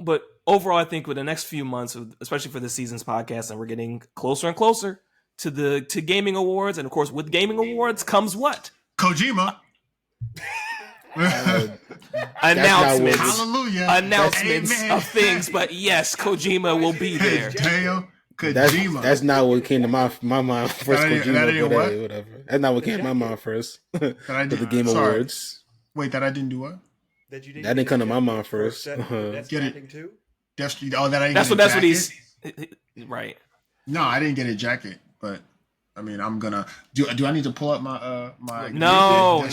A: But overall, I think with the next few months, especially for this season's podcast, and we're getting closer and closer to gaming awards, and of course, with gaming awards comes what?
B: Kojima.
A: Announcements.
B: Hallelujah.
A: Announcements of things, but yes, Kojima will be there.
B: Kojima.
C: That's not what came to my mind first.
B: Kojima,
C: whatever. That's not what came to my mind first. The Game Awards.
B: Wait, that I didn't do what?
C: That didn't come to my mind first.
B: Get it?
E: Too?
A: That's what he's right.
B: No, I didn't get a jacket, but I mean, I'm gonna do. I need to pull up my my?
A: No.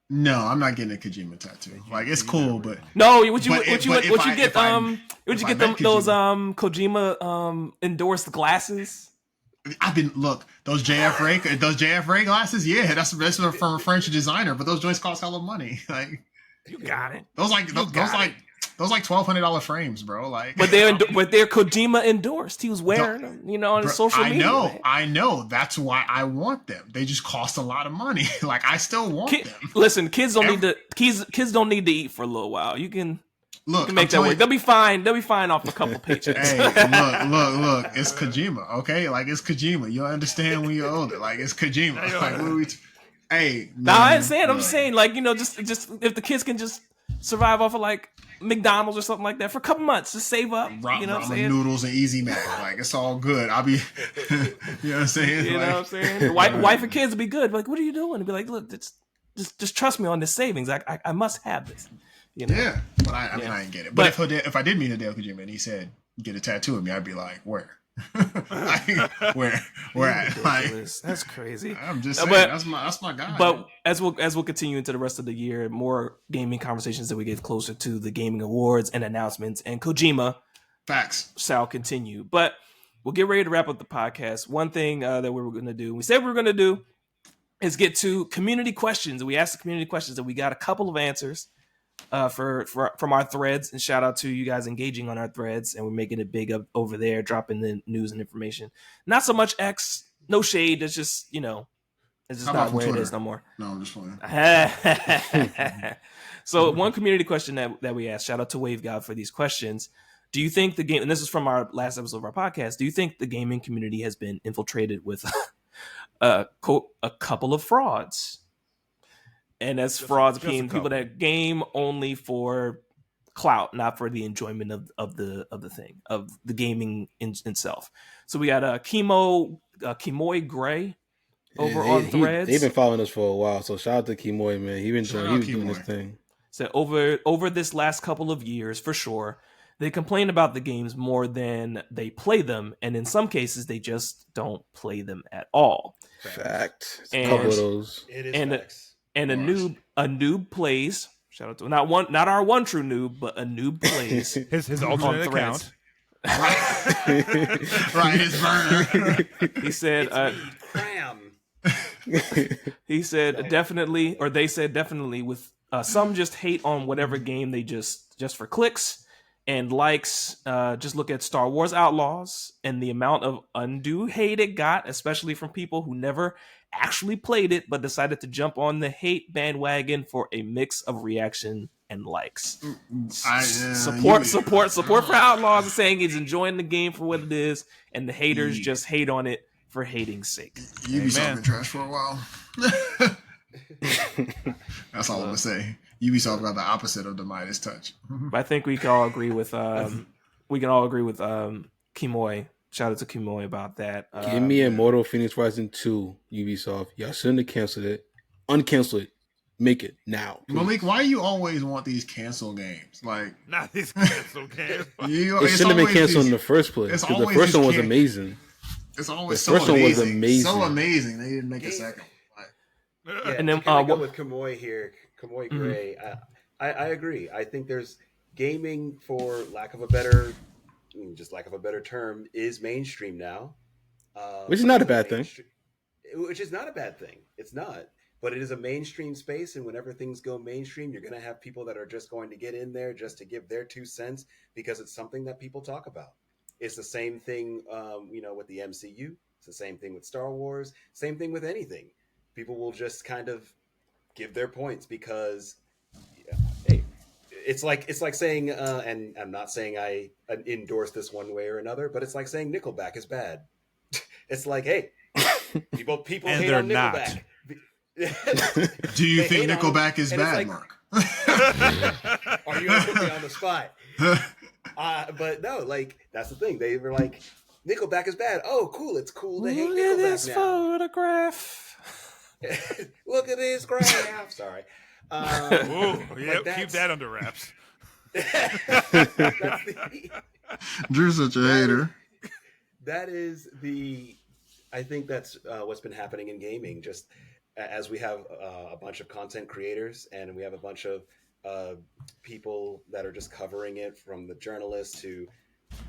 B: No, I'm not getting a Kojima tattoo. Like it's cool, but
A: no. Would you get those Kojima endorsed glasses?
B: Those JF Ray glasses. Yeah, that's from a French designer, but those joints cost hella money. Like
A: You got it.
B: Those like $1,200 frames, bro. Like,
A: But they're Kojima endorsed. He was wearing them, on his social media.
B: I know. That's why I want them. They just cost a lot of money. Like, I still want them.
A: Listen, kids don't need to. Kids don't need to eat for a little while. You can make that work. They'll be fine. They'll be fine off a couple paychecks.
B: Hey, look. It's Kojima, okay? Like, it's Kojima. You'll understand when you're older. Like, it's Kojima. Like, what are we? Hey,
A: no, I ain't saying. I'm saying, like, just if the kids can just survive off of like McDonald's or something like that for a couple months, just save up.
B: Ramen noodles and Easy Mac. Like, it's all good. I'll be, you know what I'm saying?
A: You know what I'm saying? Wife and kids will be good. Like, what are you doing? And be like, look, just trust me on this savings. I must have this.
B: Yeah, but I didn't get it. But if I did meet Hideo Kojima and he said get a tattoo of me, I'd be like, where? Like, where at? Like,
A: that's crazy.
B: I'm just saying, that's my guy.
A: But as we'll continue into the rest of the year, more gaming conversations that we get closer to the gaming awards and announcements, and Kojima
B: facts
A: shall continue. But we'll get ready to wrap up the podcast. One thing that we were going to do, we said we were going to do, is get to community questions. We asked the community questions, and we got a couple of answers from our threads, and shout out to you guys engaging on our threads, and we're making it big up over there, dropping the news and information. Not so much X, no shade. It's just it's just not where Twitter? It is no more.
B: No, I'm just playing.
A: So one community question that we asked, shout out to Wave God for these questions. Do you think the game, and this is from our last episode of our podcast, do you think the gaming community has been infiltrated with a couple of frauds? And as frauds being people that game only for clout, not for the enjoyment of the thing, of the gaming in itself. So we got Kimoy Gray over on threads.
C: They've been following us for a while, so shout out to Kimoy, man. He was doing this thing.
A: So over this last couple of years, for sure, they complain about the games more than they play them, and in some cases, they just don't play them at all.
C: Fact.
A: And,
C: a couple of those.
E: It is facts.
A: And a noob plays. Shout out to not our one true noob, but a noob plays
D: his alternate account.
B: Right, his burner.
A: He said, he said definitely, or they said definitely. With some just hate on whatever game they just for clicks and likes. Just look at Star Wars Outlaws and the amount of undue hate it got, especially from people who never actually played it but decided to jump on the hate bandwagon for a mix of reaction and likes. Support for Outlaws is saying he's enjoying the game for what it is, and the haters just hate on it for hating's sake.
B: Ubisoft been trash for a while. That's all I'm gonna say. Ubisoft got the opposite of the Midas touch.
A: I think we can all agree with Kimoy. Shout out to Kimoy about that.
C: Give me Immortal Phoenix Rising 2, Ubisoft. Y'all shouldn't have canceled it. Uncancel it. Make it now. Please.
B: Malik, why you always want these cancel games? Like,
D: not these cancel games.
C: It shouldn't have been canceled in the first place. Because the first one was amazing.
B: It's always the first one was amazing. So amazing. They didn't make a second.
E: Yeah, and then go with Kimoy here. Kimoy Gray. I agree. I think there's gaming, for lack of a better term, is mainstream now.
C: Which is not a bad thing.
E: Which is not a bad thing. It's not. But it is a mainstream space, and whenever things go mainstream, you're going to have people that are just going to get in there just to give their 2 cents because it's something that people talk about. It's the same thing, with the MCU. It's the same thing with Star Wars. Same thing with anything. People will just kind of give their points because, hey, it's like saying, and I'm not saying I endorse this one way or another, but it's like saying Nickelback is bad. It's like, hey, people hate on Nickelback.
B: Not. Do you think Nickelback is bad, like, Mark?
E: Are you going to put me on the spot? But no, like, that's the thing. They were like, Nickelback is bad. Oh, cool. It's cool to hate Nickelback now. Look at this
A: photograph.
E: Look at this graph. Sorry.
D: Keep that under wraps.
B: Drew's such a hater.
E: That is I think that's what's been happening in gaming. Just as we have a bunch of content creators and we have a bunch of people that are just covering it, from the journalists to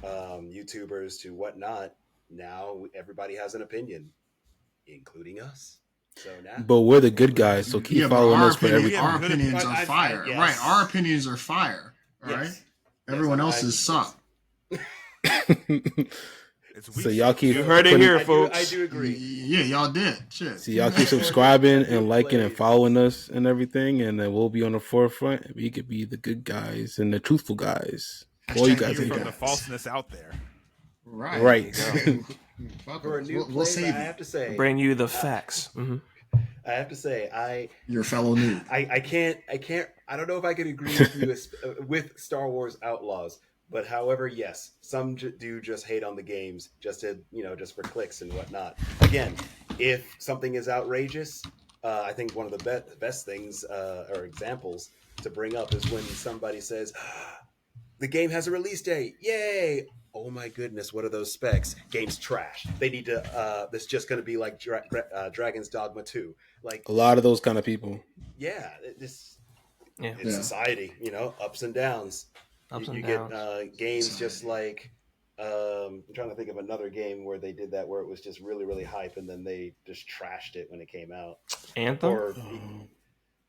E: YouTubers to whatnot. Now everybody has an opinion, including us. So now,
C: But we're the good guys, so keep following us for everything.
B: Our opinions are fire.
E: yes.
B: Right, our opinions are fire. All right?
E: Yes.
B: Everyone else's suck.
C: So y'all keep
A: You heard it here, folks.
E: I do agree.
B: Yeah, y'all did. Shit.
C: So y'all keep subscribing and liking and following us and everything, and then we'll be on the forefront. And we could be the good guys and the truthful guys. All you guys
D: Keep
C: are
D: from the falseness out there.
B: Right.
E: For a new
B: we'll
E: place,
B: save
E: I
B: you.
E: have to say,
A: Bring you the facts.
E: I have to say,
B: Your fellow noob.
E: I can't. I don't know if I can agree with you with Star Wars Outlaws, but however, yes, some do just hate on the games just to just for clicks and whatnot. Again, if something is outrageous, I think one of the best things or examples to bring up is when somebody says the game has a release date. Yay! Oh my goodness, what are those specs? Game's trash. They need to. This just going to be like Dragon's Dogma 2. Like
C: a lot of those kind of people.
E: Yeah, it's
A: Yeah.
E: society. Ups and downs. You get games just like I'm trying to think of another game where they did that, where it was just really, really hype, and then they just trashed it when it came out.
A: Anthem?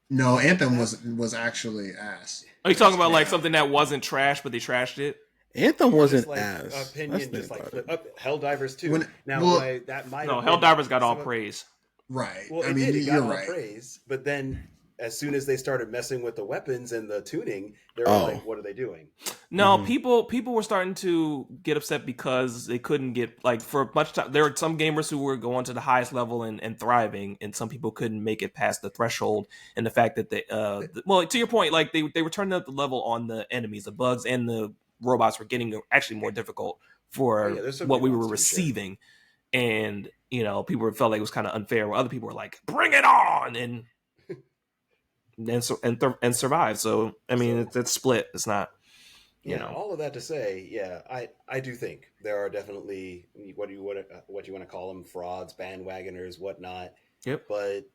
B: No, Anthem was actually ass.
A: Are you talking about like something that wasn't trash, but they trashed it?
C: Anthem wasn't
E: Just like
C: ass.
E: opinion, just like Helldivers 2. That might
A: No,
E: have
A: Helldivers got all praise.
B: Right.
E: Well,
B: I mean,
E: it got
B: you're
E: all
B: right.
E: praise, but then as soon as they started messing with the weapons and the tuning, they were like, "What are they doing?"
A: No, people were starting to get upset because they couldn't get for much time. There were some gamers who were going to the highest level and thriving, and some people couldn't make it past the threshold. And the fact that they, to your point, like they were turning up the level on the enemies, the bugs, and the robots were getting actually more difficult for what we were receiving. And people felt like it was kind of unfair. Where other people were like, "Bring it on!" and survive. So I mean, it's split. It's not.
E: All of that to say, I do think there are definitely what you want to call them, frauds, bandwagoners, whatnot.
A: Yep.
E: But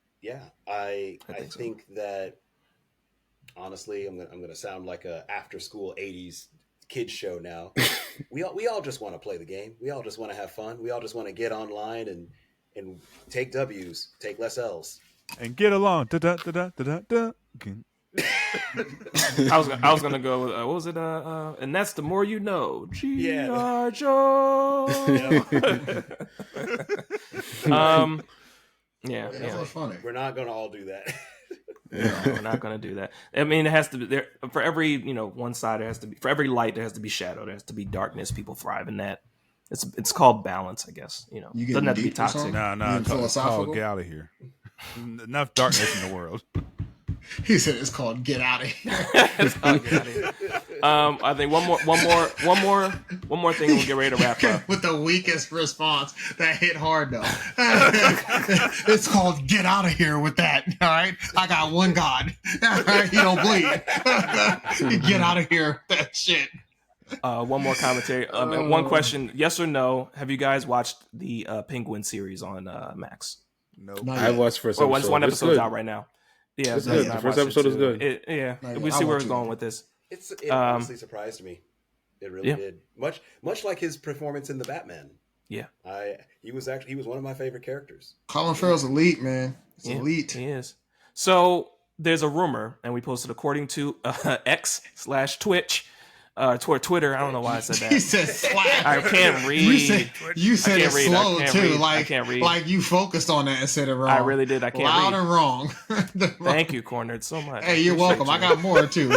E: I think
A: so.
E: that honestly, I'm gonna sound like a after school '80s kids show now. we all just want to play the game. We all just want to have fun. We all just want to get online and take W's, take less L's,
D: and get along. Da, da, da, da, da, da.
A: I was gonna go with what was it? And that's the more you know. G.I. Joe.
B: That's funny.
E: We're not gonna all do that.
A: No, we're not going to do that. I mean, it has to be there for every one side. There has to be for every light. There has to be shadow. There has to be darkness. People thrive in that. It's called balance, I guess. Doesn't have to be toxic.
D: No, get out of here. Enough darkness in the world.
B: He said it's called "Get Out of Here."
A: I think one more thing. We'll get ready to wrap up
B: with the weakest response that hit hard though. It's called "Get Out of Here" with that. All right, I got one God. All right, he don't bleed. Get out of here, that shit.
A: One more commentary. And one question: yes or no? Have you guys watched the Penguin series on Max?
D: No,
C: I watched first episode.
A: Well, one episode's out right now. Yeah,
C: it's good. The first episode is good.
A: We see where it's going with this.
E: It honestly surprised me. It really did. Much like his performance in the Batman.
A: Yeah,
E: he was one of my favorite characters.
B: Colin Farrell's elite, man. He's elite.
A: He is. So there's a rumor, and we posted according to X/Twitch. Twitter. I don't know why I said that.
B: He said slash.
A: I can't read.
B: You said it slow too.
A: I can't read.
B: Like you focused on that and said it wrong.
A: I really did. I can't
B: Loud
A: read.
B: and wrong.
A: Thank you, Cornered, so much.
B: Hey, you're welcome. I got more too.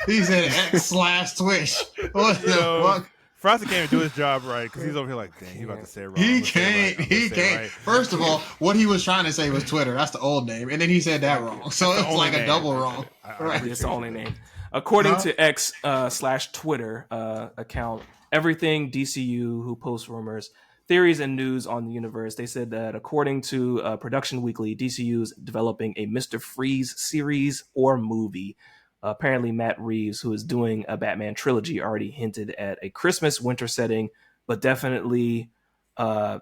B: He said X/Twitch. What the fuck?
D: Frosty can't even do his job right because he's over here like, dang, he's about to say it wrong.
B: He can't. Right. First of all, what he was trying to say was Twitter. That's the old name. And then he said that wrong. So it's like a double wrong.
A: Right. It's the only name. According to X/Twitter account, everything DCU, who posts rumors, theories, and news on the universe, they said that according to Production Weekly, DCU is developing a Mr. Freeze series or movie. Apparently, Matt Reeves, who is doing a Batman trilogy, already hinted at a Christmas winter setting, but definitely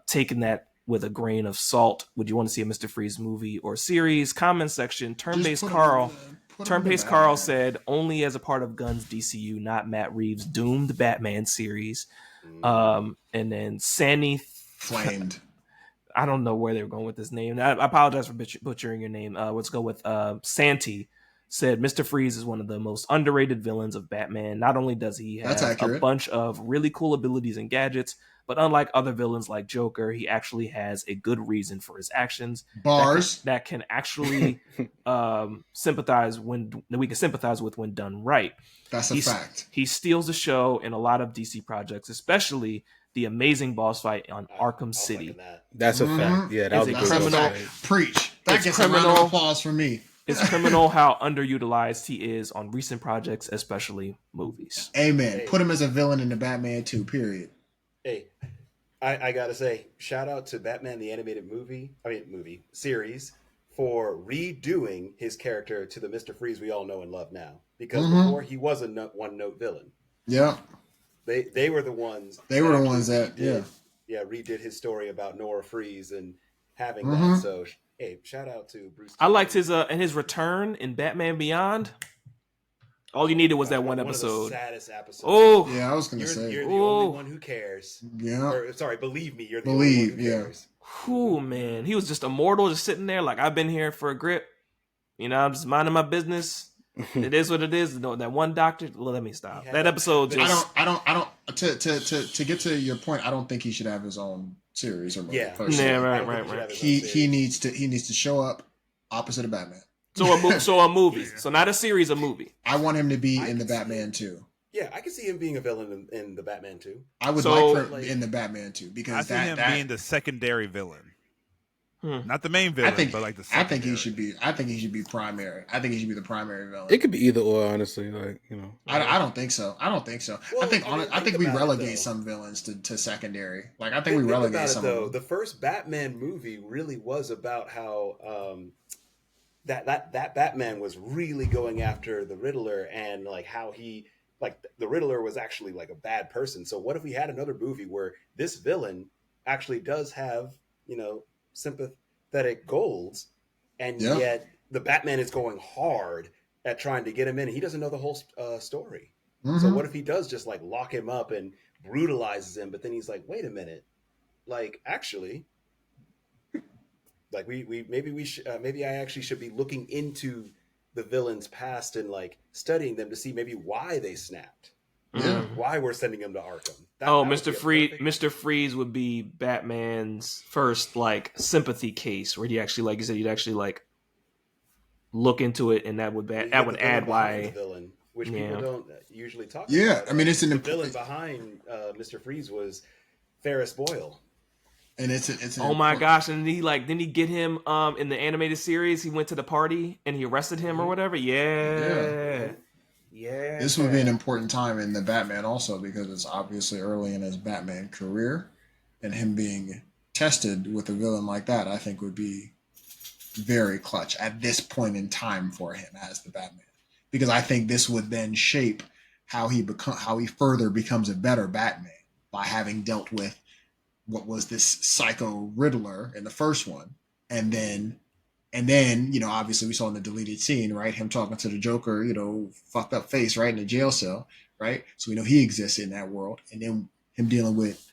A: taking that with a grain of salt. Would you want to see a Mr. Freeze movie or series? Comment section. Turn-based Carl said only as a part of Gunn's DCU, not Matt Reeves' doomed Batman series. And then Sandy
B: flamed.
A: I don't know where they were going with this name. I apologize for butchering your name. Let's go with Santi. Said Mr. Freeze is one of the most underrated villains of Batman. Not only does he have a bunch of really cool abilities and gadgets, but unlike other villains like Joker, he actually has a good reason for his actions.
B: Bars
A: that can actually sympathize when we can sympathize with when done right.
B: That's a fact.
A: He steals the show in a lot of DC projects, especially the amazing boss fight on Arkham City.
C: That's a fact. Yeah, that was
A: a criminal.
B: Preach. That gets a round of applause from me.
A: It's criminal how underutilized he is on recent projects, especially movies.
B: Amen. Hey. Put him as a villain in the Batman 2, period.
E: Hey, I gotta say, shout out to Batman the Animated Movie series for redoing his character to the Mr. Freeze we all know and love now. Because before he was a one-note villain.
B: Yeah.
E: They were the ones.
B: They were the ones that
E: redid his story about Nora Freeze and having that. So. Hey, shout out to Bruce.
A: I liked his return in Batman Beyond. All you needed was that one episode.
E: Of the saddest episodes.
A: Oh,
B: yeah, I was gonna say
E: you're the only one who cares.
B: Yeah.
E: Or, sorry, believe me, you're the only one who cares.
A: Oh man, he was just immortal, just sitting there like I've been here for a grip. You know, I'm just minding my business. It is what it is. That one doctor. Well, let me stop. That episode. Just...
B: I don't. To get to your point, I don't think he should have his own series or movie.
A: Right.
B: He needs to show up opposite of Batman.
A: So a movie. So not a series, a movie.
B: I want him to be in the Batman 2.
E: Yeah, I can see him being a villain in the Batman 2.
B: I would like in the Batman 2 because
D: I see him being the secondary villain. Not the main villain, but like the secondary.
B: I think he should be primary. I think he should be the primary villain.
C: It could be either or, honestly. Like, you know.
B: I don't think so. Well, I think we relegate some villains to secondary. Like I think we relegate some. Though
E: the first Batman movie really was about how that Batman was really going after the Riddler and like how he the Riddler was actually like a bad person. So what if we had another movie where this villain actually does have, sympathetic goals, and yet the Batman is going hard at trying to get him in. He doesn't know the whole story. So what if he does just like lock him up and brutalizes him, but then he's like, wait a minute, like actually, like maybe I actually should be looking into the villain's past and like studying them to see maybe why they snapped. Why we're sending him to Arkham.
A: Mr. Freeze would be Batman's first like sympathy case where he actually, like you said, you'd actually like look into it, and that would add why
E: the villain, which people don't usually talk about.
B: Yeah, I mean, it's the
E: villain behind Mr. Freeze was Ferris Boyle.
B: And it's
A: oh my gosh! And didn't he get him in the animated series? He went to the party and he arrested him or whatever. Yeah.
B: This would be an important time in the Batman also because it's obviously early in his Batman career, and him being tested with a villain like that, I think would be very clutch at this point in time for him as the Batman, because I think this would then shape how he further becomes a better Batman by having dealt with what was this psycho Riddler in the first one, and then, obviously we saw in the deleted scene, right, him talking to the Joker, fucked up face, right, in the jail cell, right? So we know he exists in that world, and then him dealing with,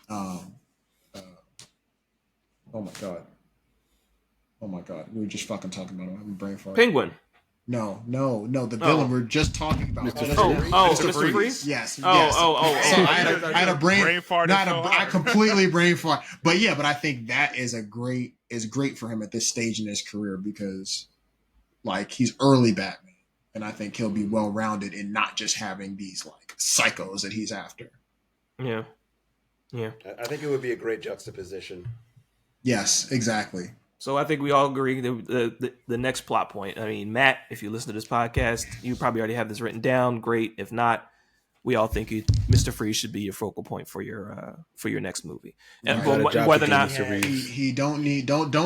B: oh my god, we were just fucking talking about him. I'm brain fart.
A: Penguin.
B: No, the villain we're just talking about.
A: Mr. Freeze?
B: Yes.
A: I
B: had a brain fart.
D: I
B: completely brain fart. But I think that is great for him at this stage in his career because, like, he's early Batman, and I think he'll be well rounded in not just having these like psychos that he's after.
A: Yeah.
E: I think it would be a great juxtaposition.
B: Yes, exactly.
A: So I think we all agree the next plot point. I mean, Matt, if you listen to this podcast, you probably already have this written down. Great. If not, we all think Mr. Freeze should be your focal point for your next movie. And whether or not
B: he don't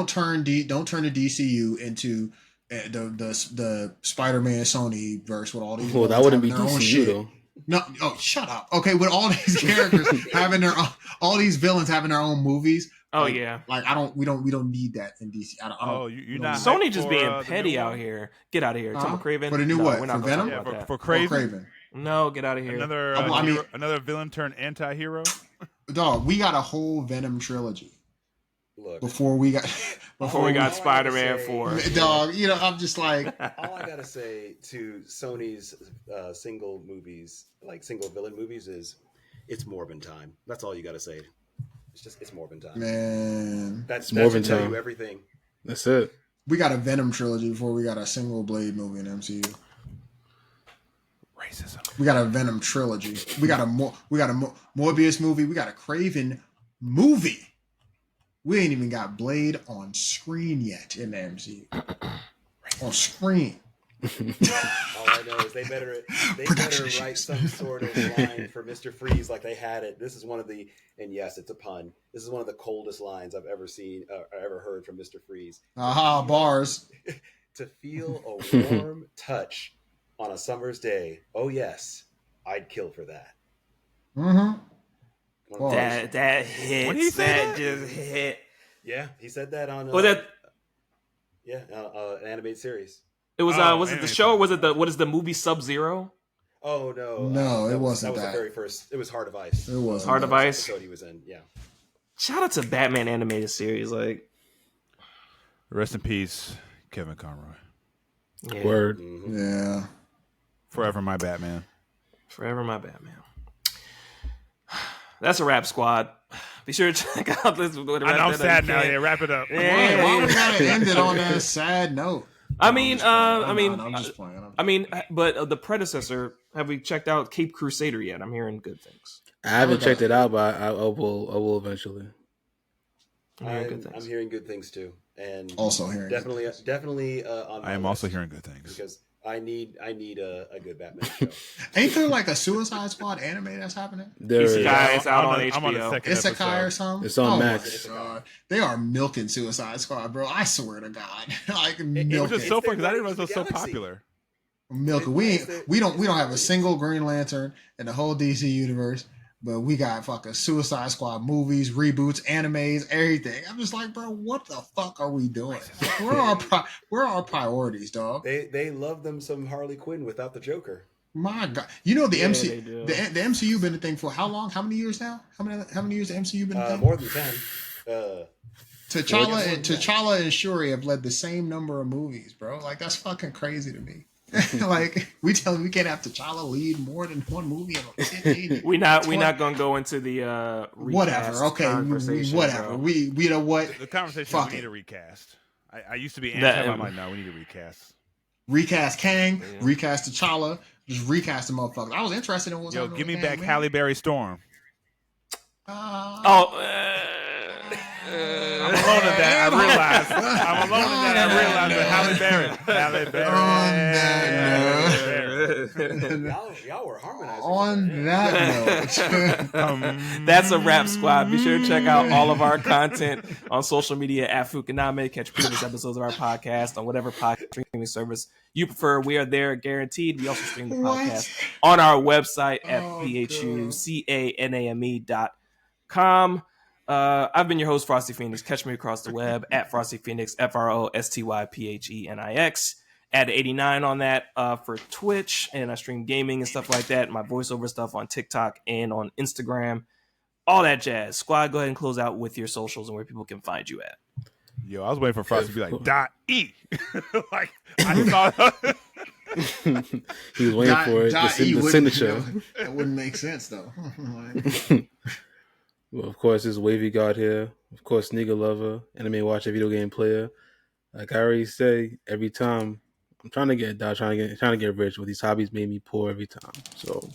B: turn the DCU into the Spider-Man Sony verse with all these.
C: Well, that wouldn't be DCU though.
B: No, shut up. Okay, with all these characters having all these villains having their own movies.
A: Oh
B: like,
A: yeah,
B: like we don't need that in DC.
D: You're not.
A: Sony just being petty out here. Get out of here, Tom Craven.
B: For the new what?
A: We're not
B: for Venom?
A: About
D: for Craven.
A: No, get out of here.
D: Another villain turned anti-hero.
B: Dog, we got a whole Venom trilogy.
E: Look,
B: before we got
A: Before we got
E: all I
A: Spider-Man
E: gotta
A: 4.
E: say-
B: dog. You know, I'm just like,
E: all I gotta say to Sony's single movies, like single villain movies, is it's Morbin time. That's all you gotta say. It's Morbin time.
B: man,
E: That
C: It's
E: should
C: Morbin
E: tell
C: time.
E: you everything.
C: That's it.
B: we got a Venom trilogy before we got a single Blade movie in MCU.
D: Racism.
B: We got a Venom trilogy. We got a Morbius movie. We got a Craven movie. We ain't even got Blade on screen yet in the MCU. On screen.
E: All I know is they better write some sort of line for Mr. Freeze like they had it. This is one of the, and yes, it's a pun. This is one of the coldest lines I've ever seen, ever heard from Mr. Freeze.
B: Aha, bars.
E: To feel a warm touch on a summer's day. Oh yes, I'd kill for that.
B: Mm-hmm.
E: One of those-
A: That hits.
D: When he said
A: That just hit.
E: Yeah, he said that on.
A: Was that?
E: An animated series.
A: It was.
D: Oh,
A: Was it the
D: anyway.
A: show? Or was it the? What is the movie Sub-Zero?
E: Oh no,
B: No, it
E: that
B: wasn't
E: was
B: that.
E: the very first. It was Heart of Ice.
B: It was
A: Heart of
E: the
A: Ice.
E: episode he was in. Yeah.
A: Shout out to Batman animated series. Like,
D: Rest in peace, Kevin Conroy.
A: yeah,
C: Word.
E: Mhm.
B: Yeah.
D: Forever my Batman.
A: forever my Batman. That's a wrap, squad. Be sure to check out this.
D: I know I'm sad now. Yeah, wrap it up.
A: Yeah.
B: Why we gotta end it on that sad note?
A: I mean,
B: I'm just playing.
A: the predecessor. Have we checked out Cape Crusader yet? I'm hearing good things.
C: I haven't checked it out, but I will eventually.
A: I'm hearing good
E: I'm
A: things.
E: hearing good things too, and
B: Also hearing
E: definitely on.
D: I am
E: my
D: also
E: list,
D: hearing good things.
E: because I need a good Batman show.
B: Ain't there like a Suicide Squad anime that's happening?
C: There is.
A: Isekai is out on
D: I'm on the
A: HBO.
D: second
B: Isekai or
D: episode.
B: something?
C: It's on
B: Oh
C: Max.
B: my God. They are milking Suicide Squad, bro. I swear to God. Like
D: It was
B: milking.
D: just so
E: It's their
D: funny because I didn't realize it was so
E: Guardians of the Galaxy.
D: popular.
B: Milking. We don't have a single Green Lantern in the whole DC universe, but we got fucking Suicide Squad movies, reboots, animes, everything. I'm just like, bro, what the fuck are we doing? Where are our priorities, dog?
E: They love them some Harley Quinn without the Joker.
B: My God, you know the
A: Yeah,
B: MC
A: they do.
B: the MCU been a thing for how long? How many years now? How many years the MCU been a thing?
E: More than 10.
B: T'Challa and Shuri have led the same number of movies, bro. Like that's fucking crazy to me. Like we can't have T'Challa lead more than one movie in a 10,
A: We not gonna go into the recast
B: whatever. Okay,
A: conversation,
B: whatever.
A: bro.
B: We know what.
D: The conversation is
B: Fuck
D: we
B: it.
D: need a recast. I used to be
A: That-
D: anti. I'm like, no, we need a recast.
B: Recast Kang,
A: Yeah.
B: recast T'Challa, just recast the motherfuckers. I was interested in what's
D: Yo,
B: happening
D: give me
B: with
D: back
B: Kang,
D: Halle
B: man.
D: Berry Storm.
A: Oh,
D: I'm alone in that. I realized. I'm alone in that. I realized that Halle Berry.
E: Y'all were harmonizing.
B: On that note,
A: That's a wrap, squad. Be sure to check out all of our content on social media at Fukaname. Catch previous episodes of our podcast on whatever podcast streaming service you prefer. We are there, guaranteed. We also stream the podcast on our website at phucaname.com. I've been your host, Frosty Phoenix. Catch me across the web at Frosty Phoenix, FROSTYPHENIX. Add 89 on that for Twitch, and I stream gaming and stuff like that. My voiceover stuff on TikTok and on Instagram. All that jazz. Squad, go ahead and close out with your socials and where people can find you at.
D: Yo, I was waiting for Frost to be like .e. Like I thought.
C: He was waiting for it. The signature.
B: That wouldn't make sense though.
C: Well, of course, it's Wavy God here. Of course, Nigga Lover, anime watcher, video game player. Like I already say, every time I'm trying to get rich, but these hobbies made me poor every time. So,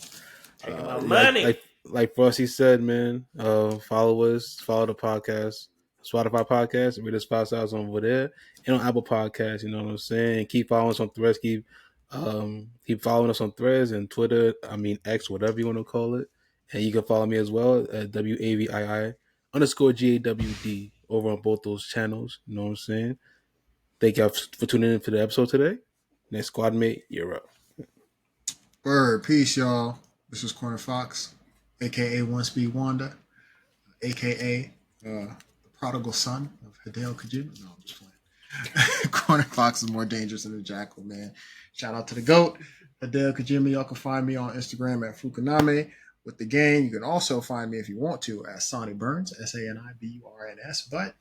A: money.
C: like Frosty said, man, follow us, follow the podcast, Spotify podcast, rate us 5 stars over there, and on Apple Podcasts. You know what I'm saying? Keep following us on Threads. Keep following us on Threads and Twitter. I mean X, whatever you want to call it. And you can follow me as well at WAVII_GAWD over on both those channels. You know what I'm saying? Thank y'all for tuning in for the episode today. Next squad mate, you're up.
B: Word, peace, y'all. This is Corner Fox, aka One Speed Wanda, aka the prodigal son of Hideo Kojima. No, I'm just playing. Corner Fox is more dangerous than the Jackal, man. Shout out to the GOAT, Hideo Kojima. Y'all can find me on Instagram at Fukaname with the gang. You can also find me if you want to at Sonny Burns, SANIBURNS. But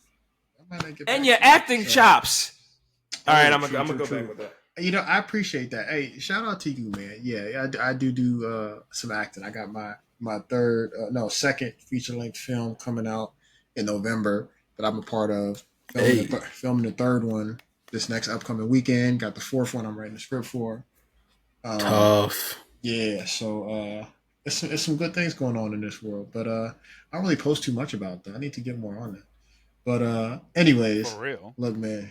B: might not get
A: And
B: back
A: your
B: to you.
A: acting chops. All right, I'm
B: True,
A: gonna
B: true,
A: go
B: true.
A: back with that.
B: You know, I appreciate that. Hey, shout out to you, man. Yeah, I do some acting. I got my second feature length film coming out in November that I'm a part of. Filming the third one this next upcoming weekend. Got the fourth one I'm writing the script for.
C: Tough.
B: Yeah, so it's some good things going on in this world, but I don't really post too much about that. I need to get more on that. But anyways,
D: For real.
B: look, man,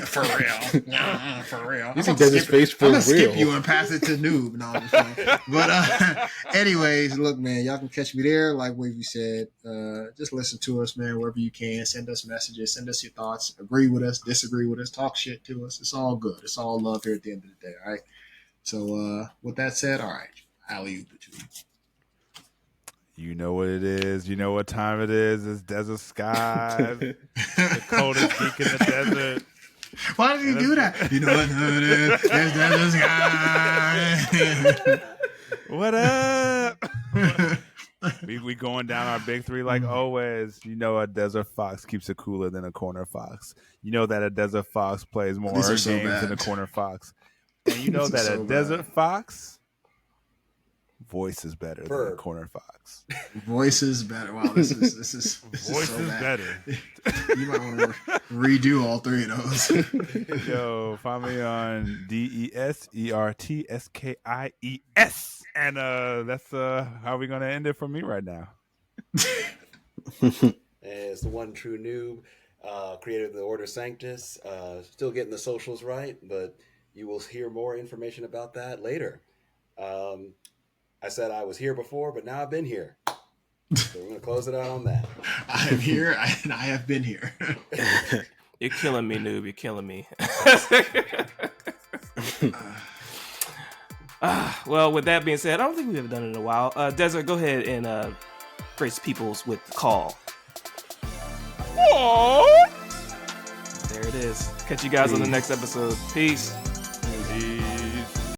B: for real, for real.
C: You see Des's face for
B: I'm gonna skip
C: real.
B: you and pass it to Noob. No, I'm just kidding. But anyways, look, man, y'all can catch me there. Like Wavy said, just listen to us, man, wherever you can. Send us messages, send us your thoughts. Agree with us, disagree with us, talk shit to us. It's all good. It's all love here at the end of the day. All right. So with that said, all right, alley-oop it to you.
D: You know what it is. You know what time it is. It's Desert Skies. The coldest geek in the desert.
B: Why did he do that? You know what time it is. It's Desert Sky.
D: What up? we going down our big three like always. You know a Desert Fox keeps it cooler than a Corner Fox. You know that a Desert Fox plays more
B: These are
D: games
B: so bad.
D: than a Corner Fox. And you know that
B: so
D: a Desert
B: bad.
D: Fox voice is better than a Corner Fox.
B: Voice is better. Wow, this is
D: Voice
B: so
D: is
B: bad.
D: better.
B: You might want to redo all three of those.
D: Yo, find me on DESERTSKIES. And that's how we're gonna end it for me right now.
E: It's the one true noob, creator of the Order Sanctus. Still getting the socials right, but you will hear more information about that later. I said I was here before, but now I've been here. So we're going to close it out on that.
B: I am here, and I have been here.
A: You're killing me, Noob. You're killing me. Well, with that being said, I don't think we've ever done it in a while. Desert, go ahead and grace peoples with the call. There it is. Catch you guys on the next episode. Peace.